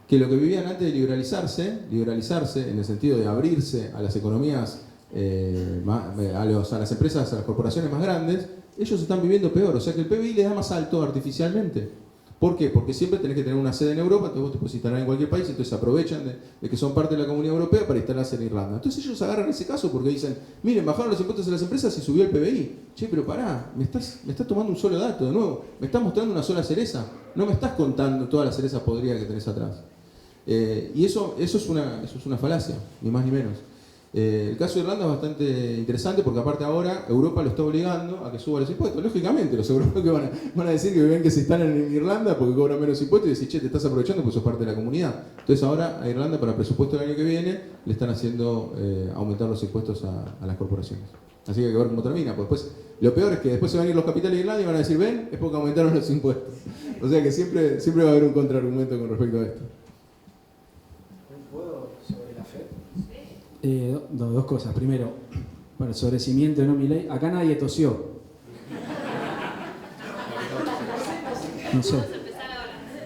que lo que vivían antes de liberalizarse en el sentido de abrirse a las economías, a las empresas, a las corporaciones más grandes. Ellos están viviendo peor, o sea que el PBI les da más alto artificialmente. ¿Por qué? Porque siempre tenés que tener una sede en Europa, entonces vos te puedes instalar en cualquier país, entonces aprovechan de que son parte de la Comunidad Europea para instalarse en Irlanda. Entonces ellos agarran ese caso porque dicen, miren, bajaron los impuestos a las empresas y subió el PBI. Che, pero pará, me estás tomando un solo dato de nuevo, me estás mostrando una sola cereza, no me estás contando todas las cerezas podridas que tenés atrás. Y eso es una falacia, ni más ni menos. El caso de Irlanda es bastante interesante porque aparte ahora Europa lo está obligando a que suba los impuestos. Lógicamente los europeos que van a decir que ven que se instalan en Irlanda porque cobran menos impuestos y decir, che, te estás aprovechando porque sos parte de la comunidad. Entonces ahora a Irlanda para el presupuesto del año que viene le están haciendo aumentar los impuestos a las corporaciones. Así que hay que ver cómo termina. Pues después, lo peor es que después se van a ir los capitales de Irlanda y van a decir, ven, es porque aumentaron los impuestos. O sea que siempre va a haber un contraargumento con respecto a esto. Dos cosas. Primero, para el sobrecimiento de no Milei, acá nadie tosió. No sé.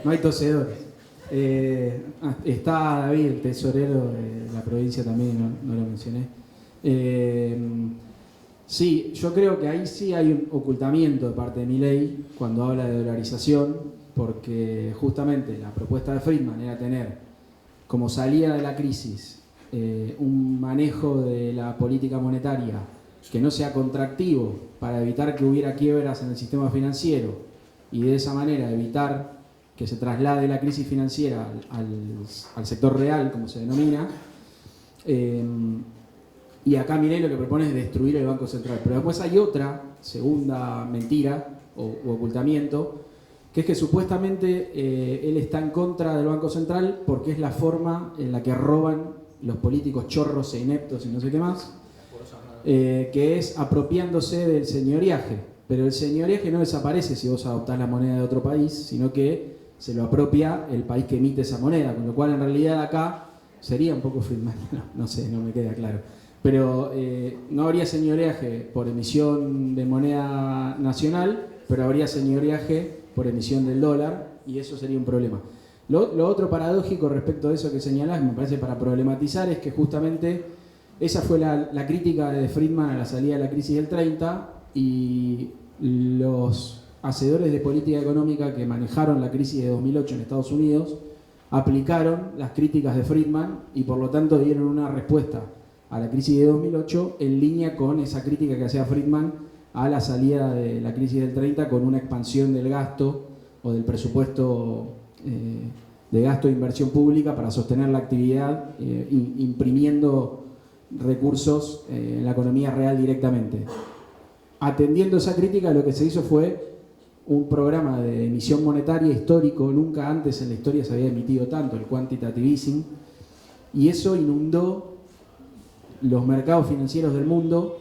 No hay tosedores. Está David, el tesorero de la provincia también, no lo mencioné. Sí, yo creo que ahí sí hay un ocultamiento de parte de Milei cuando habla de dolarización, porque justamente la propuesta de Friedman era tener como salida de la crisis un manejo de la política monetaria que no sea contractivo para evitar que hubiera quiebras en el sistema financiero y de esa manera evitar que se traslade la crisis financiera al sector real, como se denomina. Y acá Milei lo que propone es destruir el Banco Central. Pero después hay otra segunda mentira o ocultamiento, que es que supuestamente él está en contra del Banco Central porque es la forma en la que roban los políticos chorros e ineptos y no sé qué más, que es apropiándose del señoriaje. Pero el señoriaje no desaparece si vos adoptás la moneda de otro país, sino que se lo apropia el país que emite esa moneda, con lo cual en realidad acá sería un poco Friedman, no sé, no me queda claro. Pero no habría señoriaje por emisión de moneda nacional, pero habría señoriaje por emisión del dólar, y eso sería un problema. Lo otro paradójico respecto de eso que señalás, me parece para problematizar, es que justamente esa fue la crítica de Friedman a la salida de la crisis del 30, y los hacedores de política económica que manejaron la crisis de 2008 en Estados Unidos aplicaron las críticas de Friedman y por lo tanto dieron una respuesta a la crisis de 2008 en línea con esa crítica que hacía Friedman a la salida de la crisis del 30, con una expansión del gasto o del presupuesto de gasto de inversión pública para sostener la actividad, imprimiendo recursos en la economía real directamente. Atendiendo esa crítica, lo que se hizo fue un programa de emisión monetaria histórico. Nunca antes en la historia se había emitido tanto, el quantitative easing, y eso inundó los mercados financieros del mundo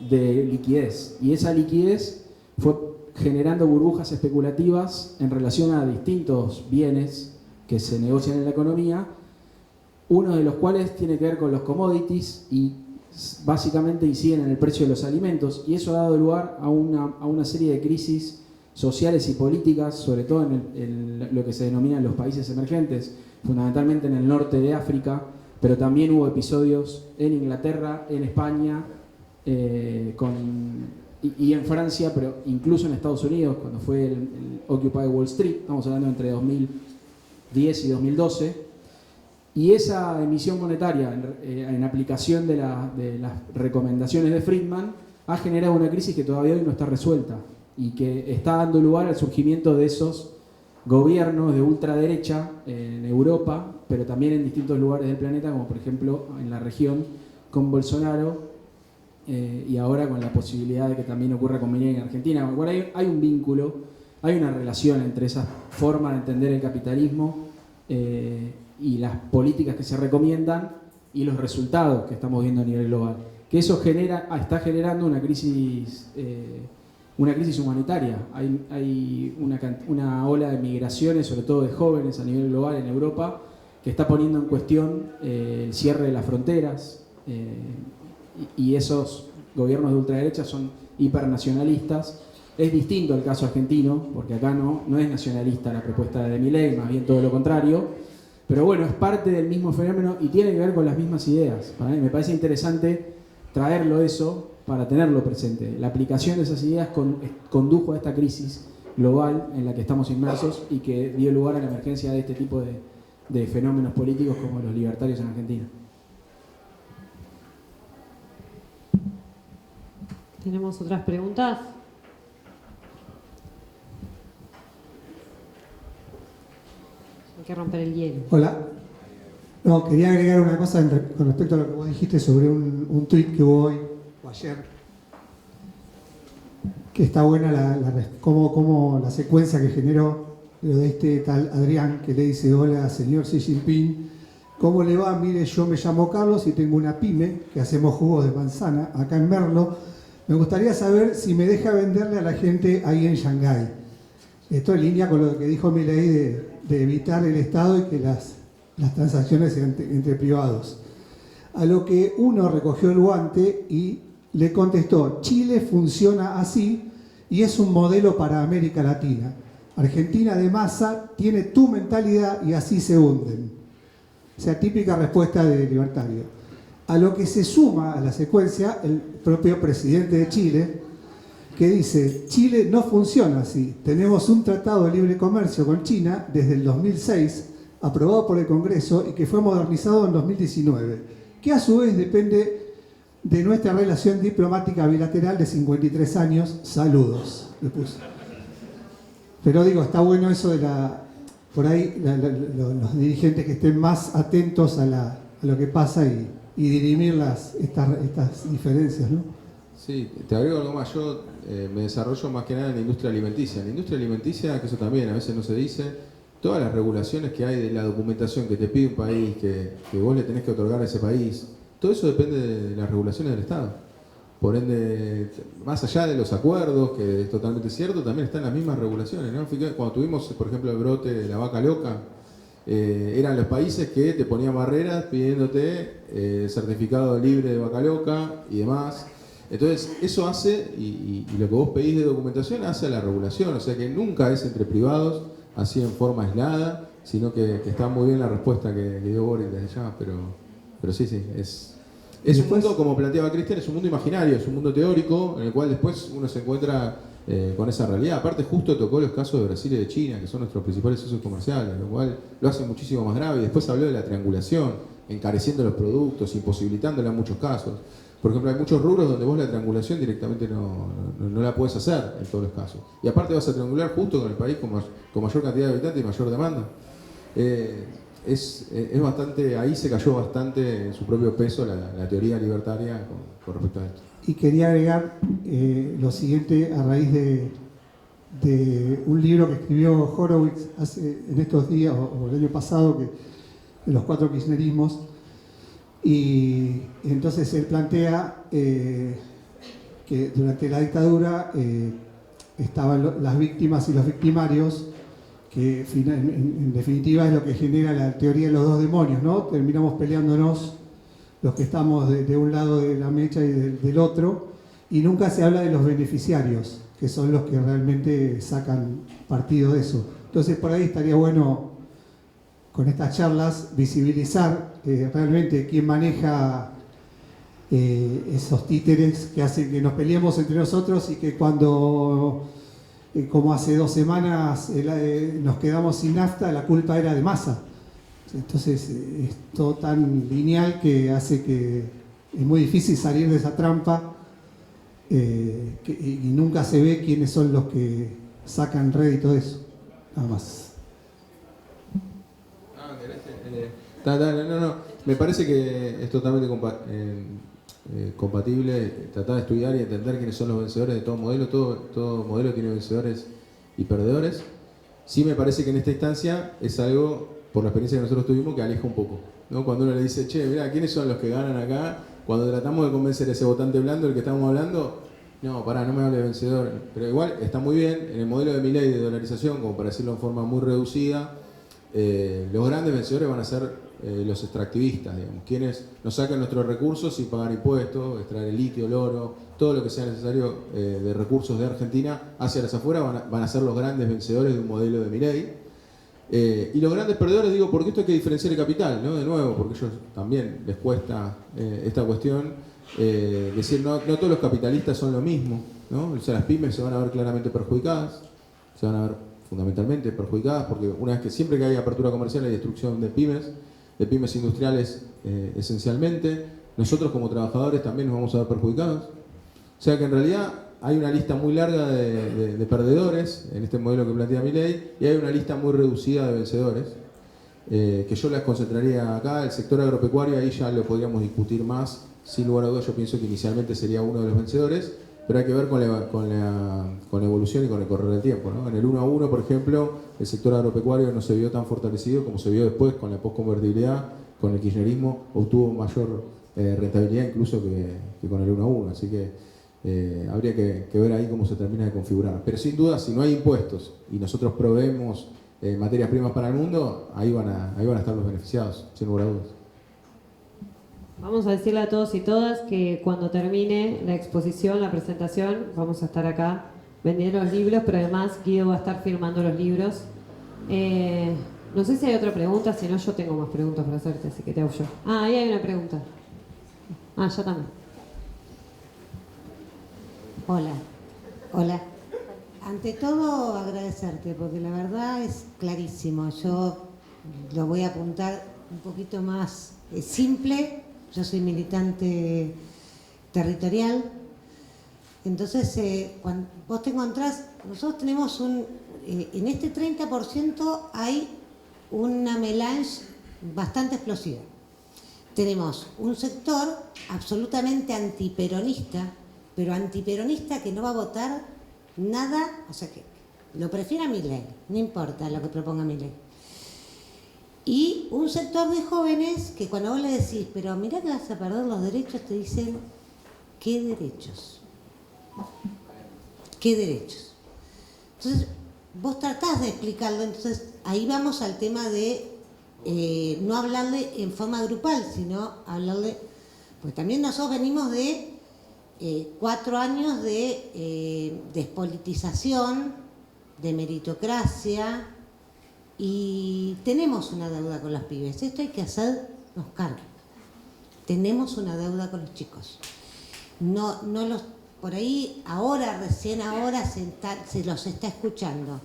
de liquidez, y esa liquidez fue generando burbujas especulativas en relación a distintos bienes que se negocian en la economía, uno de los cuales tiene que ver con los commodities y básicamente inciden en el precio de los alimentos, y eso ha dado lugar a una serie de crisis sociales y políticas, sobre todo en lo que se denominan los países emergentes, fundamentalmente en el norte de África, pero también hubo episodios en Inglaterra, en España y en Francia, pero incluso en Estados Unidos, cuando fue el Occupy Wall Street, estamos hablando entre 2010 y 2012, y esa emisión monetaria en aplicación de las recomendaciones de Friedman ha generado una crisis que todavía hoy no está resuelta y que está dando lugar al surgimiento de esos gobiernos de ultraderecha en Europa, pero también en distintos lugares del planeta, como por ejemplo en la región con Bolsonaro, y ahora con la posibilidad de que también ocurra con Milei en Argentina. Bueno, hay un vínculo, hay una relación entre esa forma de entender el capitalismo y las políticas que se recomiendan y los resultados que estamos viendo a nivel global. Que eso está generando una crisis humanitaria. Hay una ola de migraciones, sobre todo de jóvenes a nivel global en Europa, que está poniendo en cuestión el cierre de las fronteras, y esos gobiernos de ultraderecha son hipernacionalistas. Es distinto al caso argentino, porque acá no es nacionalista la propuesta de Milei, más bien todo lo contrario. Pero bueno, es parte del mismo fenómeno y tiene que ver con las mismas ideas. Para mí me parece interesante traerlo eso para tenerlo presente. La aplicación de esas ideas condujo a esta crisis global en la que estamos inmersos y que dio lugar a la emergencia de este tipo de fenómenos políticos como los libertarios en Argentina. ¿Tenemos otras preguntas? Hay que romper el hielo. Hola. No, quería agregar una cosa con respecto a lo que vos dijiste sobre un tuit que hubo hoy o ayer, que está buena como la secuencia que generó lo de este tal Adrián, que le dice: hola señor Xi Jinping, ¿cómo le va? Mire, yo me llamo Carlos y tengo una pyme que hacemos jugos de manzana acá en Merlo. Me gustaría saber si me deja venderle a la gente ahí en Shanghái. Esto en línea con lo que dijo Milei de evitar el Estado y que las transacciones entre privados. A lo que uno recogió el guante y le contestó: Chile funciona así y es un modelo para América Latina. Argentina de masa tiene tu mentalidad y así se hunden. O sea, típica respuesta de libertario. A lo que se suma a la secuencia el propio presidente de Chile, que dice: Chile no funciona así. Tenemos un tratado de libre comercio con China desde el 2006, aprobado por el Congreso y que fue modernizado en 2019, que a su vez depende de nuestra relación diplomática bilateral de 53 años. Saludos, le puse. Pero digo, está bueno eso de por ahí los dirigentes que estén más atentos a lo que pasa y dirimir estas diferencias, ¿no? Sí, te agrego algo más. Yo me desarrollo más que nada en la industria alimenticia. En la industria alimenticia, que eso también a veces no se dice, todas las regulaciones que hay de la documentación que te pide un país, que vos le tenés que otorgar a ese país, todo eso depende de las regulaciones del Estado. Por ende, más allá de los acuerdos, que es totalmente cierto, también están las mismas regulaciones, ¿no? Fíjate, cuando tuvimos, por ejemplo, el brote de la vaca loca, eran los países que te ponían barreras pidiéndote certificado libre de vaca loca y demás. Entonces, eso hace, y lo que vos pedís de documentación hace a la regulación, o sea que nunca es entre privados, así en forma aislada, sino que está muy bien la respuesta que dio Boris desde ya, pero sí, es un mundo, como planteaba Cristian, es un mundo imaginario, es un mundo teórico, en el cual después uno se encuentra con esa realidad. Aparte, justo tocó los casos de Brasil y de China, que son nuestros principales socios comerciales, lo cual lo hace muchísimo más grave. Y después habló de la triangulación, encareciendo los productos, imposibilitándola en muchos casos. Por ejemplo, hay muchos rubros donde vos la triangulación directamente no la podés hacer en todos los casos. Y aparte vas a triangular justo con el país con mayor cantidad de habitantes y mayor demanda. Es bastante, ahí se cayó bastante en su propio peso la teoría libertaria con respecto a esto. Y quería agregar lo siguiente a raíz de un libro que escribió Horowitz en estos días, o el año pasado, de los 4 kirchnerismos. Y entonces él plantea que durante la dictadura estaban las víctimas y los victimarios, que en definitiva es lo que genera la teoría de los 2 demonios, ¿no? Terminamos peleándonos los que estamos de un lado de la mecha y del otro, y nunca se habla de los beneficiarios, que son los que realmente sacan partido de eso. Entonces por ahí estaría bueno, con estas charlas, visibilizar realmente quién maneja esos títeres que hacen que nos peleemos entre nosotros, y que cuando, como hace 2 semanas, nos quedamos sin nafta, la culpa era de Massa. Entonces es todo tan lineal que hace que es muy difícil salir de esa trampa, y nunca se ve quiénes son los que sacan rédito de eso. Nada más. No. Me parece que es totalmente compatible tratar de estudiar y entender quiénes son los vencedores de todo modelo. Todo modelo tiene vencedores y perdedores. Sí me parece que en esta instancia es algo, por la experiencia que nosotros tuvimos, que aleja un poco, ¿no? Cuando uno le dice, che, mirá, ¿quiénes son los que ganan acá? Cuando tratamos de convencer a ese votante blando del que estamos hablando, no, pará, no me hable de vencedor. Pero igual está muy bien, en el modelo de Milei de dolarización, como para decirlo en forma muy reducida, los grandes vencedores van a ser los extractivistas, digamos, quienes nos sacan nuestros recursos sin pagar impuestos, extraer el litio, el oro, todo lo que sea necesario de recursos de Argentina hacia las afueras van a ser los grandes vencedores de un modelo de Milei. Y los grandes perdedores, digo, porque esto hay que diferenciar el capital, ¿no? De nuevo, porque a ellos también les cuesta esta cuestión, decir, no todos los capitalistas son lo mismo, ¿no? O sea, las pymes se van a ver claramente perjudicadas, se van a ver fundamentalmente perjudicadas, porque una vez que siempre que hay apertura comercial hay destrucción de pymes industriales esencialmente. Nosotros como trabajadores también nos vamos a ver perjudicados. O sea que en realidad hay una lista muy larga de perdedores en este modelo que plantea Milei, y hay una lista muy reducida de vencedores, que yo las concentraría acá. El sector agropecuario ahí ya lo podríamos discutir más, sin lugar a dudas. Yo pienso que inicialmente sería uno de los vencedores, pero hay que ver con la evolución y con el correr del tiempo, ¿no? En el 1 a 1, por ejemplo, el sector agropecuario no se vio tan fortalecido como se vio después con la postconvertibilidad. Con el kirchnerismo obtuvo mayor rentabilidad incluso que con el 1 a 1, así que habría que ver ahí cómo se termina de configurar. Pero sin duda, si no hay impuestos y nosotros proveemos materias primas para el mundo, ahí van a estar los beneficiados, sin lugar a dudas. Vamos a decirle a todos y todas que cuando termine la exposición, la presentación, vamos a estar acá vendiendo los libros, pero además Guido va a estar firmando los libros. No sé si hay otra pregunta, si no yo tengo más preguntas para hacerte, así que te hago yo. Ahí hay una pregunta. Yo también. Hola. Ante todo agradecerte, porque la verdad es clarísimo. Yo lo voy a apuntar un poquito más simple. Yo soy militante territorial. Entonces, cuando vos te encontrás, nosotros tenemos en este 30% hay una melange bastante explosiva. Tenemos un sector absolutamente antiperonista, pero antiperonista que no va a votar nada, o sea que lo prefiere a Milei, no importa lo que proponga Milei. Y un sector de jóvenes que cuando vos le decís, pero mirá que vas a perder los derechos, te dicen, ¿qué derechos? ¿Qué derechos? Entonces, vos tratás de explicarlo, entonces ahí vamos al tema de no hablarle en forma grupal, sino hablarle, pues también nosotros venimos de 4 años de despolitización, de meritocracia, y tenemos una deuda con los pibes. Esto hay que hacernos cargo. Tenemos una deuda con los chicos. No los, por ahí, ahora, recién ahora se los está escuchando.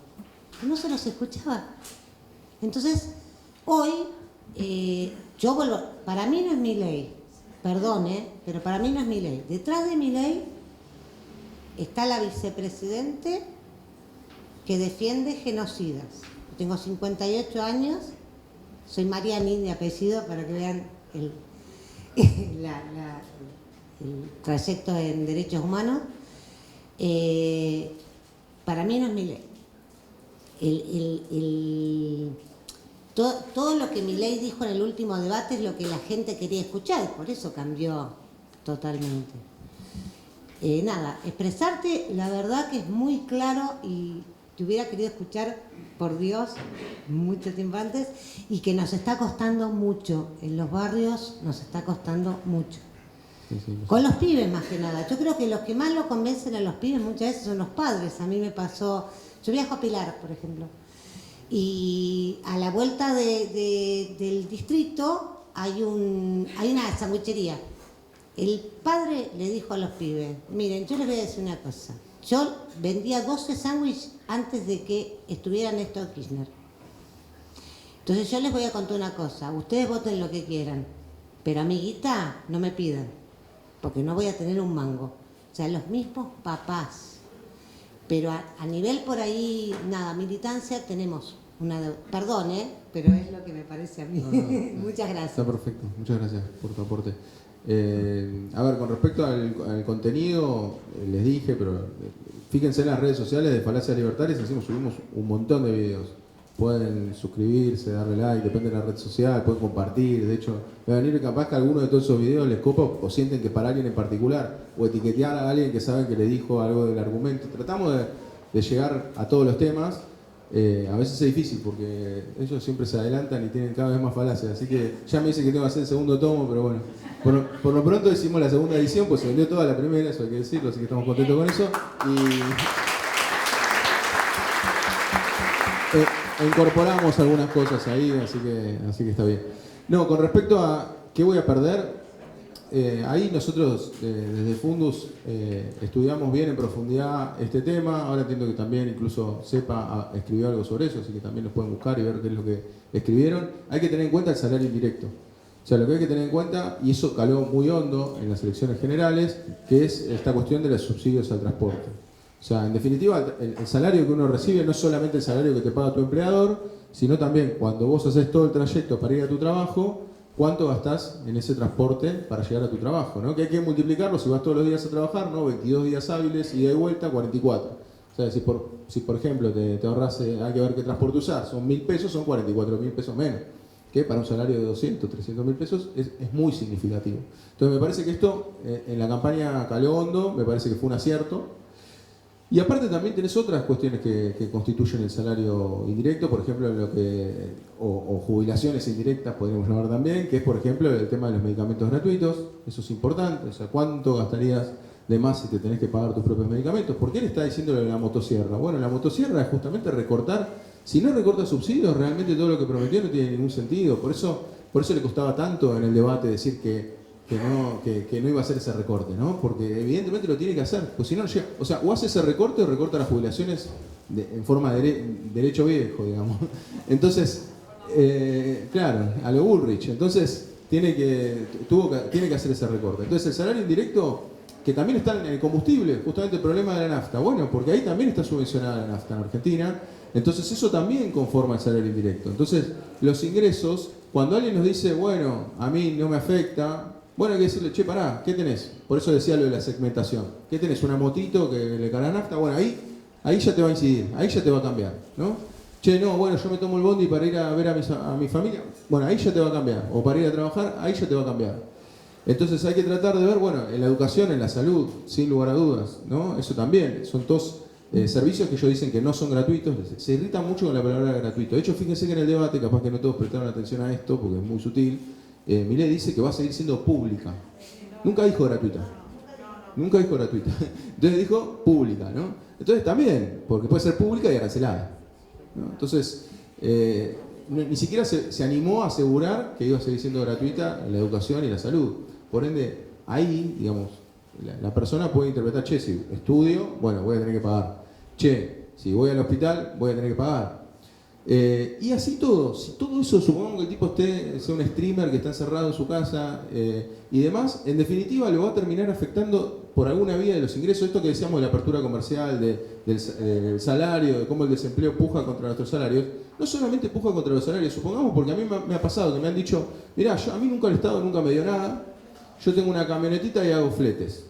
No se los escuchaba. Entonces, hoy, yo vuelvo, para mí no es mi ley, perdón, pero para mí no es mi ley. Detrás de mi ley está la vicepresidente que defiende genocidas. Tengo 58 años, soy Mariani de apellido, para que vean el trayecto en derechos humanos. Para mí no es mi ley. Todo lo que Milei dijo en el último debate es lo que la gente quería escuchar, y por eso cambió totalmente. Nada, expresarte, la verdad que es muy claro, y te hubiera querido escuchar, por Dios, mucho tiempo antes, y que nos está costando mucho, en los barrios nos está costando mucho. Sí. Con los pibes más que nada. Yo creo que los que más lo convencen a los pibes muchas veces son los padres. A mí me pasó, yo viajo a Pilar, por ejemplo, y a la vuelta del distrito hay una sandwichería. El padre le dijo a los pibes, miren, yo les voy a decir una cosa. Yo vendía 12 sándwiches antes de que estuviera Néstor Kirchner. Entonces yo les voy a contar una cosa. Ustedes voten lo que quieran, pero amiguita, no me pidan, porque no voy a tener un mango. O sea, los mismos papás. Pero a nivel por ahí, nada, militancia, tenemos una deuda. Perdón, pero es lo que me parece a mí. No. Muchas gracias. Está perfecto, muchas gracias por tu aporte. A ver, con respecto al contenido, les dije, pero fíjense en las redes sociales de Falacias Libertarias, subimos un montón de videos. Pueden suscribirse, darle like, depende de la red social, pueden compartir. De hecho, va a venir capaz que alguno de todos esos videos les copa o sienten que para alguien en particular, o etiquetear a alguien que saben que le dijo algo del argumento. Tratamos de llegar a todos los temas. A veces es difícil porque ellos siempre se adelantan y tienen cada vez más falacias. Así que ya me dicen que tengo que hacer el segundo tomo, pero bueno. Por lo pronto hicimos la segunda edición, pues se vendió toda la primera, eso hay que decirlo, así que estamos contentos con eso. Y incorporamos algunas cosas ahí, así que está bien. No, con respecto a qué voy a perder, ahí nosotros desde Fundus estudiamos bien en profundidad este tema. Ahora entiendo que también incluso CEPA escribió algo sobre eso, así que también los pueden buscar y ver qué es lo que escribieron. Hay que tener en cuenta el salario indirecto. O sea, lo que hay que tener en cuenta, y eso caló muy hondo en las elecciones generales, que es esta cuestión de los subsidios al transporte. O sea, en definitiva, el salario que uno recibe no es solamente el salario que te paga tu empleador, sino también cuando vos haces todo el trayecto para ir a tu trabajo, cuánto gastás en ese transporte para llegar a tu trabajo, ¿no? Que hay que multiplicarlo si vas todos los días a trabajar, ¿no? 22 días hábiles, ida y vuelta, 44. O sea, si por ejemplo te ahorras, hay que ver qué transporte usar, son 1.000 pesos, son 44.000 pesos menos. Que para un salario de 200, 300.000 pesos es muy significativo. Entonces me parece que esto en la campaña caló hondo, me parece que fue un acierto. Y aparte también tenés otras cuestiones que constituyen el salario indirecto, por ejemplo, o jubilaciones indirectas podríamos llamar también, que es por ejemplo el tema de los medicamentos gratuitos. Eso es importante, o sea, ¿cuánto gastarías de más si te tenés que pagar tus propios medicamentos? ¿Por qué le está diciendo lo de la motosierra? Bueno, la motosierra es justamente recortar. Si no recorta subsidios, realmente todo lo que prometió no tiene ningún sentido. Por eso le costaba tanto en el debate decir que no iba a hacer ese recorte, ¿no? Porque evidentemente lo tiene que hacer. Pues si no llega, o sea, o hace ese recorte o recorta las jubilaciones en forma de derecho viejo, digamos. Entonces, claro, a lo Bullrich. Entonces, tiene que hacer ese recorte. Entonces, el salario indirecto, que también está en el combustible, justamente el problema de la nafta. Bueno, porque ahí también está subvencionada la nafta en Argentina. Entonces eso también conforma el salario indirecto. Entonces los ingresos, cuando alguien nos dice, bueno, a mí no me afecta, bueno, hay que decirle, che, pará, ¿qué tenés? Por eso decía lo de la segmentación. ¿Qué tenés? ¿Una motito que le carga nafta? Bueno, ahí ya te va a incidir, ahí ya te va a cambiar, ¿no? che, no, bueno, yo me tomo el bondi para ir a ver a mi familia, bueno, ahí ya te va a cambiar. O para ir a trabajar, ahí ya te va a cambiar. Entonces hay que tratar de ver, bueno, en la educación, en la salud, sin lugar a dudas, ¿no? Eso también, son todos servicios que ellos dicen que no son gratuitos, se irritan mucho con la palabra gratuito. De hecho, fíjense que en el debate, capaz que no todos prestaron atención a esto, porque es muy sutil, Milei dice que va a seguir siendo pública. Nunca dijo gratuita. Nunca dijo gratuita. Entonces dijo pública, ¿no? Entonces también, porque puede ser pública y arancelada, ¿no? Entonces, ni siquiera se animó a asegurar que iba a seguir siendo gratuita la educación y la salud. Por ende, ahí, digamos, la persona puede interpretar, che, si estudio, bueno, voy a tener que pagar. Che, si voy al hospital, voy a tener que pagar. Y así todo, si todo eso, supongamos que el tipo sea un streamer que está encerrado en su casa y demás, en definitiva lo va a terminar afectando por alguna vía de los ingresos. Esto que decíamos de la apertura comercial, del salario, de cómo el desempleo puja contra nuestros salarios, no solamente puja contra los salarios, supongamos, porque a mí me ha pasado que me han dicho, mirá, a mí nunca el Estado nunca me dio nada, yo tengo una camionetita y hago fletes.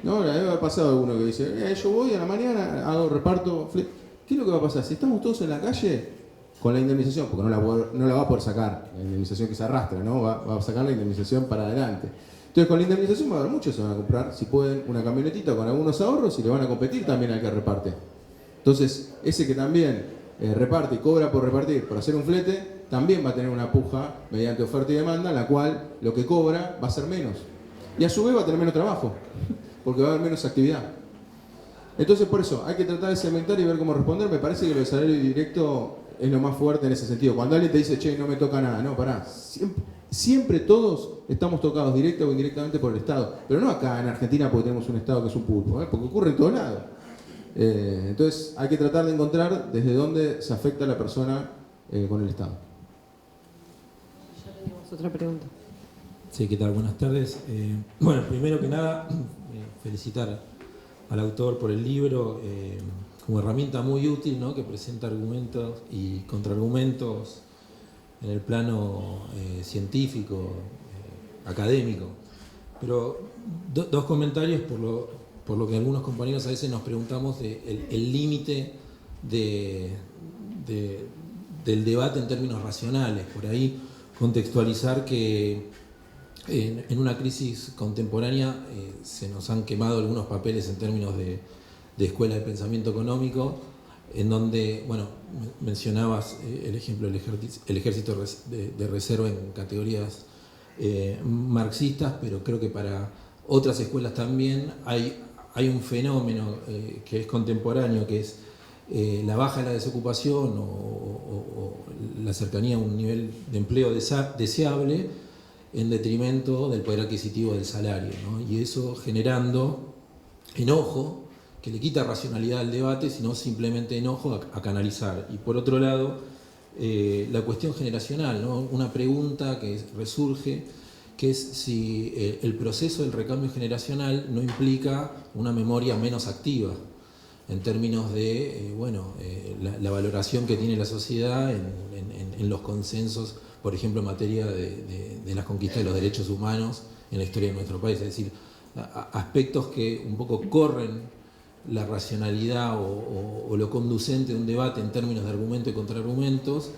¿No? A mí me ha pasado alguno que dice, yo voy a la mañana, reparto fletes. ¿Qué es lo que va a pasar? Si estamos todos en la calle, con la indemnización, porque no la va a poder sacar, la indemnización que se arrastra, ¿no? Va a sacar la indemnización para adelante. Entonces con la indemnización va a haber muchos que se van a comprar, si pueden, una camionetita con algunos ahorros y le van a competir también al que reparte. Entonces, ese que también reparte y cobra por repartir, por hacer un flete, también va a tener una puja mediante oferta y demanda, en la cual lo que cobra va a ser menos. Y a su vez va a tener menos trabajo, porque va a haber menos actividad. Entonces, por eso, hay que tratar de segmentar y ver cómo responder. Me parece que el salario directo es lo más fuerte en ese sentido. Cuando alguien te dice, che, no me toca nada, no, pará. Siempre todos estamos tocados directa o indirectamente por el Estado. Pero no acá en Argentina porque tenemos un Estado que es un pulpo, porque ocurre en todos lados. Entonces hay que tratar de encontrar desde dónde se afecta a la persona con el Estado. Ya teníamos otra pregunta. Sí, ¿qué tal? Buenas tardes. Bueno, primero que nada, felicitar al autor por el libro como herramienta muy útil, ¿no? Que presenta argumentos y contraargumentos en el plano científico, académico. Pero dos comentarios por lo que algunos compañeros a veces nos preguntamos el límite del debate en términos racionales. Por ahí contextualizar que en una crisis contemporánea se nos han quemado algunos papeles en términos de escuelas de pensamiento económico, en donde, bueno, mencionabas el ejemplo del ejército de reserva en categorías marxistas, pero creo que para otras escuelas también hay un fenómeno que es contemporáneo, que es la baja de la desocupación o la cercanía a un nivel de empleo deseable en detrimento del poder adquisitivo del salario, ¿no? Y eso generando enojo que le quita racionalidad al debate, sino simplemente enojo a canalizar. Y por otro lado, la cuestión generacional, ¿no? Una pregunta que resurge, que es si el proceso del recambio generacional no implica una memoria menos activa, en términos de la valoración que tiene la sociedad en los consensos, por ejemplo, en materia de las conquistas de los derechos humanos en la historia de nuestro país. Es decir, aspectos que un poco corren la racionalidad o lo conducente de un debate en términos de argumento y contraargumentos,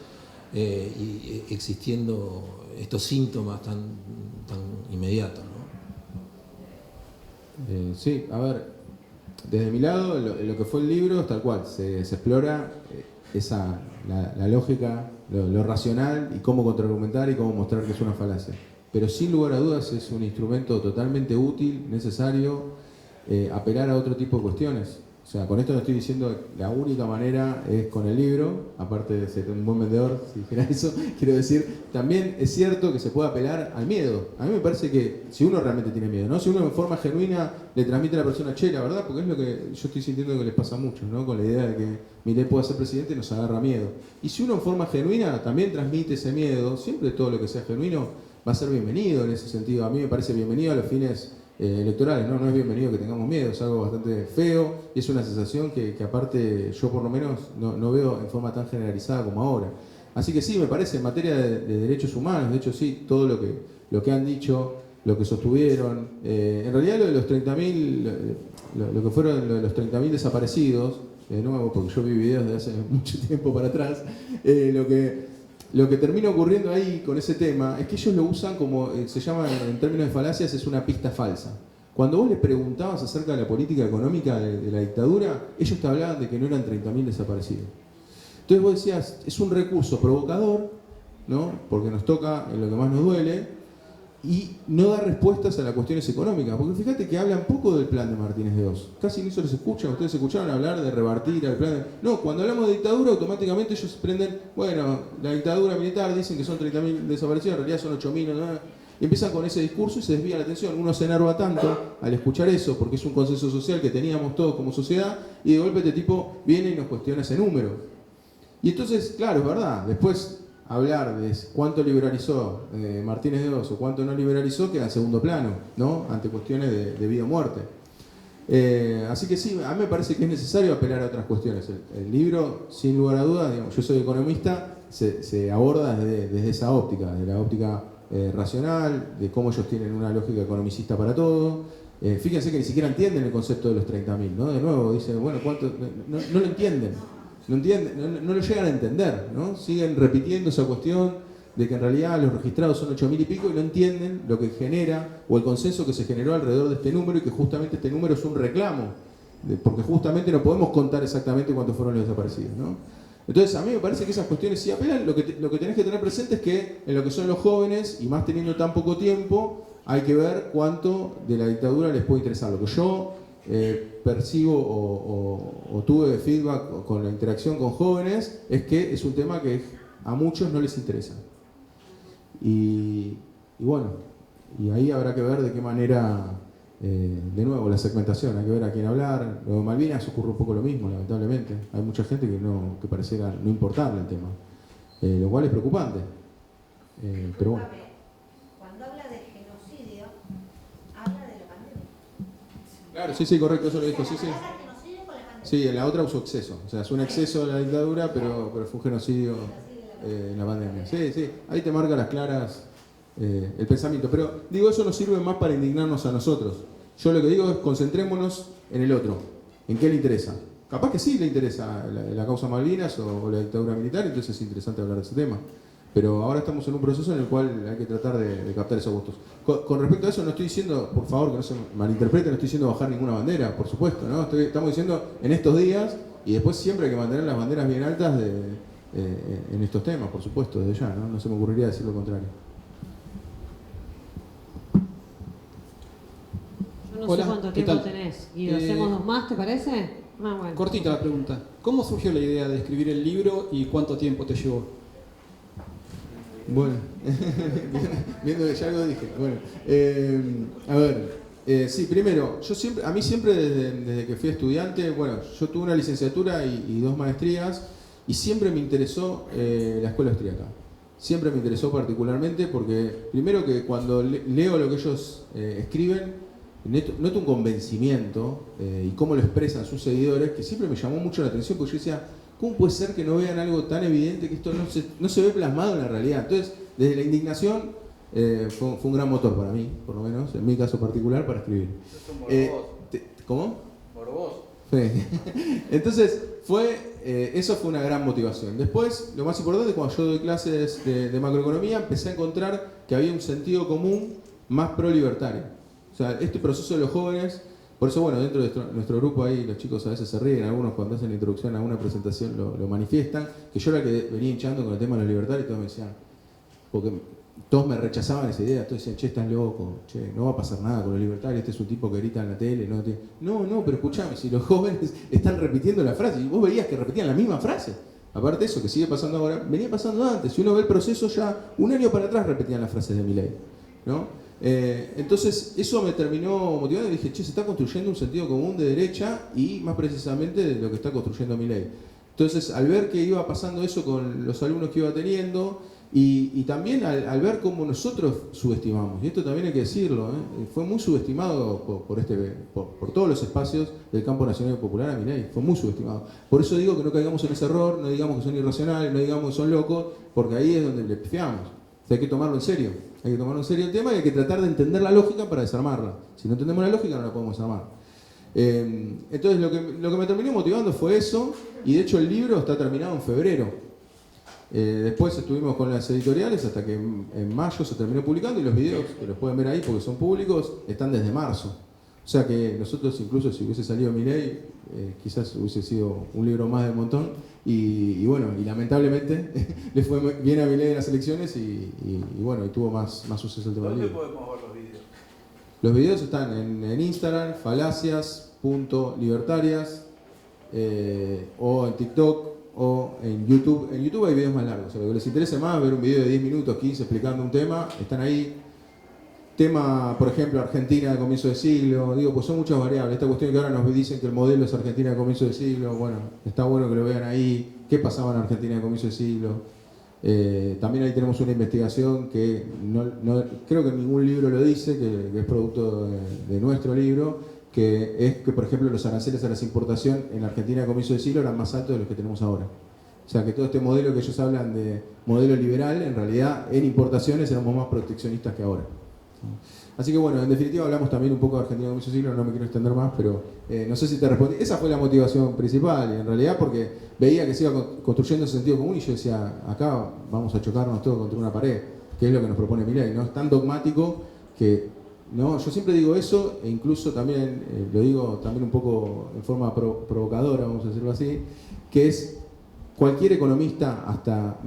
y existiendo estos síntomas tan inmediatos, ¿no? Sí, a ver, desde mi lado, lo que fue el libro es tal cual, se explora la lógica, lo racional y cómo contraargumentar y cómo mostrar que es una falacia. Pero sin lugar a dudas es un instrumento totalmente útil, necesario, apelar a otro tipo de cuestiones. O sea, con esto no estoy diciendo que la única manera es con el libro, aparte de ser un buen vendedor, si dijera eso, quiero decir, también es cierto que se puede apelar al miedo. A mí me parece que si uno realmente tiene miedo, ¿no? Si uno en forma genuina le transmite a la persona, che, la verdad, porque es lo que yo estoy sintiendo que les pasa a muchos, ¿no? Con la idea de que Milei pueda ser presidente nos agarra miedo. Y si uno en forma genuina también transmite ese miedo, siempre todo lo que sea genuino va a ser bienvenido en ese sentido. A mí me parece bienvenido a los fines electorales, ¿no? No es bienvenido que tengamos miedo, es algo bastante feo y es una sensación que aparte yo por lo menos no veo en forma tan generalizada como ahora. Así que sí, me parece en materia de derechos humanos, de hecho sí, todo lo que han dicho, lo que sostuvieron, en realidad lo de los 30.000, lo que fueron los 30.000 desaparecidos, de nuevo, porque yo vi videos de hace mucho tiempo para atrás, lo que termina ocurriendo ahí con ese tema es que ellos lo usan como, se llama en términos de falacias, es una pista falsa. Cuando vos les preguntabas acerca de la política económica de la dictadura, ellos te hablaban de que no eran 30.000 desaparecidos. Entonces vos decías, es un recurso provocador, ¿no? Porque nos toca en lo que más nos duele, y no da respuestas a las cuestiones económicas. Porque fíjate que hablan poco del plan de Martínez de Oz. Casi ni se les escucha. Ustedes escucharon hablar de revertir al plan de... No, cuando hablamos de dictadura, automáticamente ellos prenden, bueno, la dictadura militar, dicen que son 30.000 desaparecidos, en realidad son 8.000, ¿no? Y empiezan con ese discurso y se desvía la atención. Uno se enerva tanto al escuchar eso, porque es un consenso social que teníamos todos como sociedad, y de golpe este tipo viene y nos cuestiona ese número. Y entonces, claro, es verdad, después hablar de cuánto liberalizó Martínez de Oz o cuánto no liberalizó queda en segundo plano, ¿no? Ante cuestiones de vida o muerte. Así que sí, a mí me parece que es necesario apelar a otras cuestiones. El libro, sin lugar a dudas, digamos, yo soy economista, se aborda desde esa óptica, de la óptica racional, de cómo ellos tienen una lógica economicista para todo. Fíjense que ni siquiera entienden el concepto de los 30.000, ¿no? De nuevo, dicen, bueno, ¿cuánto? No lo entienden. No lo llegan a entender, ¿no? Siguen repitiendo esa cuestión de que en realidad los registrados son 8.000 y pico y no entienden lo que genera o el consenso que se generó alrededor de este número, y que justamente este número es un reclamo, porque justamente no podemos contar exactamente cuántos fueron los desaparecidos, ¿no? Entonces a mí me parece que esas cuestiones sí apelan. Lo que tenés que tener presente es que en lo que son los jóvenes, y más teniendo tan poco tiempo, hay que ver cuánto de la dictadura les puede interesar. Lo que yo percibo o tuve de feedback con la interacción con jóvenes es que es un tema que a muchos no les interesa. Y bueno, y ahí habrá que ver de qué manera, de nuevo, la segmentación, hay que ver a quién hablar. Luego en Malvinas ocurre un poco lo mismo, lamentablemente. Hay mucha gente que pareciera no importarle el tema, lo cual es preocupante. Pero bueno. Cuando habla de genocidio, habla de la pandemia. Claro, sí, correcto, eso lo dijo, sí. Sí, en la otra usó exceso, o sea, es un exceso de la dictadura, pero fue un genocidio en la pandemia. Sí, ahí te marca las claras el pensamiento, pero digo, eso nos sirve más para indignarnos a nosotros. Yo lo que digo es concentrémonos en el otro, en qué le interesa. Capaz que sí le interesa la causa Malvinas o la dictadura militar, entonces es interesante hablar de ese tema. Pero ahora estamos en un proceso en el cual hay que tratar de captar esos votos. Con respecto a eso no estoy diciendo, por favor, que no se malinterprete, no estoy diciendo bajar ninguna bandera, por supuesto, ¿no? Estamos diciendo en estos días, y después siempre hay que mantener las banderas bien altas en estos temas, por supuesto, desde ya, ¿no? No se me ocurriría decir lo contrario. Yo no Hola, sé cuánto ¿qué tiempo tal? tenés. ¿Y hacemos dos más, te parece? Bueno. Cortita la pregunta. ¿Cómo surgió la idea de escribir el libro y cuánto tiempo te llevó? Bueno, viendo que ya algo dije. Bueno, a ver, sí, primero, a mí siempre desde que fui estudiante, bueno, yo tuve una licenciatura y 2 maestrías, y siempre me interesó la escuela austríaca. Siempre me interesó particularmente porque, primero, que cuando leo lo que ellos escriben, noto un convencimiento y cómo lo expresan sus seguidores, que siempre me llamó mucho la atención, porque yo decía, ¿cómo puede ser que no vean algo tan evidente que esto no se ve plasmado en la realidad? Entonces, desde la indignación, fue un gran motor para mí, por lo menos, en mi caso particular, para escribir. ¿Cómo? Morboso. Sí. Entonces, eso fue una gran motivación. Después, lo más importante, cuando yo doy clases de macroeconomía, empecé a encontrar que había un sentido común más pro-libertario. O sea, este proceso de los jóvenes... Por eso, bueno, dentro de nuestro grupo ahí los chicos a veces se ríen, algunos cuando hacen la introducción a una presentación lo manifiestan, que yo era que venía hinchando con el tema de los libertarios y todos me decían, porque todos me rechazaban esa idea, todos decían, che, estás loco, che, no va a pasar nada con los libertarios, este es un tipo que grita en la tele, no, pero escuchame, si los jóvenes están repitiendo la frase, y vos veías que repetían la misma frase, aparte de eso, que sigue pasando ahora, venía pasando antes, si uno ve el proceso ya, un año para atrás repetían las frases de Milei, ¿no? Entonces eso me terminó motivando y dije, che, se está construyendo un sentido común de derecha y más precisamente de lo que está construyendo Milei. Entonces, al ver que iba pasando eso con los alumnos que iba teniendo y también al ver cómo nosotros subestimamos, y esto también hay que decirlo, fue muy subestimado por todos los espacios del campo nacional y popular a Milei, fue muy subestimado. Por eso digo que no caigamos en ese error, no digamos que son irracionales, no digamos que son locos, porque ahí es donde le pifiamos. O sea, hay que tomarlo en serio. Hay que tomarlo en serio el tema y hay que tratar de entender la lógica para desarmarla. Si no entendemos la lógica, no la podemos desarmar. Entonces lo que me terminó motivando fue eso, y de hecho el libro está terminado en febrero. Después estuvimos con las editoriales hasta que en mayo se terminó publicando, y los videos, que los pueden ver ahí porque son públicos, están desde marzo. O sea que nosotros, incluso si hubiese salido Milei, quizás hubiese sido un libro más del montón, y bueno, y lamentablemente le fue bien a Milei en las elecciones, y bueno, y tuvo más suceso el tema del libro. ¿Dónde podemos ver los videos? Los videos están en Instagram, falacias.libertarias, o en TikTok, o en YouTube. En YouTube hay videos más largos. O sea, lo que les interese más, ver un video de 10 minutos, 15 explicando un tema, están ahí. Tema, por ejemplo, Argentina de comienzo de siglo. Digo, pues son muchas variables. Esta cuestión que ahora nos dicen que el modelo es Argentina de comienzo de siglo. Bueno, está bueno que lo vean ahí. ¿Qué pasaba en Argentina de comienzo de siglo? También ahí tenemos una investigación que no creo que ningún libro lo dice, que es producto de nuestro libro, que es que, por ejemplo, los aranceles a la importación en Argentina de comienzo de siglo eran más altos de los que tenemos ahora. O sea, que todo este modelo que ellos hablan de modelo liberal, en realidad en importaciones éramos más proteccionistas que ahora. Así que bueno, en definitiva hablamos también un poco de Argentina de comienzo de siglo, no me quiero extender más, pero no sé si te respondí. Esa fue la motivación principal, y en realidad porque veía que se iba construyendo ese sentido común, y yo decía, acá vamos a chocarnos todos contra una pared, que es lo que nos propone Milei, ¿no? Es tan dogmático que, no, yo siempre digo eso, e incluso también lo digo también un poco en forma provocadora, vamos a decirlo así, que es cualquier economista, hasta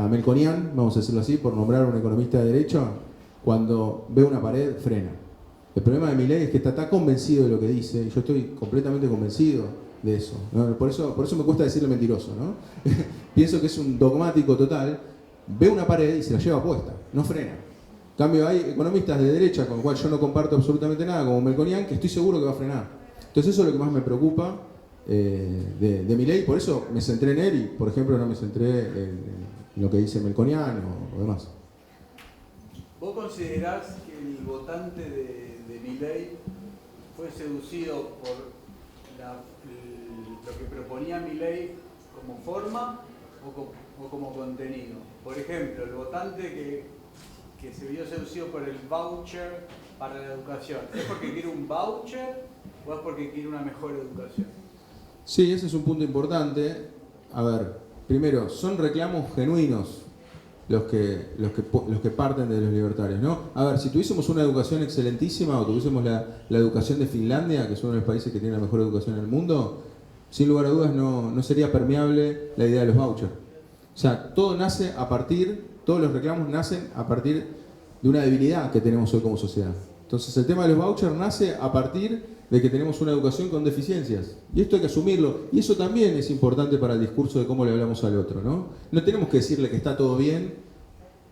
Melconian, vamos a decirlo así, por nombrar a un economista de derecho, cuando ve una pared, frena. El problema de Milei es que está tan convencido de lo que dice, y yo estoy completamente convencido de eso, ¿no? Por eso me cuesta decirle mentiroso, ¿no? Pienso que es un dogmático total, ve una pared y se la lleva puesta, no frena. En cambio, hay economistas de derecha, con los cuales yo no comparto absolutamente nada, como Melconian, que estoy seguro que va a frenar. Entonces eso es lo que más me preocupa de Milei, por eso me centré en él, y por ejemplo no me centré en lo que dice Melconian o demás. ¿Vos considerás que el votante de Milei fue seducido por lo que proponía Milei como forma o como contenido? Por ejemplo, el votante que se vio seducido por el voucher para la educación, ¿es porque quiere un voucher o es porque quiere una mejor educación? Sí, ese es un punto importante. A ver, primero, son reclamos genuinos los que parten de los libertarios, ¿no? A ver, si tuviésemos una educación excelentísima, o tuviésemos la educación de Finlandia, que es uno de los países que tiene la mejor educación en el mundo, sin lugar a dudas no sería permeable la idea de los vouchers. O sea, todos los reclamos nacen a partir de una debilidad que tenemos hoy como sociedad. Entonces el tema de los vouchers nace a partir de que tenemos una educación con deficiencias. Y esto hay que asumirlo. Y eso también es importante para el discurso de cómo le hablamos al otro, ¿no? No tenemos que decirle que está todo bien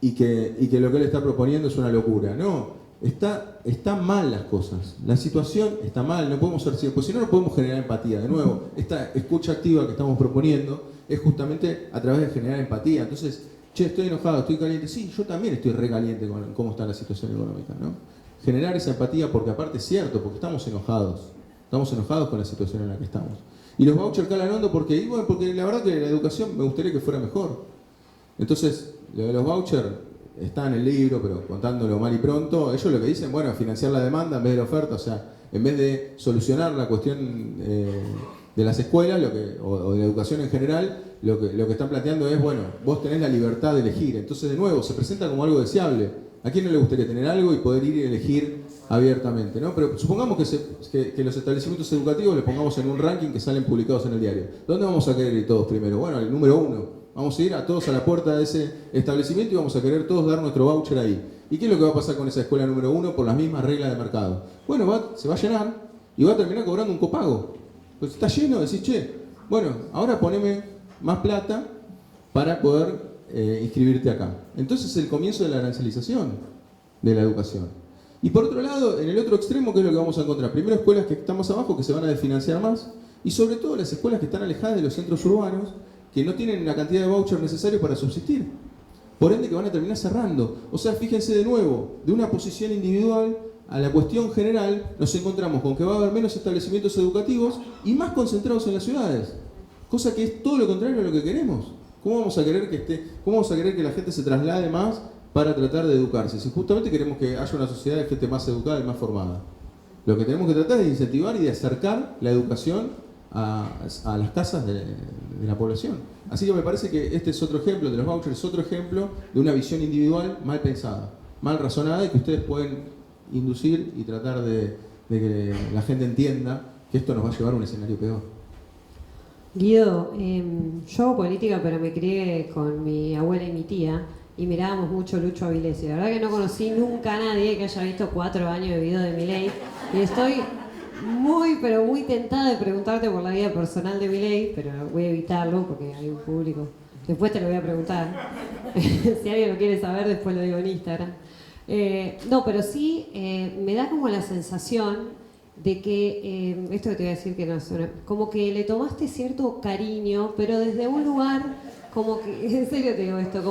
y que lo que él está proponiendo es una locura. No, están mal las cosas. La situación está mal, no podemos ser ciegos, porque si no, no podemos generar empatía. De nuevo, esta escucha activa que estamos proponiendo es justamente a través de generar empatía. Entonces, che, estoy enojado, estoy caliente. Sí, yo también estoy recaliente con cómo está la situación económica, ¿no? Generar esa empatía, porque aparte es cierto, porque estamos enojados con la situación en la que estamos. Y los vouchers calan hondo porque la verdad que la educación me gustaría que fuera mejor. Entonces, lo de los vouchers está en el libro, pero contándolo mal y pronto, ellos lo que dicen, bueno, financiar la demanda en vez de la oferta, o sea, en vez de solucionar la cuestión de las escuelas o de la educación en general, lo que están planteando es, bueno, vos tenés la libertad de elegir. Entonces, de nuevo, se presenta como algo deseable. ¿A quién no le gustaría tener algo y poder ir y elegir abiertamente, ¿no? Pero supongamos que los establecimientos educativos les pongamos en un ranking que salen publicados en el diario. ¿Dónde vamos a querer ir todos primero? Bueno, el número 1. Vamos a ir a todos a la puerta de ese establecimiento y vamos a querer todos dar nuestro voucher ahí. ¿Y qué es lo que va a pasar con esa escuela número 1 por las mismas reglas de mercado? Bueno, se va a llenar y va a terminar cobrando un copago. Pues está lleno, decís, che, bueno, ahora poneme más plata para poder inscribirte acá. Entonces es el comienzo de la arancelización de la educación. Y por otro lado, en el otro extremo, ¿qué es lo que vamos a encontrar? Primero, escuelas que están más abajo, que se van a desfinanciar más, y sobre todo las escuelas que están alejadas de los centros urbanos, que no tienen la cantidad de vouchers necesarios para subsistir. Por ende, que van a terminar cerrando. O sea, fíjense de nuevo, de una posición individual a la cuestión general, nos encontramos con que va a haber menos establecimientos educativos y más concentrados en las ciudades. Cosa que es todo lo contrario a lo que queremos. ¿Cómo vamos a querer que la gente se traslade más para tratar de educarse? Si justamente queremos que haya una sociedad de gente más educada y más formada. Lo que tenemos que tratar es de incentivar y de acercar la educación a las casas de la población. Así que me parece que este es otro ejemplo de los vouchers, es otro ejemplo de una visión individual mal pensada, mal razonada, y que ustedes pueden inducir y tratar de que la gente entienda que esto nos va a llevar a un escenario peor. Guido, yo hago política, pero me crié con mi abuela y mi tía y mirábamos mucho Lucho Avilés. Y la verdad que no conocí nunca a nadie que haya visto 4 años de video de Milei. Y estoy muy, pero muy tentada de preguntarte por la vida personal de Milei, pero voy a evitarlo porque hay un público. Después te lo voy a preguntar. Si alguien lo quiere saber, después lo digo en Instagram. No, pero sí me da como la sensación de que, esto que te voy a decir que no suena, como que le tomaste cierto cariño, pero desde un lugar, como que, en serio te digo esto,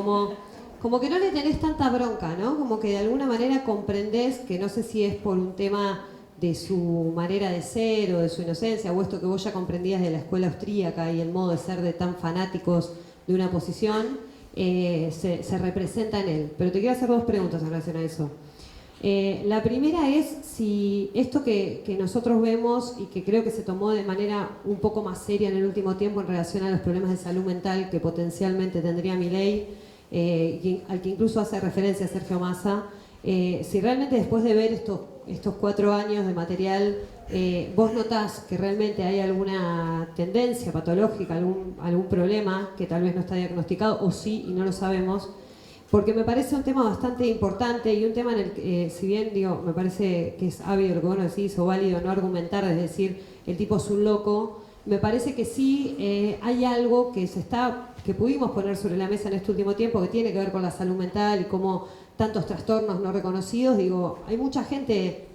como que no le tenés tanta bronca, ¿no? Como que de alguna manera comprendés que no sé si es por un tema de su manera de ser o de su inocencia, o esto que vos ya comprendías de la escuela austríaca y el modo de ser de tan fanáticos de una posición, se representa en él. Pero te quiero hacer 2 preguntas en relación a eso. La primera es si esto que nosotros vemos y que creo que se tomó de manera un poco más seria en el último tiempo en relación a los problemas de salud mental que potencialmente tendría Milei, al que incluso hace referencia Sergio Massa, si realmente después de ver estos 4 años de material, vos notás que realmente hay alguna tendencia patológica, algún problema que tal vez no está diagnosticado, o sí y no lo sabemos. Porque me parece un tema bastante importante y un tema en el que, si bien digo, me parece que es hábil lo que vos decís o válido no argumentar, es decir, el tipo es un loco, me parece que sí hay algo que pudimos poner sobre la mesa en este último tiempo que tiene que ver con la salud mental y cómo tantos trastornos no reconocidos. Digo, hay mucha gente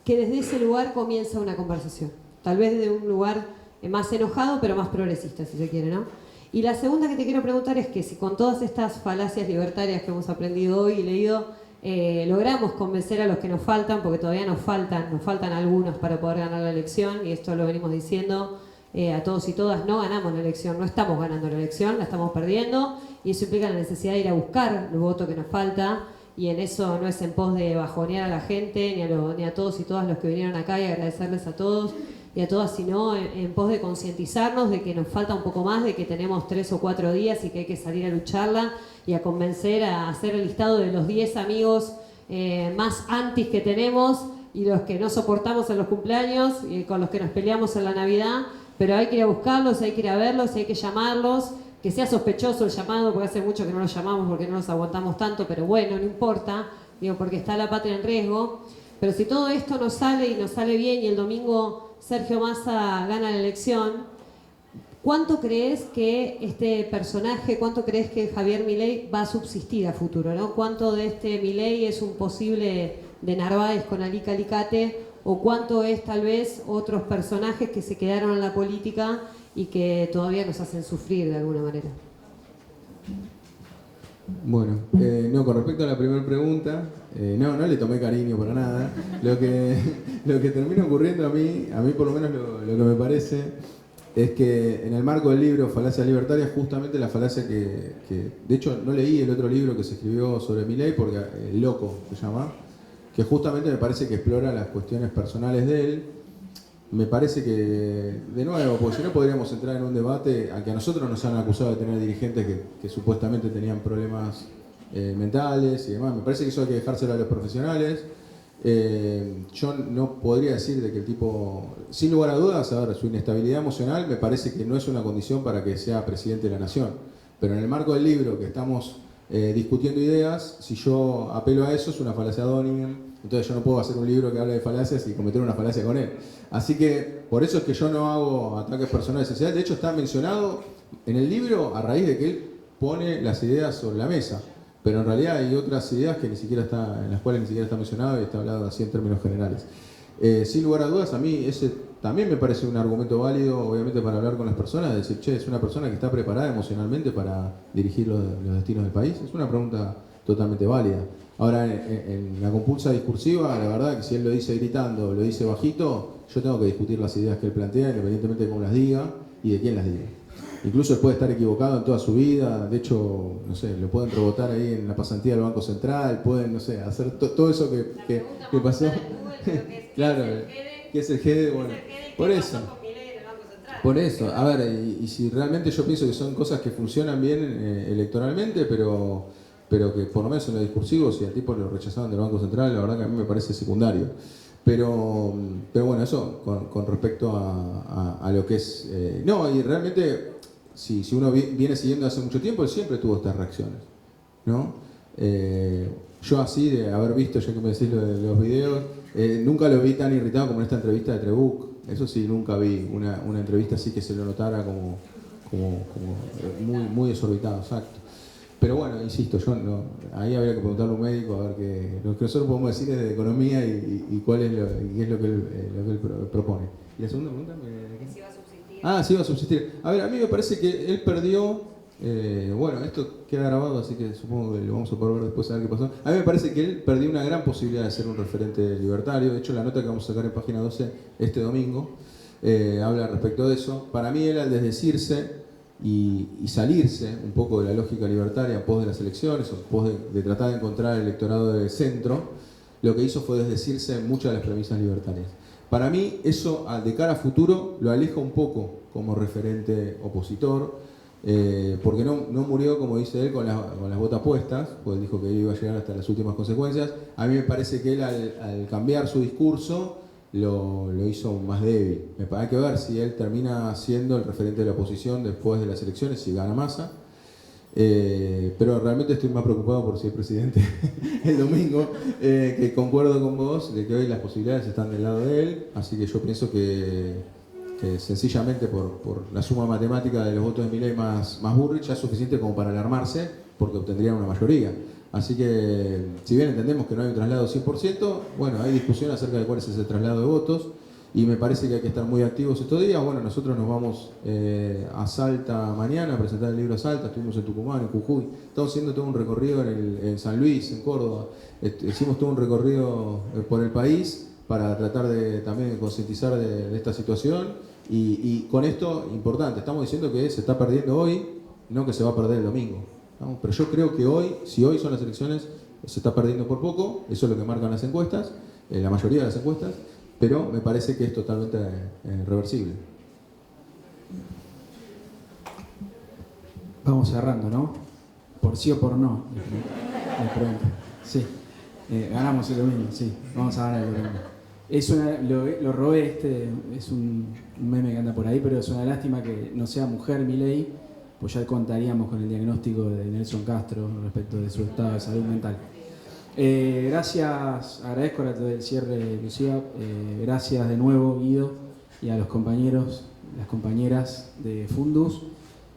que desde ese lugar comienza una conversación, tal vez desde un lugar más enojado pero más progresista, si se quiere, ¿no? Y la segunda que te quiero preguntar es que si con todas estas falacias libertarias que hemos aprendido hoy y leído, logramos convencer a los que nos faltan, porque todavía nos faltan algunos para poder ganar la elección, y esto lo venimos diciendo a todos y todas, no ganamos la elección, no estamos ganando la elección, la estamos perdiendo, y eso implica la necesidad de ir a buscar el voto que nos falta, y en eso no es en pos de bajonear a la gente, ni a todos y todas los que vinieron acá, y agradecerles a todos y a todas, sino en pos de concientizarnos de que nos falta un poco más, de que tenemos 3 o 4 días y que hay que salir a lucharla y a convencer, a hacer el listado de los 10 amigos más antis que tenemos y los que no soportamos en los cumpleaños y con los que nos peleamos en la Navidad, pero hay que ir a buscarlos, hay que ir a verlos, hay que llamarlos, que sea sospechoso el llamado, porque hace mucho que no los llamamos porque no los aguantamos tanto, pero bueno, no importa, digo, porque está la patria en riesgo. Pero si todo esto nos sale y nos sale bien y el domingo Sergio Massa gana la elección, ¿cuánto crees que este personaje, cuánto crees que Javier Milei va a subsistir a futuro, ¿no? ¿Cuánto de este Milei es un posible de Narváez con Alica Alicate o cuánto es tal vez otros personajes que se quedaron en la política y que todavía nos hacen sufrir de alguna manera? Bueno, no, con respecto a la primera pregunta, no le tomé cariño para nada. Lo que termina ocurriendo a mí por lo menos lo que me parece es que en el marco del libro Falacia Libertaria, justamente la falacia que de hecho no leí el otro libro que se escribió sobre Milei, porque El Loco se llama, que justamente me parece que explora las cuestiones personales de él. Me parece que, de nuevo, porque si no podríamos entrar en un debate, a que a nosotros nos han acusado de tener dirigentes que supuestamente tenían problemas mentales y demás. Me parece que eso hay que dejárselo a los profesionales. Yo no podría decir de que el tipo, sin lugar a dudas, a ver, su inestabilidad emocional me parece que no es una condición para que sea presidente de la nación. Pero en el marco del libro que estamos discutiendo ideas, si yo apelo a eso es una falacia ad hominem. Entonces yo no puedo hacer un libro que hable de falacias y cometer una falacia con él. Así que por eso es que yo no hago ataques personales. De hecho está mencionado en el libro a raíz de que él pone las ideas sobre la mesa. Pero en realidad hay otras ideas que ni siquiera en las cuales ni siquiera está mencionado y está hablado así en términos generales. Sin lugar a dudas, a mí ese también me parece un argumento válido, obviamente, para hablar con las personas, decir, che, es una persona que está preparada emocionalmente para dirigir los destinos del país. Es una pregunta totalmente válida. Ahora, en la compulsa discursiva, la verdad que si él lo dice gritando, lo dice bajito, yo tengo que discutir las ideas que él plantea, independientemente de cómo las diga y de quién las diga. Incluso él puede estar equivocado en toda su vida, de hecho, no sé, lo pueden rebotar ahí en la pasantía del Banco Central, pueden, no sé, hacer todo eso que pasó. Google pero que es Claro, ¿qué es el GD? Bueno, por eso. Con Milei en el Banco Central. Por eso, a ver, y si realmente yo pienso que son cosas que funcionan bien electoralmente, pero que por lo menos en los discursivos, si al tipo lo rechazaban del Banco Central, la verdad que a mí me parece secundario. Pero bueno, eso con respecto a lo que es... no, y realmente, si uno viene siguiendo hace mucho tiempo, él siempre tuvo estas reacciones, ¿no? Yo así, de haber visto, ya que me decís lo de los videos, nunca lo vi tan irritado como en esta entrevista de Trebuch. Eso sí, nunca vi una entrevista así que se lo notara como muy desorbitado, exacto. Pero bueno, insisto, yo no, ahí habría que preguntarle a un médico a ver lo que nosotros podemos decir es de economía y cuál es qué es lo que él propone. ¿Y la segunda pregunta? Que si va a subsistir. Ah, sí va a subsistir. A ver, a mí me parece que él perdió, bueno, esto queda grabado, así que supongo que lo vamos a poder ver después a ver qué pasó. A mí me parece que él perdió una gran posibilidad de ser un referente libertario. De hecho, la nota que vamos a sacar en página 12 este domingo habla respecto de eso. Para mí él, al desdecirse y salirse un poco de la lógica libertaria en pos de las elecciones, o en pos de tratar de encontrar el electorado de centro, lo que hizo fue desdecirse en muchas de las premisas libertarias. Para mí eso, de cara a futuro, lo aleja un poco como referente opositor, porque no murió, como dice él, con las botas puestas, pues dijo que él iba a llegar hasta las últimas consecuencias. A mí me parece que él, al cambiar su discurso, lo hizo más débil. Hay que ver si él termina siendo el referente de la oposición después de las elecciones, si gana Massa. Pero realmente estoy más preocupado por ser presidente el domingo, que concuerdo con vos de que hoy las posibilidades están del lado de él, así que yo pienso que sencillamente por la suma matemática de los votos de Milei más Burrich ya es suficiente como para alarmarse, porque obtendrían una mayoría. Así que, si bien entendemos que no hay un traslado 100%, bueno, hay discusión acerca de cuál es ese traslado de votos, y me parece que hay que estar muy activos estos días. Bueno, nosotros nos vamos a Salta mañana a presentar el libro a Salta, estuvimos en Tucumán, en Jujuy, estamos haciendo todo un recorrido en San Luis, en Córdoba, hicimos todo un recorrido por el país para tratar de también concientizar de esta situación, y con esto, importante, estamos diciendo que se está perdiendo hoy, no que se va a perder el domingo, ¿no? Pero yo creo que hoy, si hoy son las elecciones, se está perdiendo por poco, eso es lo que marcan las encuestas, la mayoría de las encuestas, pero me parece que es totalmente reversible. Vamos cerrando, ¿no? Por sí o por no, les pregunto. Sí, ganamos el domingo, sí, vamos a ganar el domingo. Lo robé, es un meme que anda por ahí, pero es una lástima que no sea mujer Milei, pues ya contaríamos con el diagnóstico de Nelson Castro respecto de su estado de salud mental. Gracias, agradezco el cierre, Lucía, gracias de nuevo, Guido, y a los compañeros, las compañeras de Fundus.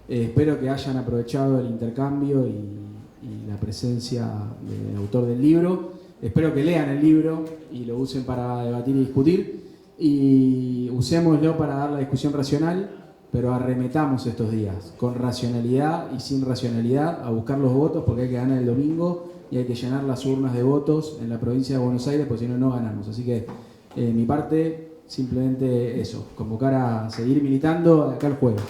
Espero que hayan aprovechado el intercambio y la presencia del autor del libro. Espero que lean el libro y lo usen para debatir y discutir, y usémoslo para dar la discusión racional, pero arremetamos estos días con racionalidad y sin racionalidad a buscar los votos, porque hay que ganar el domingo y hay que llenar las urnas de votos en la provincia de Buenos Aires, porque si no, no ganamos. Así que mi parte, simplemente eso, convocar a seguir militando de acá al jueves.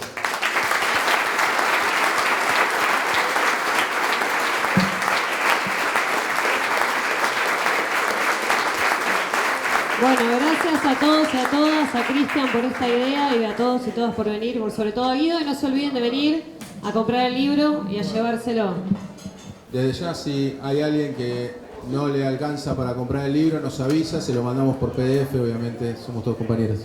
Bueno, gracias a todos y a todas, a Cristian por esta idea y a todos y todas por venir, sobre todo a Guido, y no se olviden de venir a comprar el libro y a llevárselo. Desde ya, si hay alguien que no le alcanza para comprar el libro, nos avisa, se lo mandamos por PDF, obviamente somos todos compañeros.